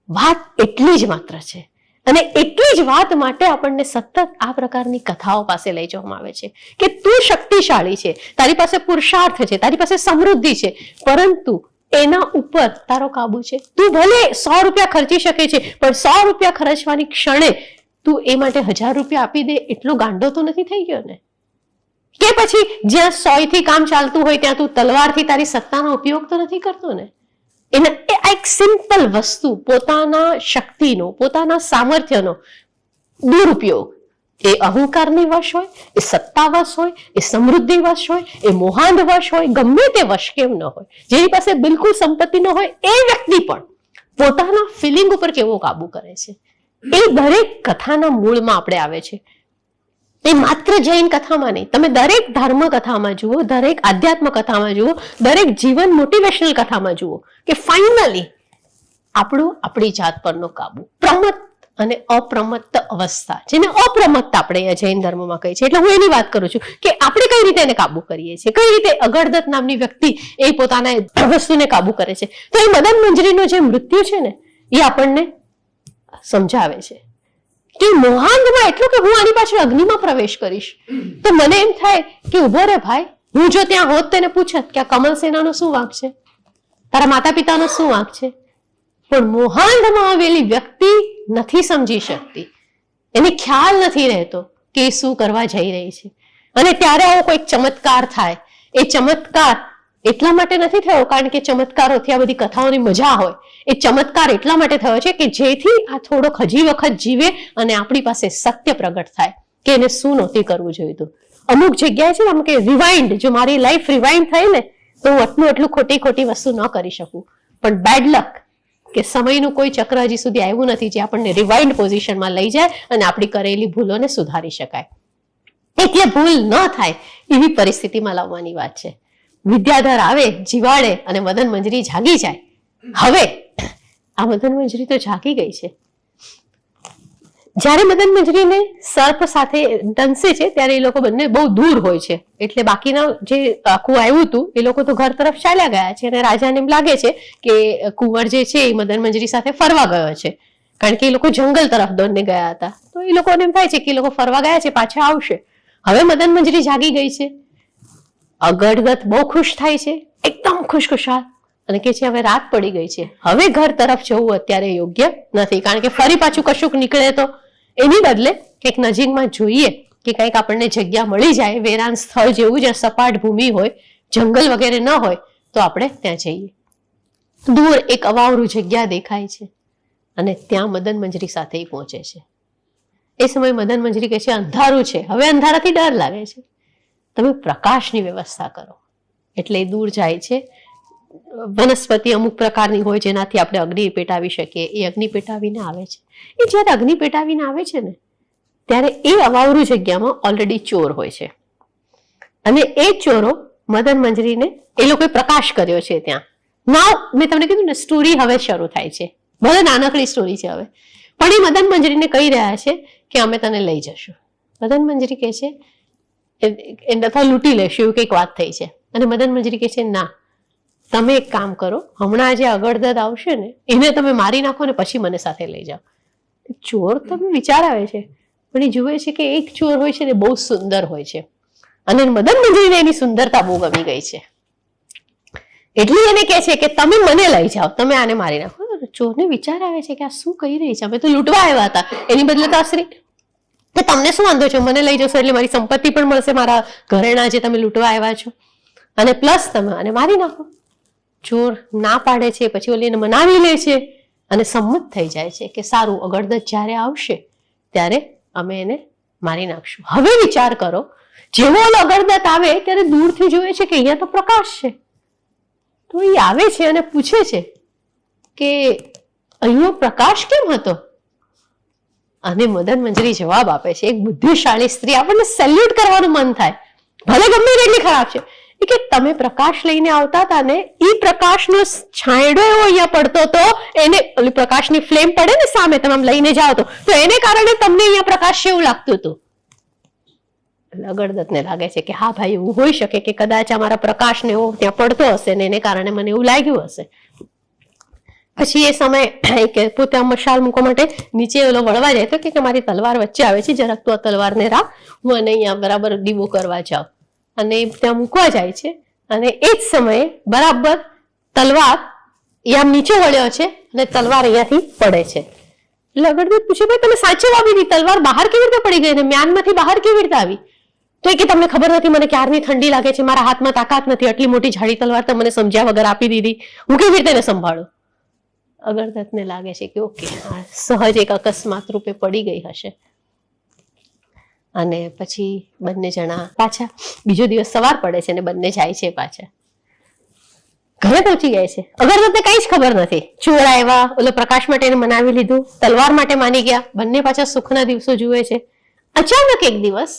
વાત એટલી જ માત્ર છે. અને એટલી જ વાત માટે આપણને સતત આ પ્રકારની કથાઓ પાસે લઈ જવામાં આવે છે કે તું શક્તિશાળી છે, તારી પાસે પુરુષાર્થ છે, તારી પાસે સમૃદ્ધિ છે, પરંતુ એના ઉપર તારો કાબુ છે. તું ભલે 100 રૂપિયા ખર્ચી શકે છે, પણ 100 રૂપિયા ખર્ચવાની ક્ષણે તું એ માટે 1000 રૂપિયા આપી દે એટલો ગાંડો તો નથી થઈ ગયો ને? કે પછી જ્યાં 100 થી કામ ચાલતું હોય ત્યાં તું તલવારથી તારી સત્તાનો ઉપયોગ તો નથી કરતો ને? આ એક સિમ્પલ વસ્તુ, પોતાના શક્તિનો, પોતાના સામર્થ્યનો દુરુપયોગ, એ અહંકારની વશ હોય, એ સત્તાવશ હોય, એ સમૃદ્ધિ વશ હોય, એ મોહાંધ વશ હોય, ગમે તે વશ કેમ ન હોય, જેની પાસે બિલકુલ સંપત્તિ ન હોય એ વ્યક્તિ પણ પોતાના ફિલિંગ ઉપર કેવો કાબુ કરે છે, એ દરેક કથાના મૂળમાં આપણે આવે છે. એ માત્ર જૈન કથામાં નહીં, તમે દરેક ધર્મ કથામાં જુઓ, દરેક આધ્યાત્મ કથામાં જુઓ, દરેક જીવન મોટિવેશનલ કથામાં જુઓ કે ફાઇનલી આપણી જાત પરનો કાબુ, પ્રમત્ત અને અપ્રમત્ત અવસ્થા, જેને અપ્રમત્ત આપણે અહીંયા જૈન ધર્મમાં કહે છે. એટલે હું એની વાત કરું છું કે આપણે કઈ રીતે એને કાબુ કરીએ છીએ, કઈ રીતે અગરદત્ત નામની વ્યક્તિ એ પોતાના વસ્તુને કાબુ કરે છે. તો એ મદન મંજરીનો જે મૃત્યુ છે ને એ આપણને સમજાવે છે કે મોહાંધમાં એટલું કે હું આની પાછળ અગ્નિમાં પ્રવેશ કરીશ. તો મને એમ થાય કે ઉભો રે ભાઈ, હું જો ત્યાં હોત તેને પૂછત કે આ કમલ સેનાનો શું વાંક છે, તારા માતા પિતાનો શું વાંક છે? પણ મોહાંધમાં આવેલી વ્યક્તિ નથી સમજી શકતી, એને ખ્યાલ નથી રહેતો કે શું કરવા જઈ રહી છે. અને ત્યારે આવો કોઈ ચમત્કાર થાય. એ ચમત્કાર એટલા માટે નથી થયો કારણ કે ચમત્કારોથી આ બધી કથાઓની મજા હોય. એ ચમત્કાર એટલા માટે થયો છે કે જેથી આ થોડોક હજી વખત જીવે અને આપણી પાસે સત્ય પ્રગટ થાય કે એને શું નહોતી કરવું જોઈતું. અમુક જગ્યાએ છે ને આમ કે રિવાઇન્ડ, જો મારી લાઈફ રિવાઇન્ડ થાય ને તો હું એટલું ખોટી વસ્તુ ન કરી શકું. પણ બેડ લક કે સમયનું કોઈ ચક્ર હજી સુધી આવ્યું નથી જે આપણને રિવાઇન્ડ પોઝિશનમાં લઈ જાય અને આપણી કરેલી ભૂલોને સુધારી શકાય. એટલે ભૂલ ન થાય એવી પરિસ્થિતિમાં લાવવાની વાત છે. વિદ્યાધર આવે જીવાડે અને મદન મંજરી જાગી જાય. હવે આ મદન મંજરી તો જાગી ગઈ છે. જ્યારે મદન મંજરીને સર્પ સાથે દંશે છે ત્યારે એ લોકો બંને બહુ દૂર હોય છે, એટલે બાકીના જે આખું આવ્યું હતું એ લોકો તો ઘર તરફ ચાલ્યા ગયા છે અને રાજાને એમ લાગે છે કે કુંવર જે છે એ મદન મંજરી સાથે ફરવા ગયો છે, કારણ કે એ લોકો જંગલ તરફ દોડને ગયા હતા. તો એ લોકોને એમ થાય છે કે એ લોકો ફરવા ગયા છે, પાછા આવશે. હવે મદન મંજરી જાગી ગઈ છે. અગડગત બહુ ખુશ થાય છે, એકદમ ખુશખુશાલ, અને કે છે હવે રાત પડી ગઈ છે, હવે ઘર તરફ જવું અત્યારે યોગ્ય નથી, કારણ કે ફરી પાછું કશુંક નીકળે તો એની બદલે કંઈક નજીકમાં જોઈએ કે કંઈક આપણને જગ્યા મળી જાય, વેરાન સ્થળ જેવું જ્યાં સપાટ ભૂમિ હોય, જંગલ વગેરે ન હોય, તો આપણે ત્યાં જઈએ. દૂર એક અવાવરું જગ્યા દેખાય છે અને ત્યાં મદન મંજરી સાથે પહોંચે છે. એ સમયે મદન મંજરી કહે છે અંધારું છે, હવે અંધારાથી ડર લાગે છે, તમે પ્રકાશની વ્યવસ્થા કરો. એટલે એ દૂર જાય છે. વનસ્પતિ અમુક પ્રકારની હોય જેનાથી આપણે અગ્નિ પેટાવી શકીએ, એ અગ્નિ પેટાવીને આવે છે. એ જ્યારે અગ્નિ પેટાવીને આવે છે ને ત્યારે એ અવાવરું જગ્યામાં ઓલરેડી ચોર હોય છે અને એ ચોરો મદન મંજરીને એ લોકોએ પ્રકાશ કર્યો છે ત્યાં. નાવ મેં તમને કીધું ને, સ્ટોરી હવે શરૂ થાય છે, ભલે નાનકડી સ્ટોરી છે હવે, પણ એ મદન મંજરીને કહી રહ્યા છે કે અમે તને લઈ જશું. મદન મંજરી કહે છે એને અથવા લૂંટી લેશું એવું કંઈક વાત થઈ છે, અને મદન મંજરી કહે છે ના, તમે એક કામ કરો, હમણાં જે અગડદદ આવશે ને એને તમે મારી નાખો ને પછી મને સાથે લઈ જાઓ. ચોર તમે વિચાર આવે છે, પણ એ જુએ છે કે એક ચોર હોય છે ને બહુ સુંદર હોય છે અને મદન મંજરીને એની સુંદરતા બહુ ગમી ગઈ છે, એટલે એને કહે છે કે તમે મને લઈ જાઓ, તમે આને મારી નાખો. ચોરને વિચાર આવે છે કે આ શું કહી રહી છે, અમે તો લૂંટવા આવ્યા હતા, એની બદલે તો આશરી તો તમને શું વાંધો છે, મને લઈ જશો એટલે મારી સંપત્તિ પણ મળશે, મારા ઘરેણા જે તમે લૂંટવા આવ્યા છો, અને પ્લસ તમે આને મારી નાખો. ચોર ના પાડે છે, પછી ઓલી એને મનાવી લે છે અને સંમત થઈ જાય છે કે સારું, અગડદત જ્યારે આવશે ત્યારે અમે એને મારી નાખશું. હવે વિચાર કરો, જેવો અગડદત આવે ત્યારે દૂરથી જોવે છે કે અહીંયા તો પ્રકાશ છે, તો એ આવે છે અને પૂછે છે કે અહીંયા પ્રકાશ કેમ હતો? અને મદન મંજરી જવાબ આપે છે, એક બુદ્ધિશાળી સ્ત્રી, આપણને સેલ્યુટ કરવાનું મન થાય, ભલે ગમે એટલી ખરાબ છે, કે તમે પ્રકાશ લઈને આવતા હતા ને, એ પ્રકાશનો છાંયડો એવો અહીંયા પડતો હતો, એને પ્રકાશની ફ્લેમ પડે ને સામે, તમે આમ લઈને જાઓ તો એને કારણે તમને અહીંયા પ્રકાશ જેવું લાગતું હતું. અગડદતને લાગે છે કે હા ભાઈ, એવું હોઈ શકે કે કદાચ અમારા પ્રકાશ ને એવો ત્યાં પડતો હશે ને એને કારણે મને એવું લાગ્યું હશે. પછી એ સમયે પોતે મશાલ મૂકવા માટે નીચે ઓલો વળવા જાય તો કે મારી તલવાર વચ્ચે આવે છે, જરાક તું આ તલવારને રાખ, હું અને અહીંયા બરાબર દીવો કરવા જાઉં. અને ત્યાં મૂકવા જાય છે અને એ જ સમયે બરાબર તલવાર એ આમ નીચે વળ્યો છે અને તલવાર અહીંયાથી પડે છે. એટલે અગડદત પૂછે ભાઈ તમે સાચે વાવી હતી, તલવાર બહાર કેવી રીતે પડી ગઈ અને મ્યાનમાંથી બહાર કેવી રીતે આવી? તો એ કે તમને ખબર નથી, મને ક્યારની ઠંડી લાગે છે, મારા હાથમાં તાકાત નથી, આટલી મોટી જાડી તલવાર તો મને સમજ્યા વગર આપી દીધી, હું કેવી રીતે એને સંભાળું? અગડદતને લાગે છે કે ઓકે, સહજ એક અકસ્માત રૂપે પડી ગઈ હશે. અને પછી બંને જણા પાછા, બીજો દિવસ સવાર પડે છે અને બંને જાય છે પાછા ઘરે પહોંચી ગયા છે. અગરદત્તને કઈ જ ખબર નથી, ચોર આવ્યા, ઓલો પ્રકાશ માટે એને મનાવી લીધું, તલવાર માટે માની ગયા, બંને પાછા સુખના દિવસો જુએ છે. અચાનક એક દિવસ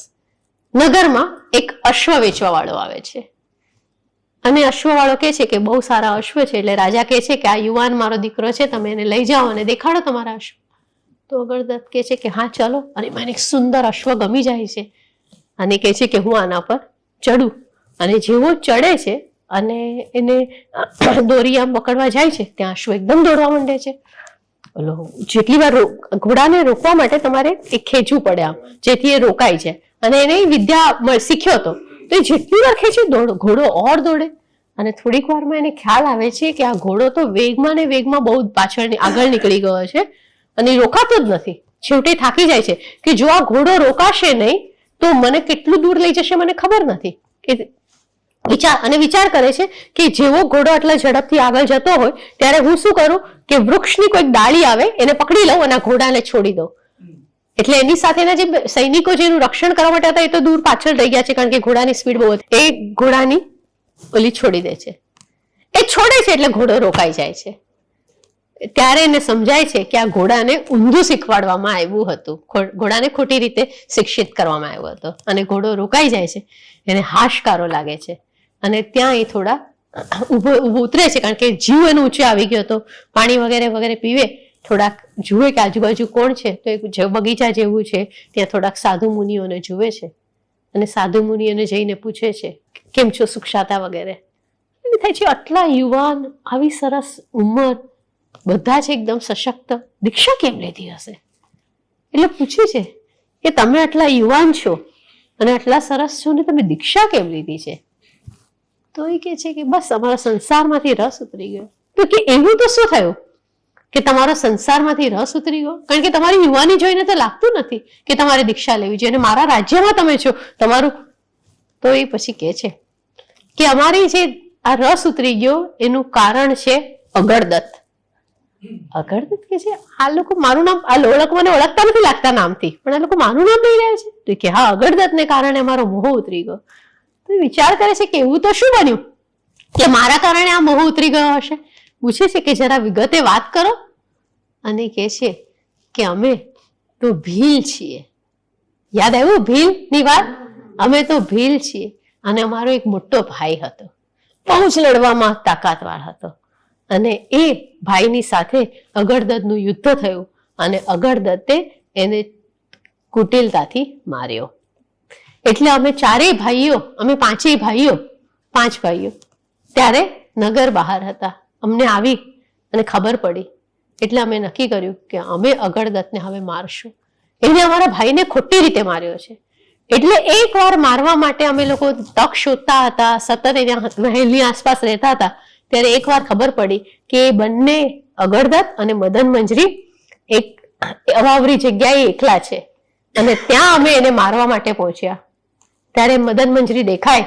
નગરમાં એક અશ્વ વેચવા વાળો આવે છે અને અશ્વવાળો કહે છે કે બહુ સારા અશ્વ છે, એટલે રાજા કહે છે કે આ યુવાન મારો દીકરો છે, તમે એને લઈ જાઓ અને દેખાડો તમારા અશ્વ. તો અગરદત્ત કહે છે કે હા ચાલો, અને મને એક સુંદર અશ્વ ગમી જાય છે અને કહે છે કે હું આના પર ચડું. અને જેવો ચડે છે અને એને દોરી આમ પકડવા જાય છે ત્યાં અશ્વ એકદમ દોડવા માંડે છે. ઓલો જેટલી વાર ઘોડાને રોકવા માટે તમારે એક ખેંચવું પડે આમ, જેથી એ રોકાય છે, અને એને વિદ્યા શીખ્યો હતો, તો એ જેટલી વાર ખેંચે ઘોડો ઓર દોડે. અને થોડીક વારમાં એને ખ્યાલ આવે છે કે આ ઘોડો તો વેગમાં ને વેગમાં બહુ પાછળ આગળ નીકળી ગયો છે અને રોકાતો જ નથી. છેવટે થાકી જાય છે કે જો આ ઘોડો રોકાશે નહીં તો મને કેટલું દૂર લઈ જશે મને ખબર નથી. વિચાર કરે છે કે જેવો ઘોડો આટલા ઝડપથી આગળ જતો હોય ત્યારે હું શું કરું કે વૃક્ષની કોઈક ડાળી આવે એને પકડી લઉં અને ઘોડાને છોડી દઉં. એટલે એની સાથેના જે સૈનિકો જેનું રક્ષણ કરવા માટે હતા એ તો દૂર પાછળ રહી ગયા છે, કારણ કે ઘોડાની સ્પીડ બહુ હતી. એ ઘોડાની ઓલી છોડી દે છે, એ છોડે છે એટલે ઘોડો રોકાઈ જાય છે. ત્યારે એને સમજાય છે કે આ ઘોડાને ઊંધું શીખવાડવામાં આવ્યું હતું, ઘોડાને ખોટી રીતે શિક્ષિત કરવામાં આવ્યો હતો, અને ઘોડો રોકાઈ જાય છે, એને હાશકારો લાગે છે, અને ત્યાં એ થોડા ઊભો ઉતરે છે, કારણ કે જીવ એનો ઊંચે આવી ગયો હતો, પાણી વગેરે વગેરે પીવે, થોડાક જુએ કે આજુબાજુ કોણ છે, તો એક બગીચા જેવું છે, ત્યાં થોડાક સાધુ મુનિઓને જુએ છે, અને સાધુ મુનિઓને જઈને પૂછે છે કેમ છો, સુખશાતા વગેરે. થાય છે આટલા યુવાન, આવી સરસ ઉંમર, બધા જ એકદમ સશક્ત, દીક્ષા કેમ લીધી હશે? એટલે પૂછ્યું છે કે તમે આટલા યુવાન છો અને આટલા સરસ છો ને તમે દીક્ષા કેમ લીધી છે? તો એ કે છે કે બસ અમારા સંસારમાંથી રસ ઉતરી ગયો. તો કે એવું તો શું થયું કે તમારો સંસારમાંથી રસ ઉતરી ગયો? કારણ કે તમારી યુવાની જોઈને તો લાગતું નથી કે તમારે દીક્ષા લેવી જોઈએ, અને મારા રાજ્યમાં તમે છો, તમારું. તો એ પછી કે છે કે અમારી જે આ રસ ઉતરી ગયો એનું કારણ છે અગળદત્ત. અગળદત્ત કે છે આ લોકો મારું નામ, આ લોકો મને ઓળખતા નથી લાગતા નામથી, પણ આ લોકો મારું નામ લઈ રહ્યા છે. તો કે હા, અગળદત્તને કારણે અમારો મોહ ઉતરી ગયો. તો વિચાર કરે છે કે એવું તો શું બન્યું કે મારા કારણે આ મોહ ઉતરી ગયો હશે? પૂછે છે કે જરા વિગતે વાત કરો, અને કે છે કે અમે તો ભીલ છીએ. યાદ આવ્યું ભીલની વાત? અમે તો ભીલ છીએ, અને અમારો એક મોટો ભાઈ હતો, બહુ જ લડવામાં તાકાતવાર હતો, અને એ ભાઈની સાથે અગળદત્તનું યુદ્ધ થયું, અને અગળદત્તે એને કુટિલતાથી માર્યો. એટલે અમે ચારેય ભાઈઓ, અમે પાંચેય ભાઈઓ, 5 ભાઈઓ ત્યારે નગર બહાર હતા. અમને આવી અને ખબર પડી, એટલે અમે નક્કી કર્યું કે અમે અગળદત્તને હવે મારશું. એને અમારા ભાઈને ખોટી રીતે માર્યો છે. એટલે એકવાર મારવા માટે અમે લોકો તક શોધતા હતા, સતત એના મહેલની આસપાસ રહેતા હતા. ત્યારે એકવાર ખબર પડી કે એ બંને અગળદત્ત અને મદન મંજરી એક અવાવરી જગ્યાએ એકલા છે, અને ત્યાં અમે એને મારવા માટે પહોંચ્યા. ત્યારે મદન મંજરી દેખાય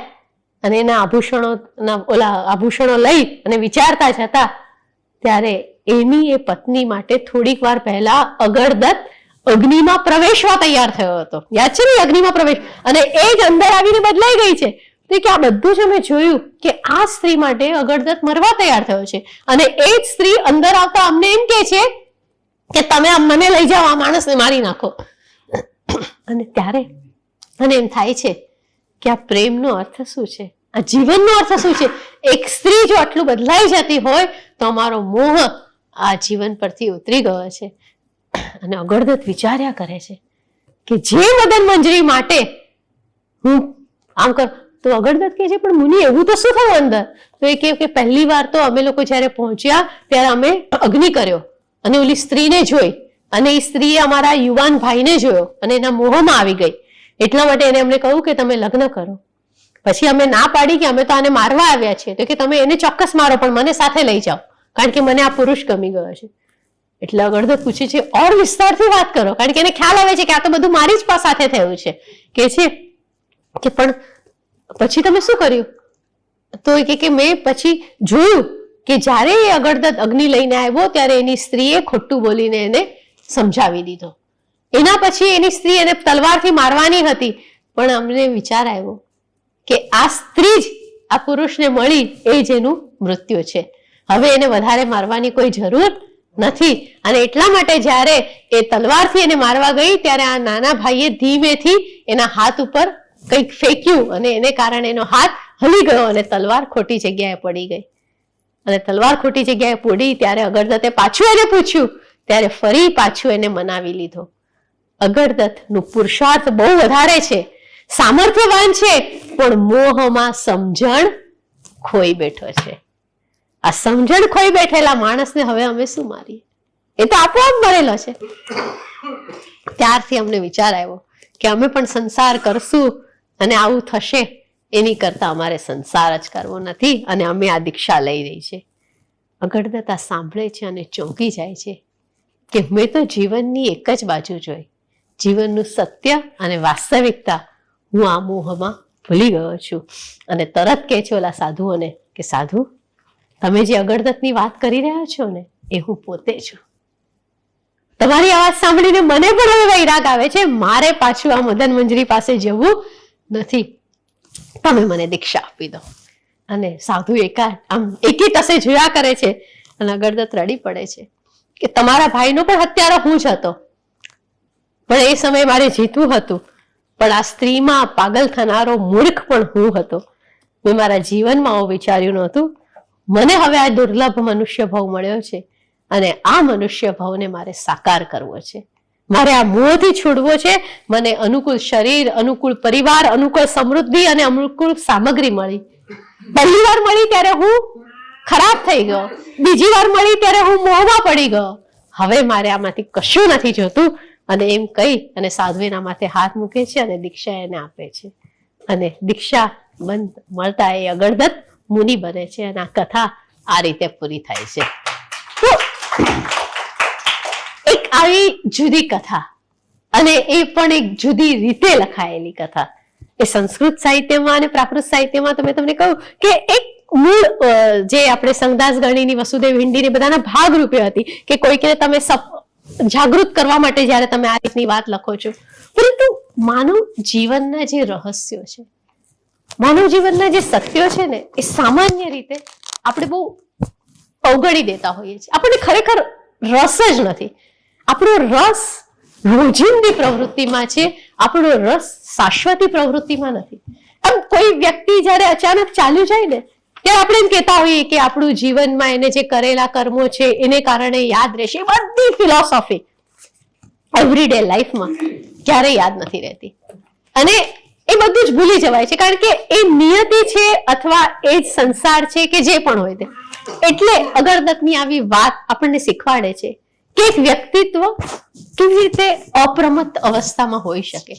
અને એના આભૂષણો લઈ અને વિચારતા જ હતા, ત્યારે એની એ પત્ની માટે થોડીક વાર પહેલા અગળદત્ત અગ્નિમાં પ્રવેશવા તૈયાર થયો હતો. યાદ છે ને અગ્નિમાં પ્રવેશ? અને એ જ અંદર આવીને બદલાઈ ગઈ છે. તો કે આ બધું જ અમે જોયું કે આ સ્ત્રી માટે અગળદત્ત મરવા તૈયાર થયો છે, અને એ જ સ્ત્રી અંદર આવતા અમને એમ કે છે કે તમે મને લઈ જાઓ, આ માણસને મારી નાખો. અને ત્યારે મને એમ થાય છે કે આ પ્રેમનો અર્થ શું છે, આ જીવનનો અર્થ શું છે? એક સ્ત્રી જો આટલું બદલાઈ જતી હોય તો અમારો મોહ આ જીવન પરથી ઉતરી ગયો છે. અને અગળદત્ત વિચાર્યા કરે છે કે જે મદન મંજરી માટે હું આમ કર, તો અગળદત્ત કહે છે પણ મુનિ એવું તો શું થયું અંદર? તો એ કહે કે પહેલી વાર તો અમે લોકો જયારે પહોંચ્યા ત્યારે અમે અગ્નિ કર્યો, અને ઓલી સ્ત્રીને જોઈ, અને એ સ્ત્રીએ અમારા યુવાન ભાઈને જોયો અને એના મોહમાં આવી ગઈ. એટલા માટે એને અમને કહ્યું કે તમે લગ્ન કરો. પછી અમે ના પાડી કે અમે તો આને મારવા આવ્યા છીએ. તો કે તમે એને ચોક્કસ મારો, પણ મને સાથે લઈ જાઓ, કારણ કે મને આ પુરુષ ગમી ગયો છે. એટલે અગળદત્ત પૂછે છે ઓર વિસ્તારથી વાત કરો, કારણ કે એને ખ્યાલ આવે છે કે આ તો બધું મારી જ સાથે થયું છે. કે છે કે પણ પછી તમે શું કર્યું? તો એ કે મેં પછી જોયું કે જ્યારે એ અગળદત્ત અગ્નિ લઈને આવ્યો ત્યારે એની સ્ત્રીએ ખોટું બોલીને એને સમજાવી દીધો. એના પછી એની સ્ત્રી એને તલવારથી મારવાની હતી, પણ અમને વિચાર આવ્યો કે આ સ્ત્રી જ આ પુરુષને મળી એ જ એનું મૃત્યુ છે, હવે એને વધારે મારવાની કોઈ જરૂર નથી. અને એટલા માટે જ્યારે એ તલવારથી એને મારવા ગઈ ત્યારે આ નાના ભાઈએ ધીમેથી એના હાથ ઉપર કંઈક ફેંક્યું, અને એને કારણે એનો હાથ હલી ગયો અને તલવાર ખોટી જગ્યાએ પડી ગઈ. અને તલવાર ખોટી જગ્યાએ પડી ત્યારે અગળદત્તે પાછું એને પૂછ્યું, ત્યારે ફરી પાછું એને મનાવી લીધો. અગળદત્તનું પુરુષાર્થ બહુ વધારે છે, સામર્થ્યવાન છે, પણ મોહમાં સમજણ ખોઈ બેઠો છે. આ સમજણ ખોઈ બેઠેલા માણસને હવે અમે શું મારીએ? એ તો આપોઆપ મળેલો છે. ત્યારથી અમને વિચાર આવ્યો કે અમે પણ સંસાર કરશું, અને આવું થશે એની કરતા અમારે સંસાર જ કરવો નથી, અને અમે આ દીક્ષા લઈ રહી છે. અગળદત્ત આ સાંભળે છે અને ચોંકી જાય છે કે મેં તો જીવનની એક જ બાજુ જોઈ, જીવનનું સત્ય અને વાસ્તવિકતા હું આ મોહમાં ભૂલી ગયો છું. અને તરત કહે છે ઓલા સાધુઓને કે સાધુ, તમે જે અગળદત્તની વાત કરી રહ્યા છો ને એ હું પોતે છું. તમારી અવાજ સાંભળીને મને પણ હવે વૈરાગ આવે છે, મારે પાછું આ મદન મંજરી પાસે જવું નથી, તમે મને દીક્ષા આપી દો. અને સાધુ એકી ટસે જોયા કરે છે, અને અગળદત્ત રડી પડે છે. કે તમારા ભાઈનો પણ હત્યારો હું જ હતો, પણ એ સમયે મારે જીતવું હતું, પણ આ સ્ત્રીમાં પાગલ થનારો મૂર્ખ પણ હું હતો. મેં મારા જીવનમાં આવું વિચાર્યું નહોતું. મને હવે આ દુર્લભ મનુષ્ય ભાવ મળ્યો છે અને આ મનુષ્ય ભાવને મારે સાકાર કરવો છે. મારે આ મોહથી છોડવો છે. મને અનુકૂળ શરીર, અનુકૂળ પરિવાર, અનુકૂળ સમૃદ્ધિ અને અનુકૂળ સામગ્રી મળી. પહેલી વાર મળી ત્યારે હું ખરાબ થઈ ગયો, બીજી વાર મળી ત્યારે હું મોહમાં પડી ગયો. હવે મારે આમાંથી કશું નથી જોતું. અને એમ કહી અને સાધુ એના માથે હાથ મૂકે છે અને દીક્ષા એને આપે છે. અને દીક્ષા મળતા એ અગરદત્ત મુનિ બને છે અને આ કથા આ રીતે પૂરી થાય છે. તો એક આવી જુદી કથા, અને એ પણ એક જુદી રીતે લખાયેલી કથા. એ સંસ્કૃત સાહિત્યમાં અને પ્રાકૃત સાહિત્યમાં તમને કહું કે એક મૂળ જે આપણે સંગદાસ ગણીની, વસુદેવ હિન્દીની બધાના ભાગરૂપે હતી કે કોઈકને તમે જાગૃત કરવા માટે જયારે તમે આ રીતની વાત લખો છો. પરંતુ માનવ જીવનના જે રહસ્યો છે, માનવ જીવનના જે સત્યો છે ને, એ સામાન્ય રીતે આપણે બહુ અવગણી દેતા હોઈએ છીએ. આપણને ખરેખર રસ જ નથી. આપણો રસ રોજિંદી પ્રવૃત્તિમાં છે, આપણો રસ શાશ્વતી પ્રવૃત્તિમાં નથી. આમ કોઈ વ્યક્તિ જયારે અચાનક ચાલ્યું જાય ને ત્યારે આપણે એમ કહેતા હોઈએ કે આપણું જીવનમાં એને જે કરેલા કર્મો છે એને કારણે યાદ રહેશે. એ બધી ફિલોસોફી એવરીડે લાઈફમાં ક્યારેય યાદ નથી રહેતી અને એ બધું જ ભૂલી જવાય છે, કારણ કે એ નિયતિ છે અથવા એ જ સંસાર છે કે જે પણ હોય તે. એટલે અગરદત્તની આવી વાત આપણને શીખવાડે છે કે એક વ્યક્તિત્વ કેવી રીતે અપ્રમત્ત અવસ્થામાં હોઈ શકે.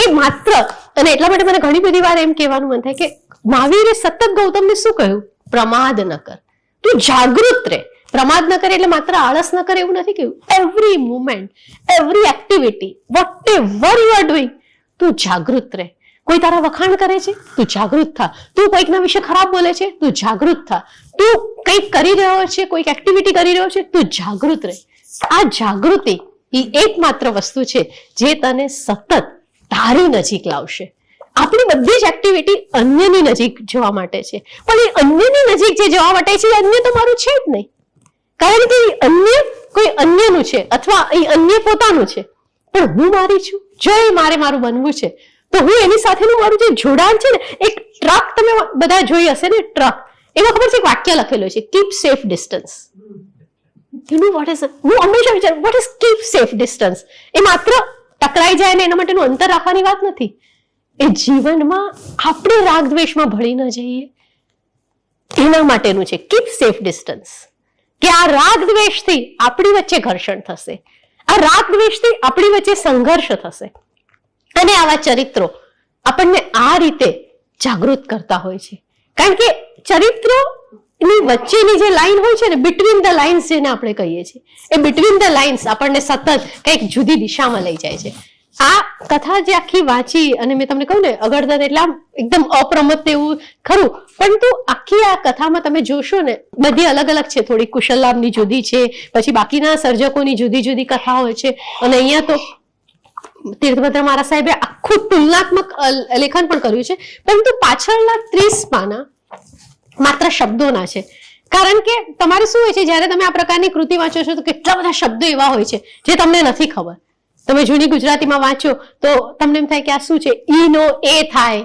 એ માત્ર, અને એટલા માટે મને ઘણી બધી વાર એમ કહેવાનું મન થાય કે મહાવીરે સતત ગૌતમને શું કહ્યું? પ્રમાદ ન કર, તું જાગૃત રહે. પ્રમાદ ન કરે એટલે માત્ર આળસ ન કરે એવું નથી કહ્યું. Every moment, every activity, whatever you are doing, તું જાગૃત રહે. કોઈ તારા વખાણ કરે છે, તું જાગૃત થા. તું કોઈકના વિશે ખરાબ બોલે છે, તું જાગૃત થા. તું કંઈક કરી રહ્યો છે, કોઈક એક્ટિવિટી કરી રહ્યો છે, તું જાગૃત રહે. આ જાગૃતિ એ એકમાત્ર વસ્તુ છે જે તને સતત તારી નજીક લાવશે. આપણી બધી જ એક્ટિવિટી અન્યની નજીક જવા માટે છે, પણ એ અન્યની નજીક જે જવા માટે છે એ અન્ય તો મારું છે જ નહીં, કારણ કે અન્ય કોઈ અન્યનું છે અથવા એ અન્ય પોતાનું છે. પણ હું મારી છું. જો એ મારું બનવું છે તો હું એની સાથેનું મારું જે જોડાણ છે ને, એક ટ્રક તમે બધા જોઈ હશે ને, ટ્રક, એમાં ખબર છે એક વાક્ય લખેલું છે, keep safe distance. You know what is, હું હંમેશા વિચારું what is keep safe distance. એ માત્ર ટકરાઈ જાય ને એના માટેનું અંતર રાખવાની વાત નથી. એ જીવનમાં આપણે રાગ દ્વેષમાં ભળી ન જઈએ એના માટેનું છે કીપ સેફ ડિસ્ટન્સ. કે આ રાગ દ્વેષથી આપણી વચ્ચે ઘર્ષણ થશે, આ રાગ દ્વેષથી આપણી વચ્ચે સંઘર્ષ થશે. અને આવા ચરિત્રો આપણને આ રીતે જાગૃત કરતા હોય છે, કારણ કે ચરિત્રોની વચ્ચેની જે લાઈન હોય છે ને, બિટવીન ધ લાઇન્સ જેને આપણે કહીએ છીએ, એ બિટવીન ધ લાઇન્સ આપણને સતત કંઈક જુદી દિશામાં લઈ જાય છે. આ કથા જે આખી વાંચી અને મેં તમને કહ્યું ને, અગરદત્ત એટલે આમ એકદમ અપ્રમત્ત એવું ખરું, પરંતુ આખી આ કથામાં તમે જોશો ને, બધી અલગ અલગ છે. થોડી કુશલલાભની જુદી છે, પછી બાકીના સર્જકોની જુદી જુદી કથા હોય છે. અને અહીંયા તો તીર્થભદ્ર મહારાજ સાહેબે આખું તુલનાત્મક લેખન પણ કર્યું છે, પરંતુ પાછળના 30 પાના માત્ર શબ્દોના છે. કારણ કે તમારે શું હોય છે, જયારે તમે આ પ્રકારની કૃતિ વાંચો છો તો કેટલા બધા શબ્દો એવા હોય છે જે તમને નથી ખબર. તમે જૂની ગુજરાતીમાં વાંચો તો તમને એમ થાય કે આ શું છે, ઈ નો એ થાય,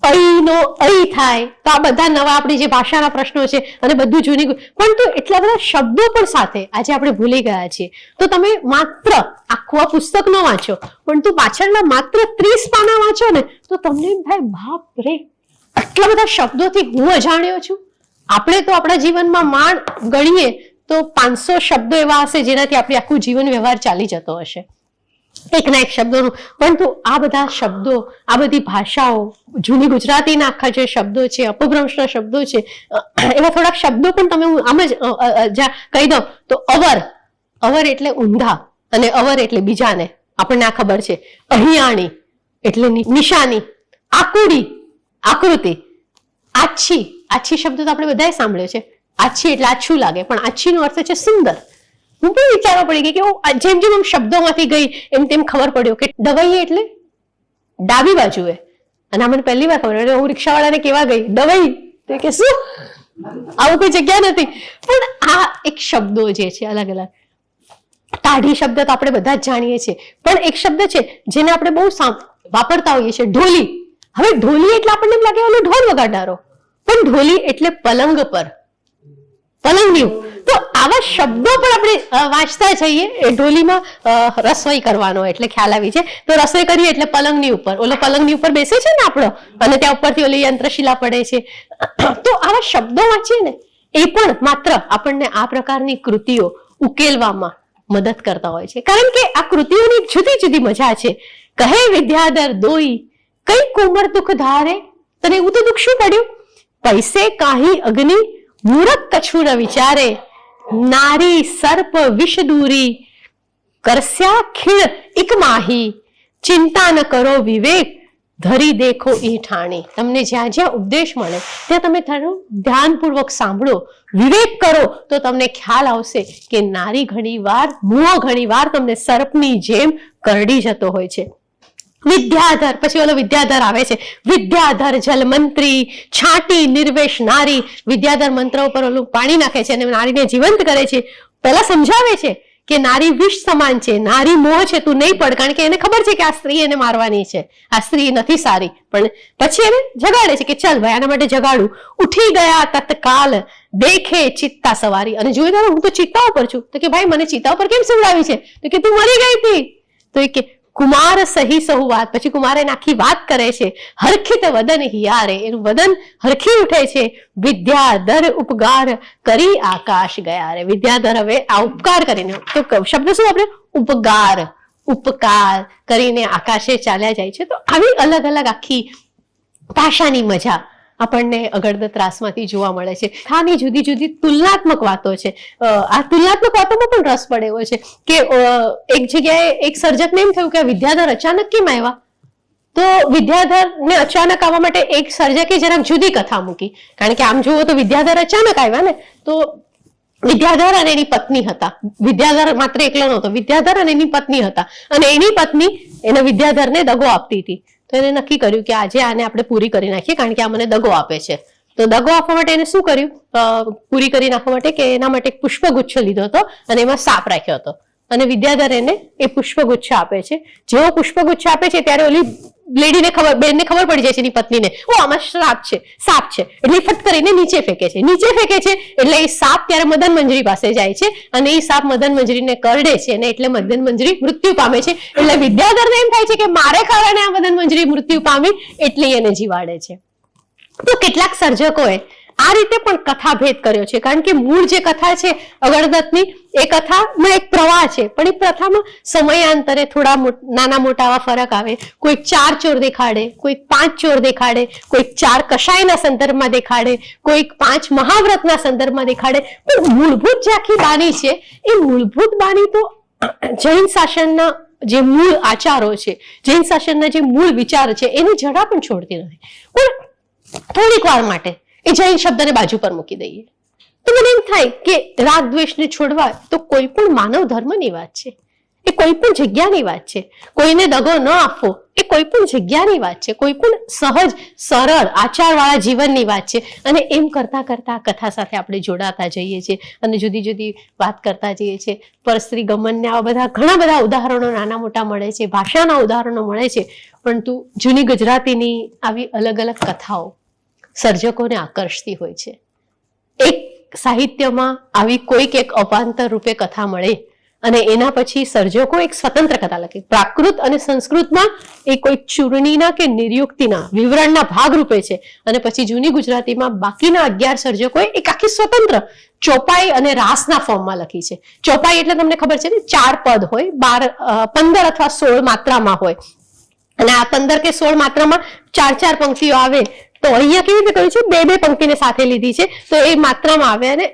અઈ નો અઈ થાય. તો આ બધા નવા આપણી જે ભાષાના પ્રશ્નો છે અને બધું જૂની, પરંતુ એટલા બધા શબ્દો પણ સાથે આજે આપણે ભૂલી ગયા છીએ. તો તમે માત્ર આખું આ પુસ્તક ન વાંચો, પરંતુ પાછળના માત્ર 30 પાના વાંચો ને તો તમને એમ થાય બાપ રે, આટલા બધા શબ્દોથી હું અજાણ્યો છું. આપણે તો આપણા જીવનમાં માંડ ગણીએ તો 500 શબ્દો એવા હશે જેનાથી આપણું આખું જીવન વ્યવહાર ચાલી જતો હશે, એકના એક શબ્દોનું. પરંતુ આ બધા શબ્દો, આ બધી ભાષાઓ, જૂની ગુજરાતીના આખા જે શબ્દો છે, અપભ્રંશના શબ્દો છે, એવા થોડાક શબ્દો પણ તમે આમ જ કહી દઉં તો અવર એટલે ઊંધા અને અવર એટલે બીજાને, આપણને આ ખબર છે. અહીંયાણી એટલે નિશાની, આકુડી આકૃતિ, આછી શબ્દ તો આપણે બધાએ સાંભળ્યો છે. આછી એટલે આછું લાગે, પણ આછીનો અર્થ છે સુંદર. હું પણ વિચારવા પડી ગઈ કે જેમ જેમ આમ શબ્દોમાંથી ગઈ એમ તેમ ખબર પડ્યો કે દવાઈ એટલે ડાબી બાજુએ. અને મને પહેલી વાર ખબર, હું રિક્ષાવાળાને કેવા ગઈ, દવાઈ, તો કે શું, આવું કોઈ જગ્યા નથી. પણ આ એક શબ્દો જે છે અલગ અલગ, ટાઢી શબ્દ તો આપણે બધા જ જાણીએ છીએ, પણ એક શબ્દ છે જેને આપણે બહુ વાપરતા હોઈએ છીએ, ઢોલી. હવે ઢોલી એટલે આપણને એમ લાગે ઓલો ઢોલ વગાડનારો, પણ ઢોલી એટલે પલંગ પર, પલંગની. તો આવા શબ્દો પણ આપણે વાંચતા જઈએ. એ ઢોલીમાં રસોઈ કરવાનો એટલે ખ્યાલ આવી છે, તો રસોઈ કરીએ એટલે પલંગની ઉપર, ઓલો પલંગની ઉપર બેસે છે ને આપણો, અને ત્યાં ઉપરથી ઓલી યંત્રશિલા પડે છે. તો આવા શબ્દો વાંચીએ ને એ પણ માત્ર આપણને આ પ્રકારની કૃતિઓ ઉકેલવામાં મદદ કરતા હોય છે, કારણ કે આ કૃતિઓની જુદી જુદી મજા છે. કહે વિદ્યાધર દોઈ કઈ કોમર દુઃખ ધારે, તને એવું તો દુઃખ શું પડ્યું? પૈસે કાહી અગ્નિ મૂરખ કછું ન વિચારે, નારી સર્પ વિષ દૂરી કરસ્યા ખીણ એક માહી, ચિંતા ન કરો વિવેક ધરી દેખો એ ઠાણી. તમને જ્યાં જ્યાં ઉપદેશ મળે ત્યાં તમે થોડું ધ્યાનપૂર્વક સાંભળો, વિવેક કરો, તો તમને ખ્યાલ આવશે કે નારી ઘણીવાર, મુઓ ઘણીવાર તમને સર્પની જેમ કરડી જતો હોય છે. વિદ્યાધર, પછી ઓલો વિદ્યાધર આવે છે, વિદ્યાધર જલમંત્રી છાંટી નિર્વેશ નારી. વિદ્યાધર મંત્ર ઉપર ઓલું પાણી નાખે છે અને નારીને જીવંત કરે છે. પહેલા સમજાવે છે કે નારી વિષ સમાન છે, નારી મોહ છે, તું નહીં પડ, કારણ કે એને ખબર છે કે આ સ્ત્રી એને મારવાની છે, આ સ્ત્રી નથી સારી. પણ પછી એને જગાડે છે કે ચાલ ભાઈ આના માટે જગાડું. ઉઠી ગયા તત્કાલ દેખે ચિત્તા સવારી, અને જોઈ હું તો ચિત્તા ઉપર છું. તો કે ભાઈ મને ચિત્તા ઉપર કેમ સુવડાવી છે? તો કે તું મરી ગઈ હતી. તો એ કે કુમાર સહી સહુ વાત. પછી કુમાર એને આખી વાત કરે છે. હરખિત વદન હિયારે, એનું વદન હરખી ઉઠે છે. વિદ્યાધર ઉપકાર કરી આકાશ ગયા રે. વિદ્યાધર હવે આ ઉપકાર કરીને, તો શબ્દ શું આપણે? ઉપકાર, ઉપકાર કરીને આકાશે ચાલ્યા જાય છે. તો આવી અલગ અલગ આખી ભાષાની મજા આપણને અગડદ ત્રાસમાંથી જોવા મળે છે. આની જુદી જુદી તુલનાત્મક વાતો છે. આ તુલનાત્મક વાતોમાં પણ રસ પડે એવો છે કે એક જગ્યાએ એક સર્જકને એમ થયું કે વિદ્યાધર અચાનક કેમ આવ્યા? તો વિદ્યાધરને અચાનક આવવા માટે એક સર્જકે જરાક જુદી કથા મૂકી, કારણ કે આમ જુઓ તો વિદ્યાધર અચાનક આવ્યા ને, તો વિદ્યાધર અને એની પત્ની હતા. વિદ્યાધર માત્ર એકલો નહોતો, વિદ્યાધર અને એની પત્ની હતા, અને એની પત્ની એને વિદ્યાધરને દગો આપતી હતી. તો એને નક્કી કર્યું કે આજે આને આપણે પૂરી કરી નાખીએ, કારણ કે આ મને દગો આપે છે. તો દગો આપવા માટે એને શું કર્યું? પૂરી કરી નાખવા માટે કે એના માટે એક પુષ્પગુચ્છ લીધો હતો અને એમાં સાપ રાખ્યો હતો, અને વિદ્યાધર એને એ પુષ્પગુચ્છ આપે છે. જેવો પુષ્પગુચ્છ આપે છે ત્યારે ઓલી લેડીને ખબર, બેનને ખબર પડી જાય છે એની પત્નીને, ઓ આમાં સાપ છે, સાપ છે. એટલે ફટ કરીને નીચે ફેંકે છે. નીચે ફેંકે છે એટલે એ સાપ ત્યારે મદન મંજરી પાસે જાય છે, અને એ સાપ મદન મંજરીને કરડે છે, અને એટલે મદન મંજરી મૃત્યુ પામે છે. એટલે વિદ્યાધરને એમ થાય છે કે મારે કારણે આ મદન મંજરી મૃત્યુ પામી, એટલે એને જીવાડે છે. તો કેટલાક સર્જકોએ આ રીતે પણ કથા ભેદ કર્યો છે, કારણ કે મૂળ જે કથા છે અગડદત્તની, એ કથામાં એક પ્રવાહ છે, પણ એ પ્રથામાં સમયાંતરે થોડા નાના મોટા આવા ફરક આવે. કોઈક 4 ચોર દેખાડે, કોઈક 5 ચોર દેખાડે, કોઈક 4 કષાયના સંદર્ભમાં દેખાડે, કોઈક 5 મહાવ્રતના સંદર્ભમાં દેખાડે. પણ મૂળભૂત જે આખી બાની છે, એ મૂળભૂત બાની તો જૈન શાસનના જે મૂળ આચારો છે, જૈન શાસનના જે મૂળ વિચાર છે, એની જરા પણ છોડતી નથી. પણ થોડીક વાર માટે એ જૈન શબ્દને બાજુ પર મૂકી દઈએ તો મને એમ થાય કે રાગ દ્વેષને છોડવા તો કોઈ પણ માનવ ધર્મની વાત છે, એ કોઈ પણ જગ્યાની વાત છે. કોઈને દગો ન આપવો એ કોઈ પણ જગ્યાની વાત છે, કોઈ પણ સહજ સરળ આચારવાળા જીવનની વાત છે. અને એમ કરતા કરતા કથા સાથે આપણે જોડાતા જઈએ છીએ અને જુદી જુદી વાત કરતા જઈએ છીએ. પરસ્ત્રી ગમનને આવા બધા ઘણા બધા ઉદાહરણો નાના મોટા મળે છે, ભાષાના ઉદાહરણો મળે છે. પરંતુ જૂની ગુજરાતીની આવી અલગ અલગ કથાઓ સર્જકોને આકર્ષતી હોય છે. એક સાહિત્યમાં આવી કોઈક એક અપાંતર રૂપે કથા મળે અને એના પછી સર્જકો એક સ્વતંત્ર કથા લખે. પ્રાકૃત અને સંસ્કૃતમાં એ કોઈ ચૂર્ણીના કે નિર્યુક્તિના વિવરણના ભાગરૂપે છે, અને પછી જૂની ગુજરાતીમાં બાકીના 11 સર્જકોએ એક આખી સ્વતંત્ર ચોપાઈ અને રાસના ફોર્મમાં લખી છે. ચોપાઈ એટલે તમને ખબર છે ને, 4 પદ હોય, 15 અથવા 16 માત્રામાં હોય, અને આ 15 કે 16 માત્રામાં 4 પંક્તિઓ આવે. તો અહીંયા કેવી રીતે કહ્યું છે, 2 પંક્તિને સાથે લીધી છે, તો એ માત્રામાં આવે, અને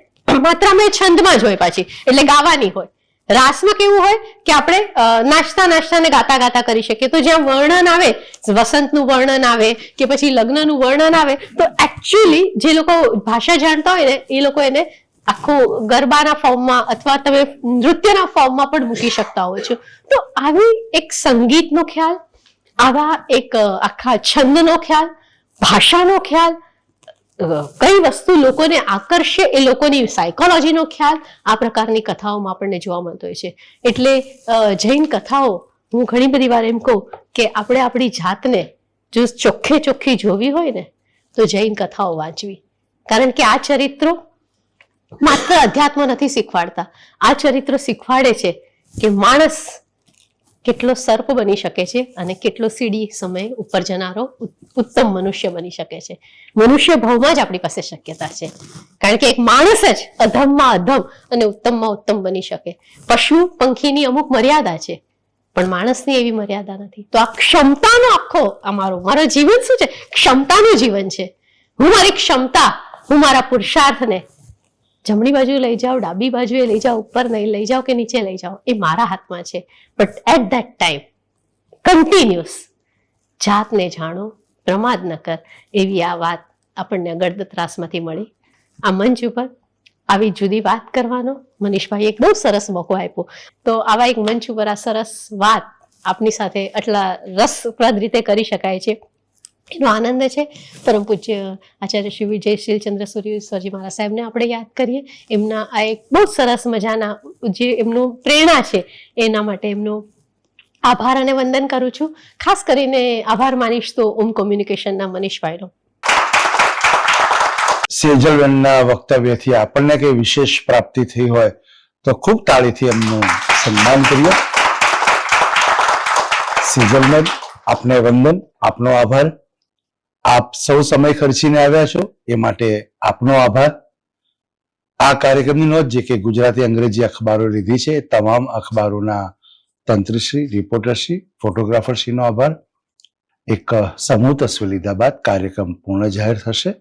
માત્રામાં એ છંદમાં જ હોય પાછી, એટલે ગાવાની હોય. રાસમાં કેવું હોય કે આપણે નાચતા ને ગાતા કરી શકીએ. તો જ્યાં વર્ણન આવે, વસંતનું વર્ણન આવે કે પછી લગ્નનું વર્ણન આવે, તો એકચ્યુઅલી જે લોકો ભાષા જાણતા હોય ને, એ લોકો એને આખું ગરબાના ફોર્મમાં અથવા તમે નૃત્યના ફોર્મમાં પણ મૂકી શકતા હો છો. તો આવી એક સંગીતનો ખ્યાલ, આવા એક આખા છંદનો ખ્યાલ, ભાષાનો ખ્યાલ, કઈ વસ્તુ લોકોને આકર્ષે એ લોકોની સાયકોલોજીનો ખ્યાલ આ પ્રકારની કથાઓમાં આપણને જોવા મળતો હોય છે. એટલે જૈન કથાઓ હું ઘણી બધી વાર એમ કહું કે આપણે આપણી જાતને જો ચોખ્ખી જોવી હોય ને તો જૈન કથાઓ વાંચવી. કારણ કે આ ચરિત્રો માત્ર અધ્યાત્મ નથી શીખવાડતા, આ ચરિત્રો શીખવાડે છે કે માણસ કેટલો સર્પ બની શકે છે અને કેટલો સીડી સમયે ઉપર જનારો ઉત્તમ મનુષ્ય બની શકે છે. મનુષ્ય ભાવમાં જ આપણી પાસે શક્યતા છે, કારણ કે એક માણસ જ અધમમાં અધમ અને ઉત્તમમાં ઉત્તમ બની શકે. પશુ પંખીની અમુક મર્યાદા છે, પણ માણસની એવી મર્યાદા નથી. તો આ ક્ષમતાનો આખો મારો જીવન શું છે? ક્ષમતાનું જીવન છે. હું મારી ક્ષમતા, હું મારા પુરુષાર્થને જમણી બાજુ લઈ જાઓ, ડાબી બાજુએ લઈ જાઓ, ઉપર નહીં લઈ જાઓ કે નીચે લઈ જાઓ, એ મારા હાથમાં છે. But at that time continuous જાતને જાણો, પ્રમાદ ન કર, એવી આ વાત આપણને અગડદ ત્રાસમાંથી મળી. આ મંચ ઉપર આવી જુદી વાત કરવાનો મનીષભાઈ એક બહુ સરસ મોકો આપ્યો. તો આવા એક મંચ ઉપર આ સરસ વાત આપની સાથે આટલા રસપ્રદ રીતે કરી શકાય છે એનો આનંદ છે. પરમ પૂજ્ય આચાર્ય શ્રી વિજય શીલચંદ્ર સરજી મહારાજ સાહેબને આપણે યાદ કરીએ. એમના આ એક બહુ સરસ મજાના જે એમનું પ્રેરણા છે એના માટે એમનો આભાર અને વંદન કરું છું. ખાસ કરીને આભાર માનીશ તો ઓમ કોમ્યુનિકેશનના મનીષભાઈનો. સેજલબેનના વક્તવ્યથી આપણને કઈ વિશેષ પ્રાપ્તિ થઈ હોય તો ખૂબ તાળીથી એમનું સન્માન કરીએ. સેજલબેન, આપને વંદન, આપનો આભાર. આપ સૌ સમય ખર્ચીને આવ્યા છો એ માટે આપનો આભાર. આ કાર્યક્રમની નોંધ જે કે ગુજરાતી અંગ્રેજી અખબારો લીધી છે, તમામ અખબારોના તંત્રશ્રી, રિપોર્ટરશ્રી, ફોટોગ્રાફરશ્રીનો આભાર. એક સમૂહ તસવીર લીધા બાદ કાર્યક્રમ પૂર્ણ જાહેર થશે.